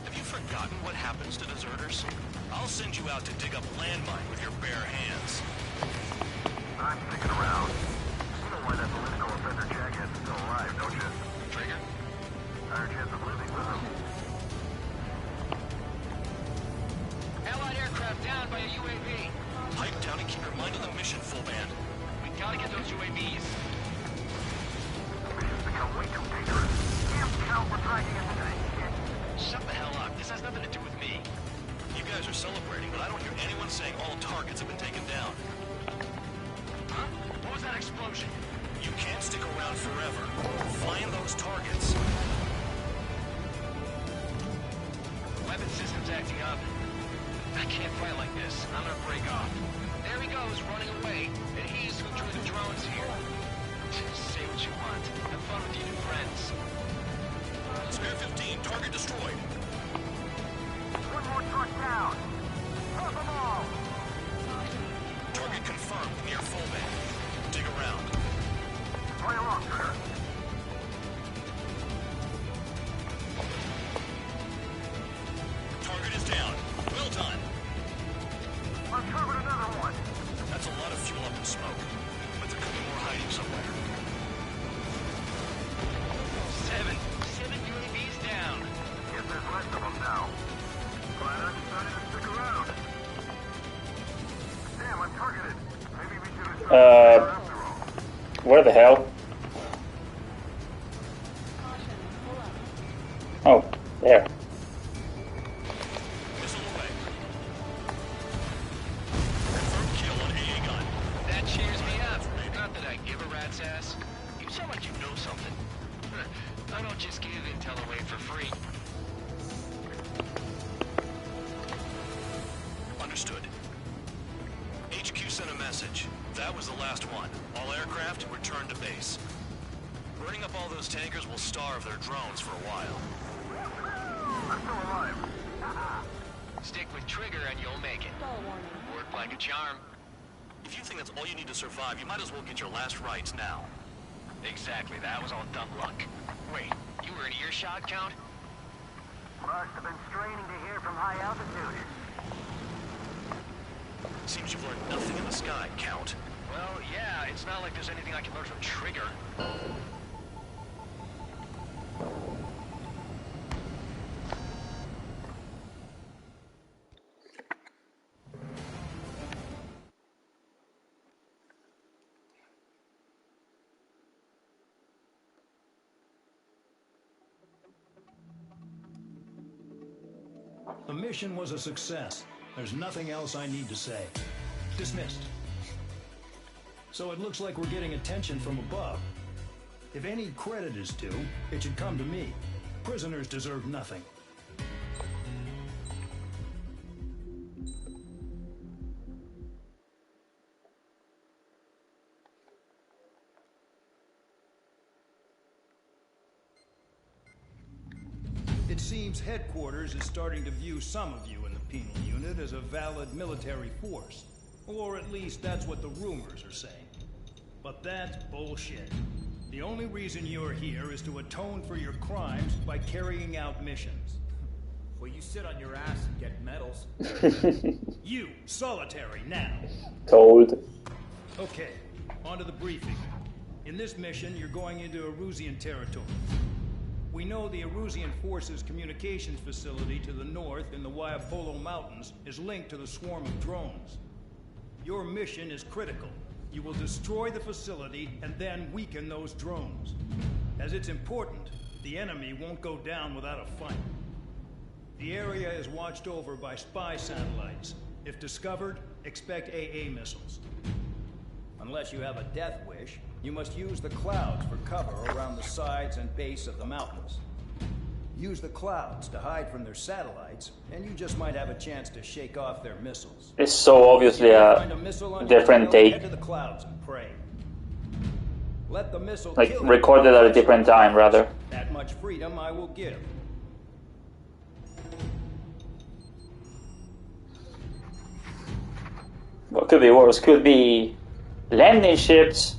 Have you forgotten what happens to deserters? I'll send you out to dig up landmine with your bare hands. I'm sticking around. You know why that political offender jackass is still alive, don't you? Trigger? Higher chance of living with him. Allied aircraft down by a UAV. Pipe down and keep your mind on the mission, full band. We gotta get those UAVs. Mission's become way too dangerous. Damn count, we're dragging it today. Shut the hell up. This has nothing to do with me. You guys are celebrating, but I don't hear anyone saying all targets have been taken down. Huh? What was that explosion? You can't stick around forever. Find those targets. Weapon system's acting up. I can't fight like this. I'm gonna break off. There he goes, running away. And he's who drew the drones here. Say what you want. Have fun with your new friends. Spare 15, target destroyed. One more truck down. Drop them all. Target confirmed near full band. Dig around. Play along, Trigger. Target is down. Well done. Uncovered another Where the hell? Oh, there. That cheers me up. Not that I give a rat's ass. You sound like you know something. I don't just give intel away for free. Understood. HQ sent a message. That was the last one. All aircraft return to base. Burning up all those tankers will starve their drones for a while. I'm still alive. Stick with Trigger and you'll make it. Work like a charm. If you think that's all you need to survive, you might as well get your last rites now. Exactly, that was all dumb luck. Wait, you were in earshot, Count? Must have been straining to hear from high altitude. Seems you've learned nothing in the sky, Count. Well, yeah, it's not like there's anything I can learn from Trigger. The mission was a success. There's nothing else I need to say. Dismissed. So it looks like we're getting attention from above. If any credit is due, it should come to me. Prisoners deserve nothing. It seems headquarters is starting to view some of you in the penal unit as a valid military force. Or at least that's what the rumors are saying. But that's bullshit. The only reason you're here is to atone for your crimes by carrying out missions. Well, you sit on your ass and get medals. You, solitary, now. Told. Okay, on to the briefing. In this mission, you're going into Erusian territory. We know the Erusian Forces communications facility to the north in the Waiapolo Mountains is linked to the swarm of drones. Your mission is critical. You will destroy the facility and then weaken those drones. As it's important, the enemy won't go down without a fight. The area is watched over by spy satellites. If discovered, expect AA missiles. Unless you have a death wish, you must use the clouds for cover around the sides and base of the mountains. Use the clouds to hide from their satellites, and you just might have a chance to shake off their missiles. It's so obviously a different take. Head to the clouds and pray. Let the missile Like kill recorded at a different time, rather. That much freedom I will give. What could be worse? Could be landing ships.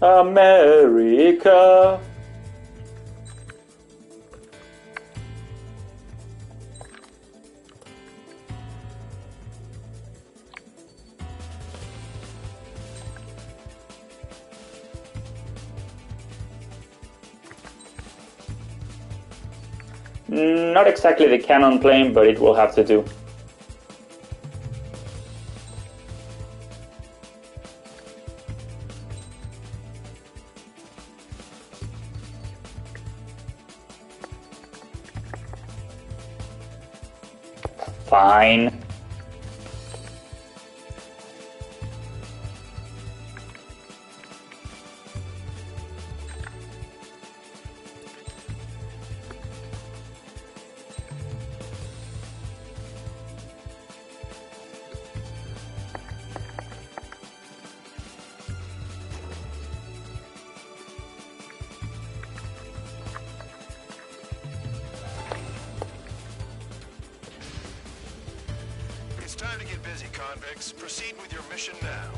America. Not exactly the cannon plane, but it will have to do. Fine. It's time to get busy, convicts. Proceed with your mission now.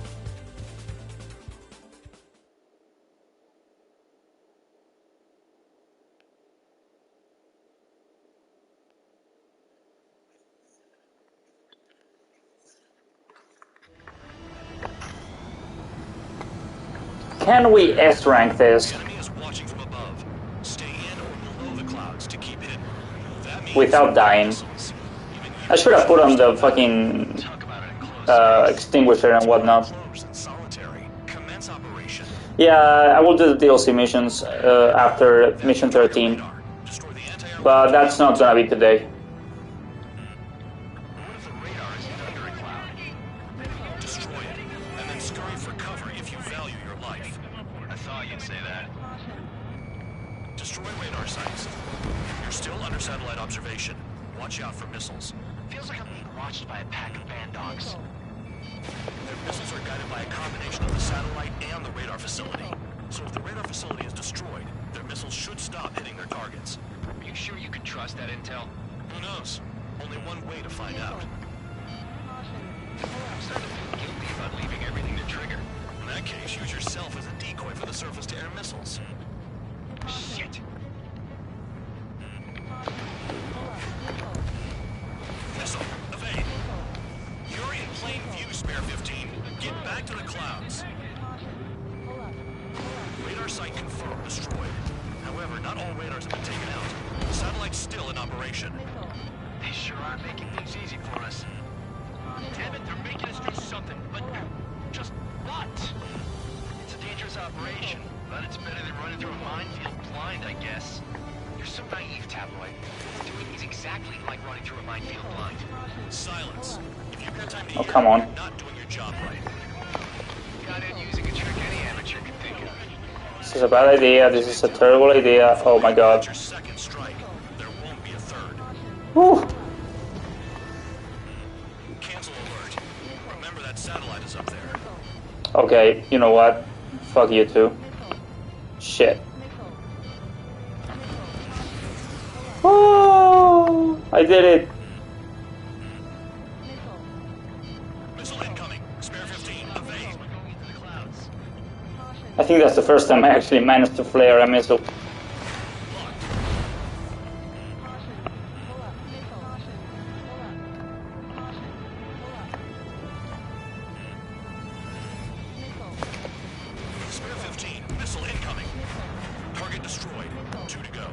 can we S-rank this without dying? I should have put on the fucking extinguisher and whatnot. Yeah, I will do the DLC missions after mission 13, but that's not gonna be today. Watch out for missiles. Feels like I'm being watched by a pack of band dogs. Their missiles are guided by a combination of the satellite and the radar facility. So if the radar facility is destroyed, their missiles should stop hitting their targets. Are you sure you can trust that intel? Who knows? Only one way to find out. I'm starting to feel guilty about leaving everything to Trigger. In that case, use yourself as a decoy for the surface-to-air missiles. Shit! Missile, evade. You're in plain view, Spare 15. Get back to the clouds. Radar site confirmed destroyed. However, not all radars have been taken out. The satellite's still in operation. They sure are making things easy for us. Damn it, they're making us do something, but just what? It's a dangerous operation, but it's better than running through a minefield blind, I guess. You're so naive, Tabloid. What we're doing is exactly like running through a minefield blind. Silence. If you've got time to come on. you're not doing your job right. Got in using a trick any amateur can think of. This is a bad idea. This is a terrible idea. Oh my god. Your second strike. There won't be a third. Whew. Cancel alert. Remember that satellite is up there. Okay, you know what? Fuck you too. Shit. Oh, I did it. Missile incoming. Spare 15. Evade. I think that's the first time I actually managed to flare a missile. Spare 15. Missile incoming. Target destroyed. 2 to go.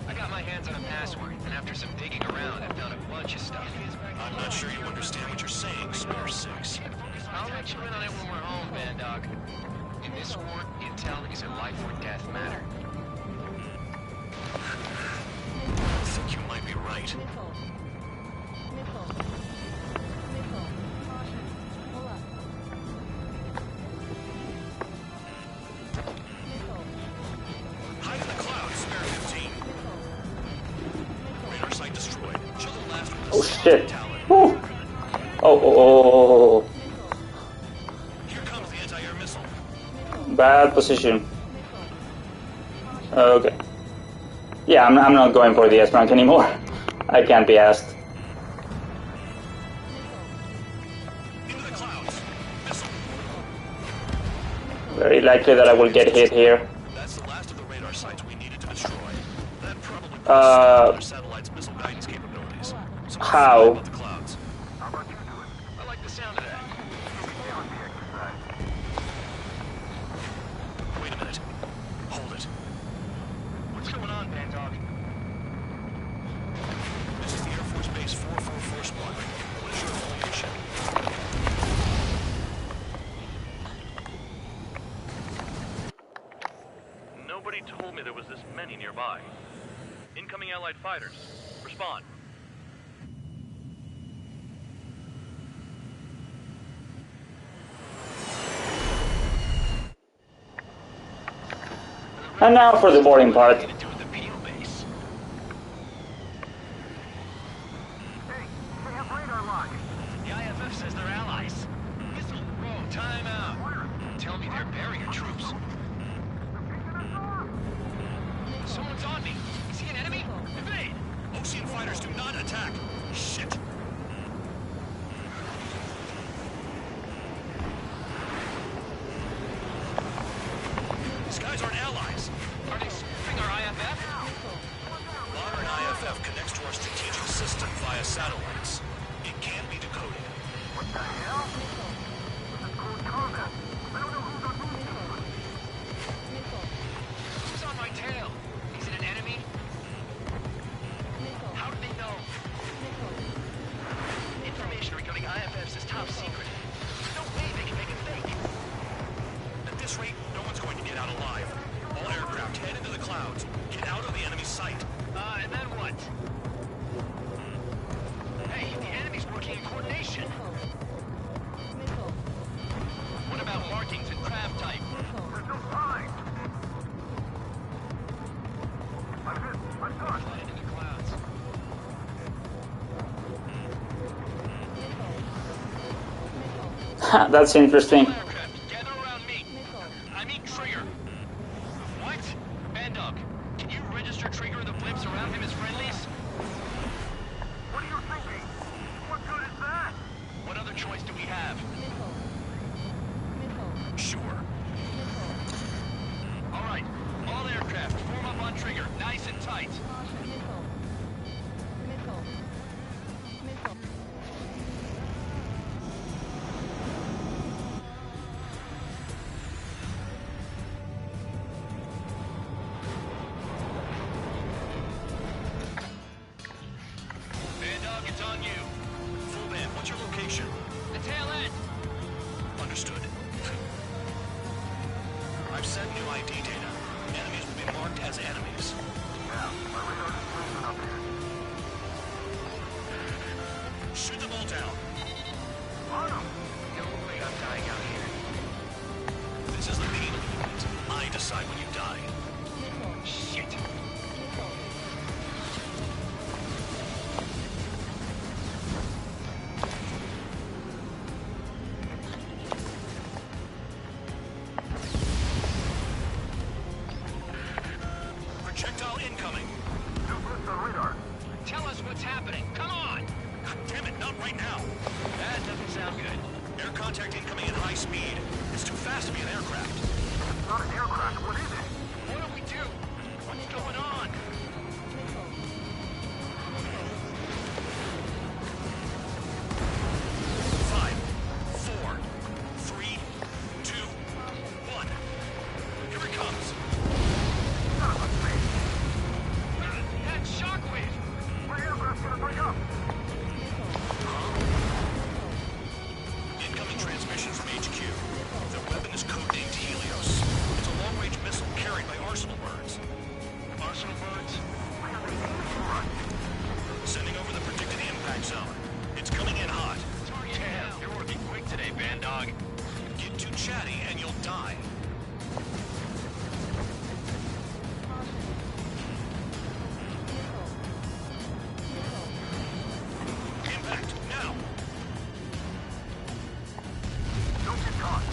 I got my hands on a password, and after some digging around, I found a bunch of stuff. I'm not sure you understand what you're saying, Spare 6. I'll let you in on it when we're home, Band Dog. In this war, intel is a life or death matter. I think you might be right. Hide in the clouds, Spare 15. Radar site destroyed. Show the last one. Oh shit. Whew. Oh. Here comes the anti-air missile. Bad position. Okay. Yeah, I'm not going for the S-rank anymore. I can't be asked. Into the clouds. Missile. Very likely that I will get hit here. That's the last of the radar sites we needed to destroy. That probably Uh, satellite's missile guidance capabilities. So how? about the clouds. How about you do it? I like the sound of that. Wait a minute. Hold it. What's going on, Band Dog? This is the Air Force Base 444 Squadron. What is your affiliation? Nobody told me there was this many nearby. Incoming Allied fighters. Respond. And now for the boring part. To do with the penal base. Hey, they have radar lock. The IFF says they're allies. Missile, whoa, time out. Tell me they're barrier troops. Someone's on me. Is he an enemy? Evade! Ocean fighters do not attack. Shit. These guys aren't allies. Are they spoofing our IFF? Modern IFF connects to our strategic system via satellites. It can be decoded. What the hell? That's interesting. Gather around me. I mean Trigger. What? Bandog, can you register Trigger and the blips around him as friendlies? What are you thinking? What good is that? What other choice do we have? Sure. All right, all aircraft, form up on Trigger, nice and tight. Bandog, it's on you. Full band, what's your location? The tail end. Understood. I've sent new ID data. Enemies will be marked as enemies. Yeah, my radar displacement up here. Shoot them all down. On them! No way I'm dying out here. This is the main unit. I decide when you die. Shit. Projectile incoming. New blips on radar. Tell us what's happening. Come on. God damn it, not right now. That doesn't sound good. Air contact incoming at high speed. It's too fast to be an aircraft. It's not an aircraft. What is it? What do we do? What's going on? Five, four, three, two, one. Here it comes. Son of a bitch! That shockwave! My aircraft's gonna break up! Incoming transmission from HQ. The weapon is codenamed Helios. It's a long-range missile carried by Arsenal birds. Arsenal birds? Why are they aiming for us? Sending over the predicted impact zone. It's coming in hot. Damn, you're working quick today, Bandog. Get too chatty and you'll die. Impact, now! Don't get caught.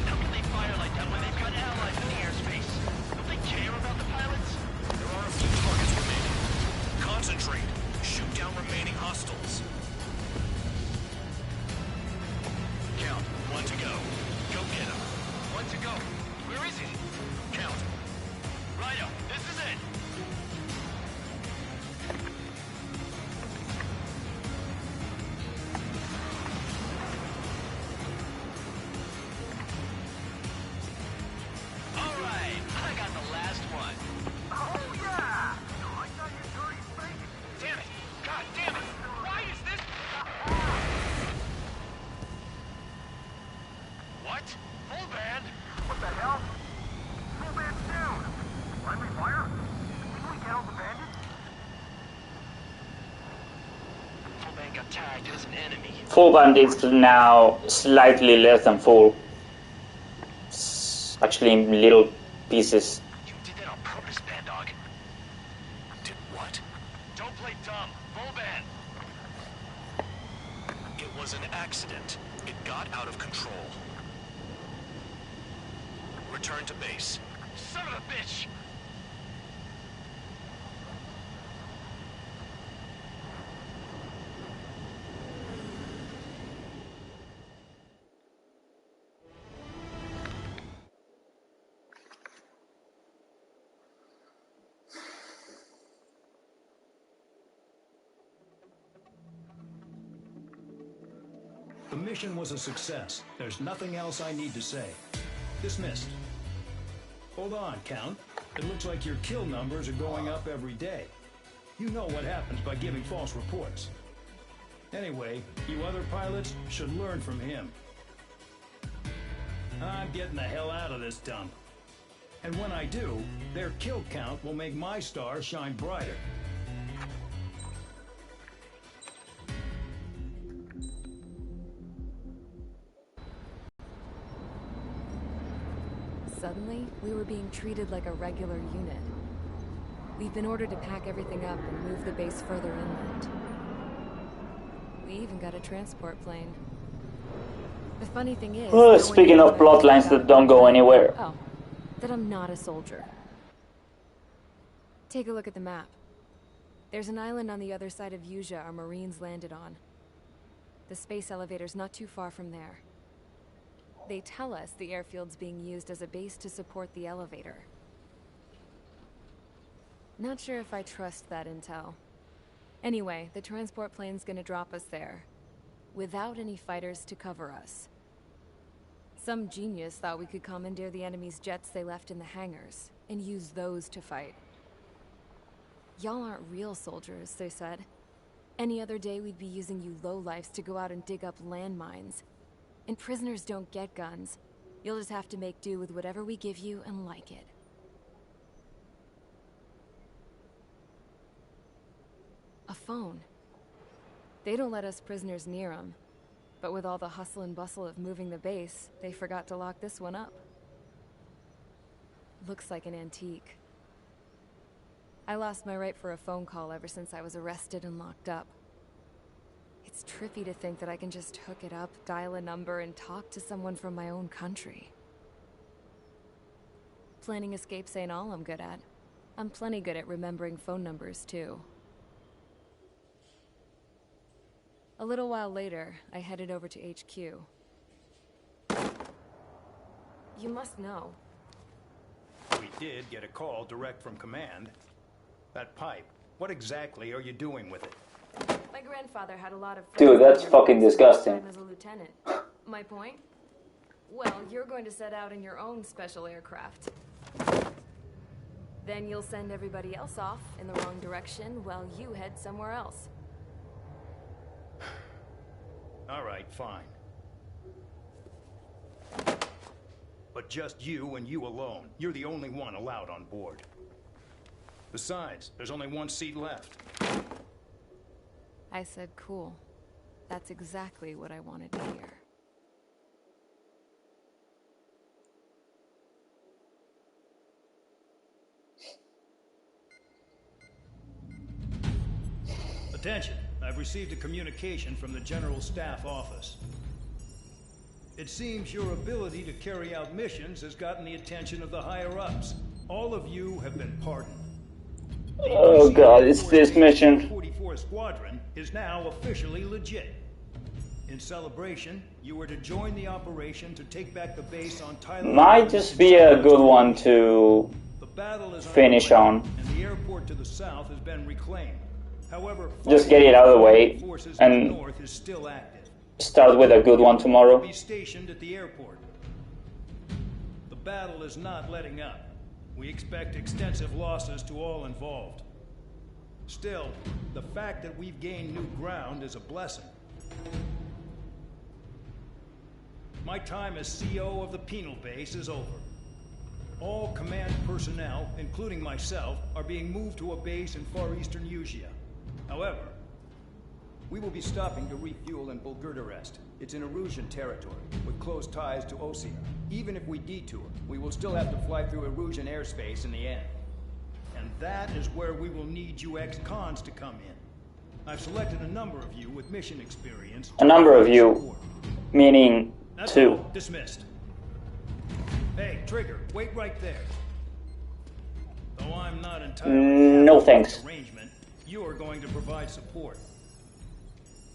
How can they fire like that when they've got allies in the airspace? Don't they care about the pilots? There are a few targets remaining. Concentrate. Shoot down remaining hostiles. Count. One to go. Go get him. One to go. Where is he? Count. Righto, this is it. All right, I got the last one. Oh, yeah! I got your dirty fake. Damn it! God damn it! Why is this? What? Full band? What the hell? Full band's down! Friendly fire? Didn't we get all the bandits? Full band got tagged as an enemy. Full band is now slightly less than full. Actually, in little pieces. You did that on purpose, Bandog. Did what? Don't play dumb. Full band. It was an accident. It got out of control. Return to base. Son of a bitch! The mission was a success. There's nothing else I need to say. Dismissed. Hold on, Count. It looks like your kill numbers are going up every day. You know what happens by giving false reports. Anyway, you other pilots should learn from him. I'm getting the hell out of this dump. And when I do, their kill count will make my star shine brighter. Suddenly, we were being treated like a regular unit. We've been ordered to pack everything up and move the base further inland. We even got a transport plane. The funny thing is... Oh, speaking of plot lines that don't go anywhere. Oh, that I'm not a soldier. Take a look at the map. There's an island on the other side of Yuja our Marines landed on. The space elevator's not too far from there. They tell us the airfield's being used as a base to support the elevator. Not sure if I trust that intel. Anyway, the transport plane's gonna drop us there, without any fighters to cover us. Some genius thought we could commandeer the enemy's jets they left in the hangars, and use those to fight. Y'all aren't real soldiers, they said. Any other day we'd be using you lowlifes to go out and dig up landmines. And prisoners don't get guns. You'll just have to make do with whatever we give you and like it. A phone. They don't let us prisoners near them. But with all the hustle and bustle of moving the base, they forgot to lock this one up. Looks like an antique. I lost my right for a phone call ever since I was arrested and locked up. It's trippy to think that I can just hook it up, dial a number, and talk to someone from my own country. Planning escapes ain't all I'm good at. I'm plenty good at remembering phone numbers, too. A little while later, I headed over to HQ. You must know. We did get a call direct from command. That pipe, what exactly are you doing with it? My grandfather had a lot of friends. Dude, that's fucking disgusting. As a lieutenant. My point? Well, you're going to set out in your own special aircraft. Then you'll send everybody else off in the wrong direction while you head somewhere else. All right, fine. But just you and you alone. You're the only one allowed on board. Besides, there's only one seat left. I said cool. That's exactly what I wanted to hear. Attention, I've received a communication from the General Staff Office. It seems your ability to carry out missions has gotten the attention of the higher-ups. All of you have been pardoned. Oh god, it's this mission. 44 Squadron is now officially legit. In celebration, you were to join the operation to take back the base on Tyler. Might just be a good one to finish on. And the airport to the south has been reclaimed. However, just get it out of the way and north is still active. Start with a good one tomorrow. Be stationed at the airport. The battle is not letting up. We expect extensive losses to all involved. Still, the fact that we've gained new ground is a blessing. My time as CO of the penal base is over. All command personnel, including myself, are being moved to a base in far eastern Yuja. However, we will be stopping to refuel in Bulgurdarest. It's in Erusian territory, with close ties to Osea. Even if we detour, we will still have to fly through Erusian airspace in the end. And that is where we will need you ex-cons to come in. I've selected a number of you with mission experience. A number of you, meaning that's two. All. Dismissed. Hey, Trigger, wait right there. Though I'm not entirely no thanks. Arrangement, you are going to provide support.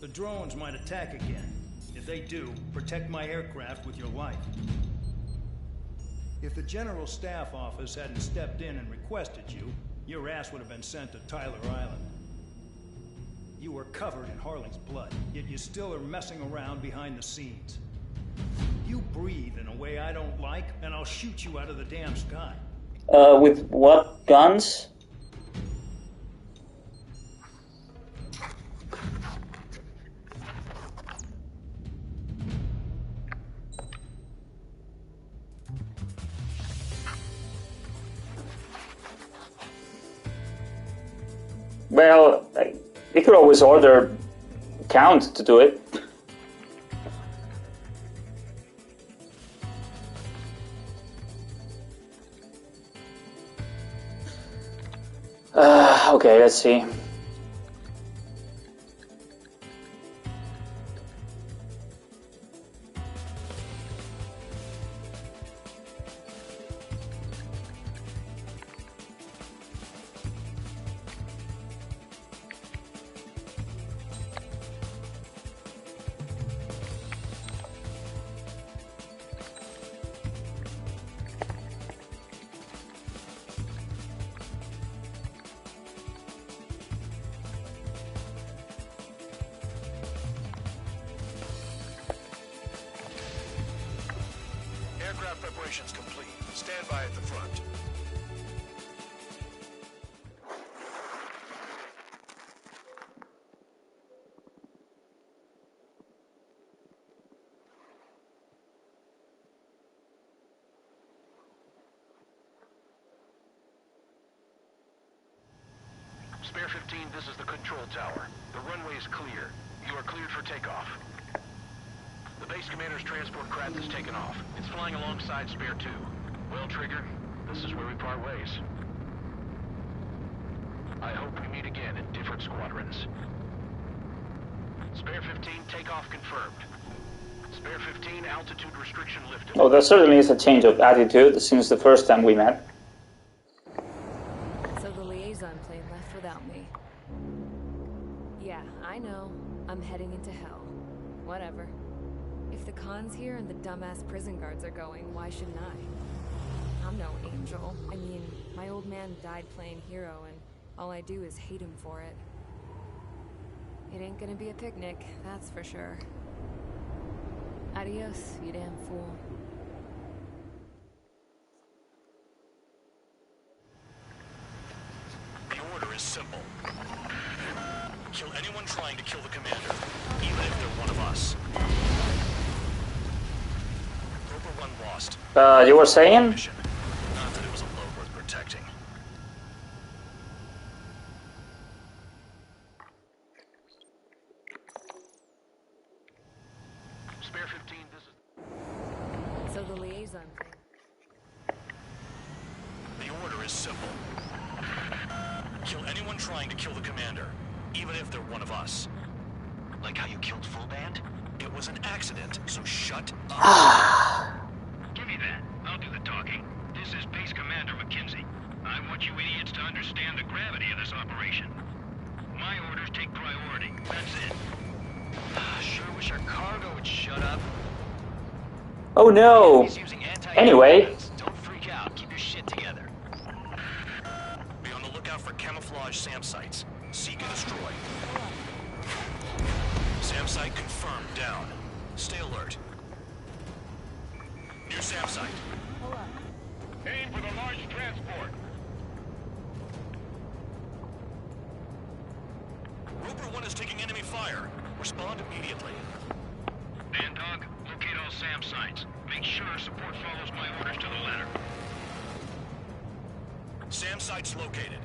The drones might attack again. If they do, protect my aircraft with your life. If the General Staff Office hadn't stepped in and requested you, your ass would have been sent to Tyler Island. You were covered in Harling's blood, yet you still are messing around behind the scenes. You breathe in a way I don't like, and I'll shoot you out of the damn sky. With what guns? Well, you could always order Count to do it. Okay, let's see. Operation's complete. Stand by at the front. Spare 15, this is the control tower. The runway is clear. You are cleared for takeoff. The base commander's transport craft has taken off. It's flying alongside Spare 2. Well, Trigger, this is where we part ways. I hope we meet again in different squadrons. Spare 15, takeoff confirmed. Spare 15, altitude restriction lifted. Oh, there certainly is a change of attitude since the first time we met. So the liaison plane left without me. Yeah, I know. I'm heading into hell. Whatever. If the Khan's here and the dumbass prison guards are going, why shouldn't I? I'm no angel. I mean, my old man died playing hero, and all I do is hate him for it. It ain't gonna be a picnic, that's for sure. Adios, you damn fool. The order is simple. Kill anyone trying to kill the commander, even if they're one of us. Roper 1 lost. You were saying? Not that it was a load worth protecting. Spare 15, this is... So the liaison thing. The order is simple. Kill anyone trying to kill the commander, even if they're one of us. Like how you killed Full Band? It was an accident, so shut up. Give me that. I'll do the talking. This is Base Commander McKenzie. I want you idiots to understand the gravity of this operation. My orders take priority. That's it. Sure wish our cargo would shut up. Oh no! Anyway. Don't freak out. Keep your shit together. Be on the lookout for camouflage SAM sites. Seek and destroy. SAM site confirmed. Down. Stay alert. New SAM site. Aim for the large transport. Roper 1 is taking enemy fire. Respond immediately. Bandog, locate all SAM sites. Make sure support follows my orders to the letter. SAM sites located.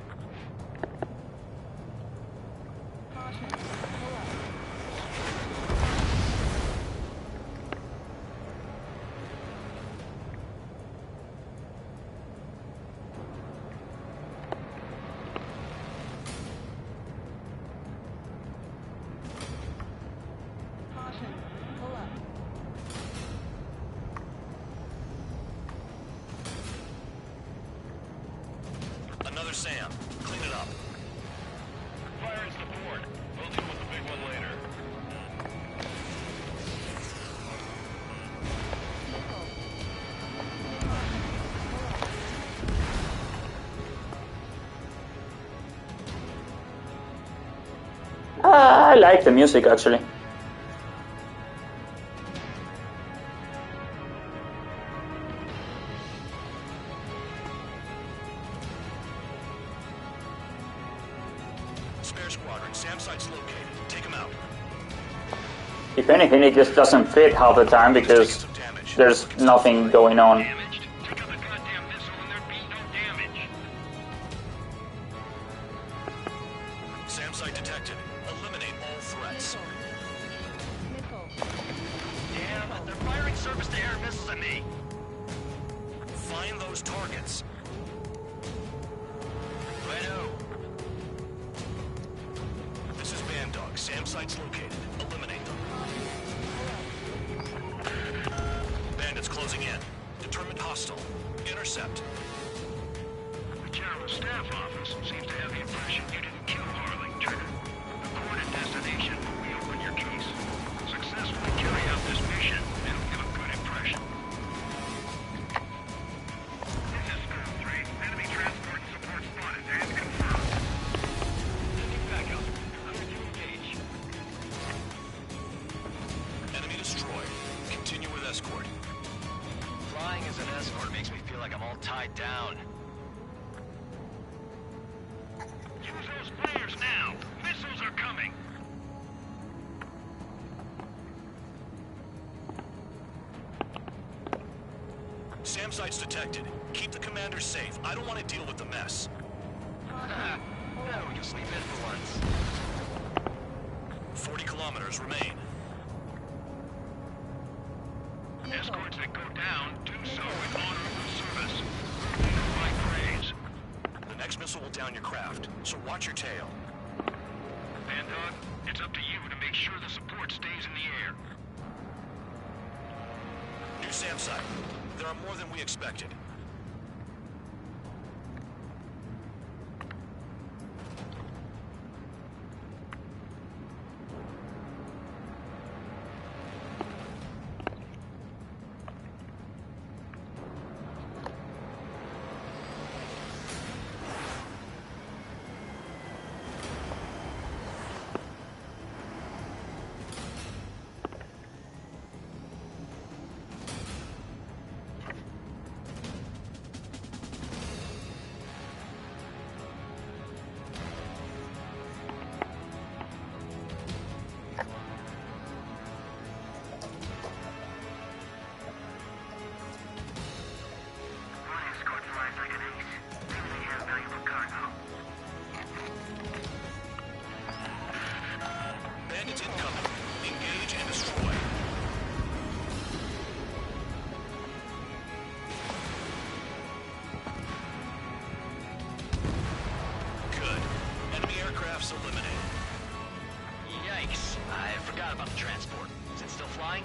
Another SAM. Clean it up. Fire is the port. We'll deal with the big one later. I like the music actually. Spare squadron. SAM sites located. Take them out. If anything, it just doesn't fit half the time because there's nothing going on. SAM site detected. Eliminate all threats. Damn, they're firing surface-to-air missiles at me. Find those targets. Righto. This is Bandog. SAM sites located. Eliminate them. Bandits closing in. Determined hostile. Intercept. The General Staff Office seems to have the impression you didn't kill Harling, Trigger. Report at destination when we open your case. Successfully carry out this mission, and it'll give a good impression. This is Skull 3. Enemy transport support spotted and confirmed. Sending backup. I'm ready to engage. sites detected. Keep the commander safe. I don't want to deal with the mess. No, we can sleep in for once. 40 kilometers remain. Escorts that go down do so in honorable service. By praise. The next missile will down your craft, so watch your tail. Bandog, it's up to you to make sure the support stays in the air. New SAM site. There are more than we expected. Bandits incoming. Engage and destroy. Good. Enemy aircraft's eliminated. Yikes. I forgot about the transport. Is it still flying?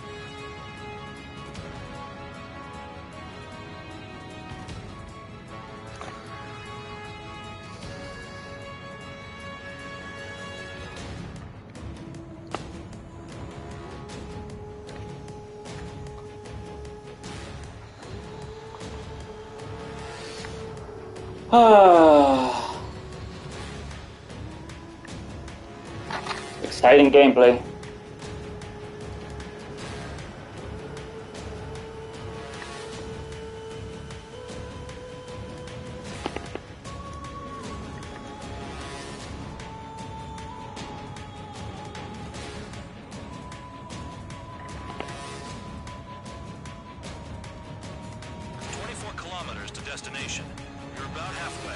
Exciting gameplay. To destination. You're about halfway.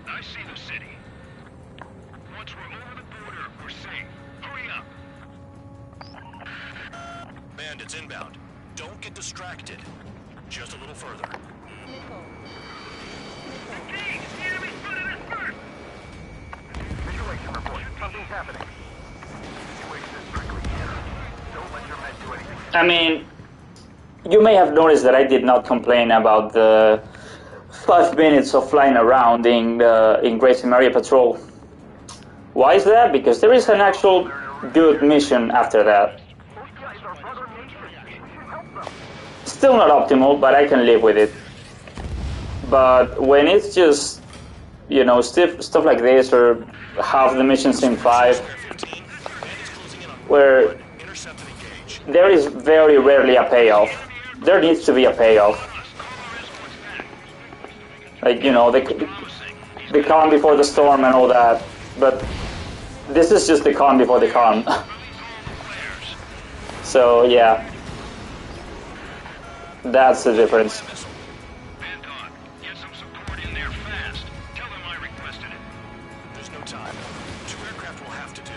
I see the city. Once we're over the border, we're safe. Hurry up. Bandits inbound. Don't get distracted. Just a little further. Engage! The enemy spotted us first! Situation report. Something's happening. Situation is strictly here. Don't let your men do anything. I mean, you may have noticed that I did not complain about the 5 minutes of flying around in Gracie Maria Patrol. Why is that? Because there is an actual good mission after that. Still not optimal, but I can live with it. But when it's just, you know, stuff like this, or half the missions in 5, where there is very rarely a payoff. There needs to be a payoff. Like, you know, the calm before the storm and all that. But this is just the calm before the calm. So, yeah. That's the difference. Get some support in there fast. Tell them I requested it. There's no time. 2 aircraft will have to do.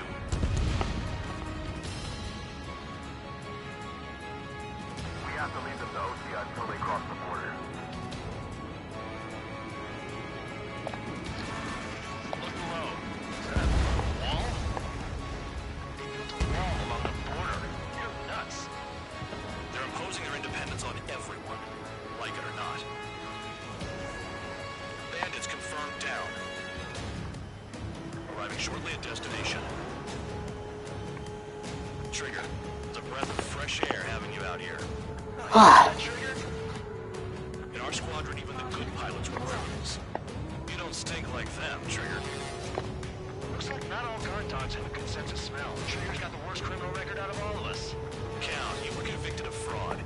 We have to leave them to OC until they cross the border. Look below. Is that a wall? They built a wall along the border. You're nuts. They're imposing their independence on everyone, like it or not. Bandits confirmed down. Arriving shortly at destination. Trigger, it's a breath of fresh air having you out here. Ah. even the good pilots were criminals. You don't stink like them, Trigger. Looks like not all guard dogs have a good sense of smell. Trigger's got the worst criminal record out of all of us. Count, you were convicted of fraud.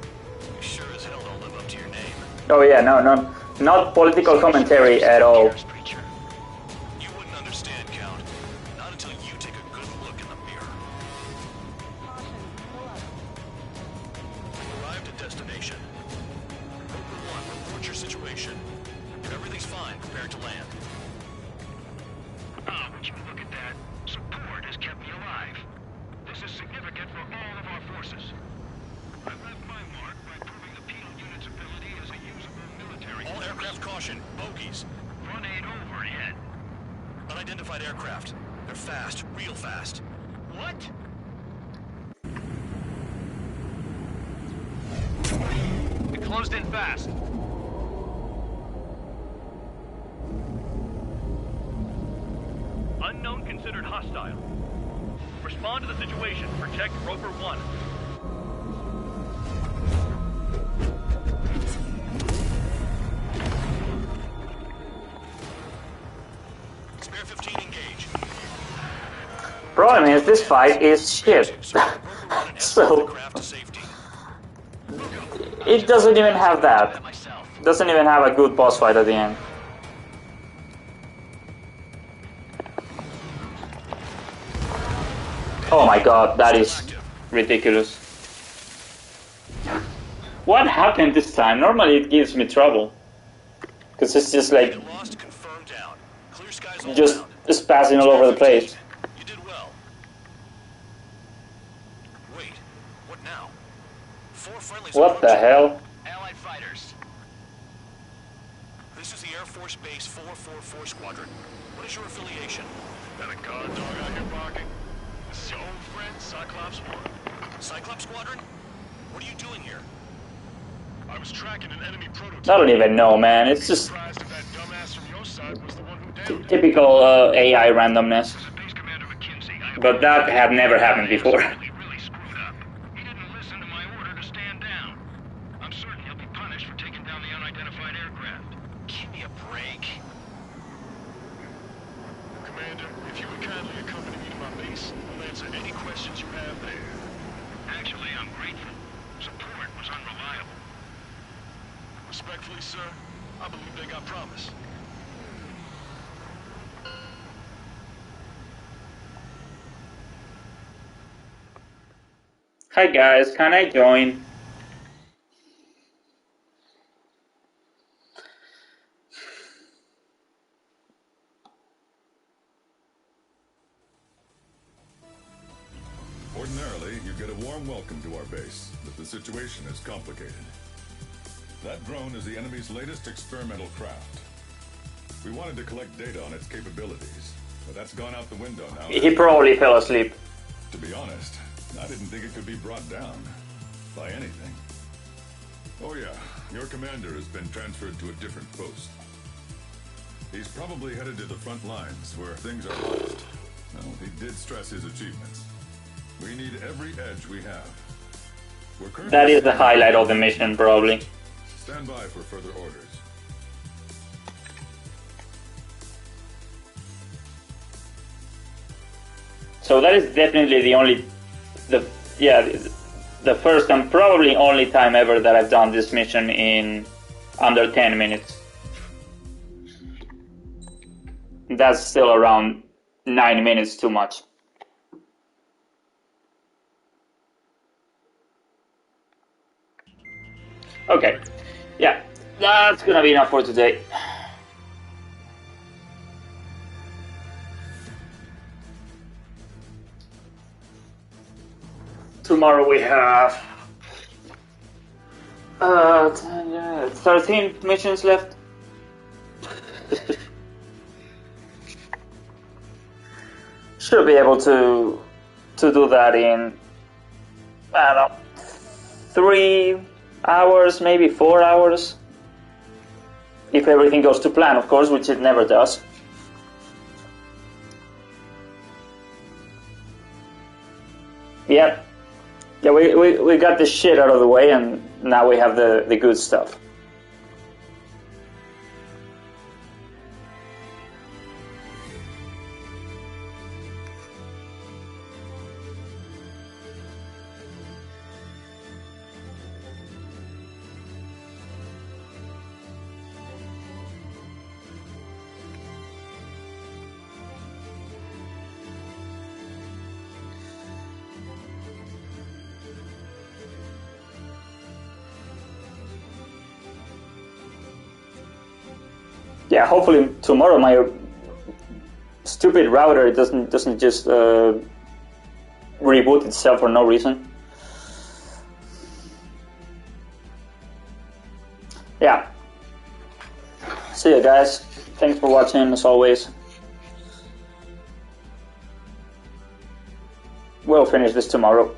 You sure as hell don't live up to your name. Oh yeah, no, not political commentary at all. You wouldn't understand, Count. Not until you take a good look in the mirror. You arrived at destination. Roper 1, report your situation. If everything's fine, prepare to land. Ah, would you look at that? Support has kept me alive. This is significant for all of our forces. I left my mark by proving the penal unit's ability as a usable military. All aircraft caution. Bogies. Run ain't over yet. Unidentified aircraft. They're fast. Real fast. What? It closed in fast. Unknown considered hostile. Respond to the situation. Protect Roper 1. Spare 15 engage. Problem is, this fight is shit. So it doesn't even have that. Doesn't even have a good boss fight at the end. Oh my god, that is ridiculous. What happened this time? Normally it gives me trouble. Because it's just like... just spazzing all over the place. You did well. Wait, what now? 4 friendlies. What the hell? Allied fighters. This is the Air Force Base 444 Squadron. What is your affiliation? Got a guard dog out here barking? This is your old friend, Cyclops 1. Cyclops Squadron? What are you doing here? I was tracking an enemy prototype. I don't even know, man. It's just Surprised if that dumbass from your side was the one who downed it. typical AI randomness. But that had never happened before. He didn't listen to my order to stand down. I'm certain he'll be punished for taking down the unidentified aircraft. Give me a break. Commander, if you would kindly accompany me to my base, I'll answer any questions you have there. Actually, I'm grateful. Support was unreliable. Respectfully, sir, I believe they got promise. Hi guys, can I join? Ordinarily, you'd get a warm welcome to our base, but the situation is complicated. That drone is the enemy's latest experimental craft. We wanted to collect data on its capabilities, but that's gone out the window now. He probably fell asleep. To be honest, I didn't think it could be brought down by anything. Oh yeah, your commander has been transferred to a different post. He's probably headed to the front lines where things are hottest. Well, he did stress his achievements. We need every edge we have. That is the highlight of the mission, probably. Stand by for further orders. So that is definitely the first and probably only time ever that I've done this mission in under 10 minutes. That's still around 9 minutes too much. Okay, yeah, that's gonna be enough for today. Tomorrow we have 13 missions left. Should be able to do that in, I don't know, 3 hours, maybe 4 hours. If everything goes to plan, of course, which it never does. Yeah. Yeah, we got the shit out of the way, and now we have the good stuff. yeah, hopefully tomorrow my stupid router doesn't just reboot itself for no reason. Yeah. See you guys. Thanks for watching as always. We'll finish this tomorrow.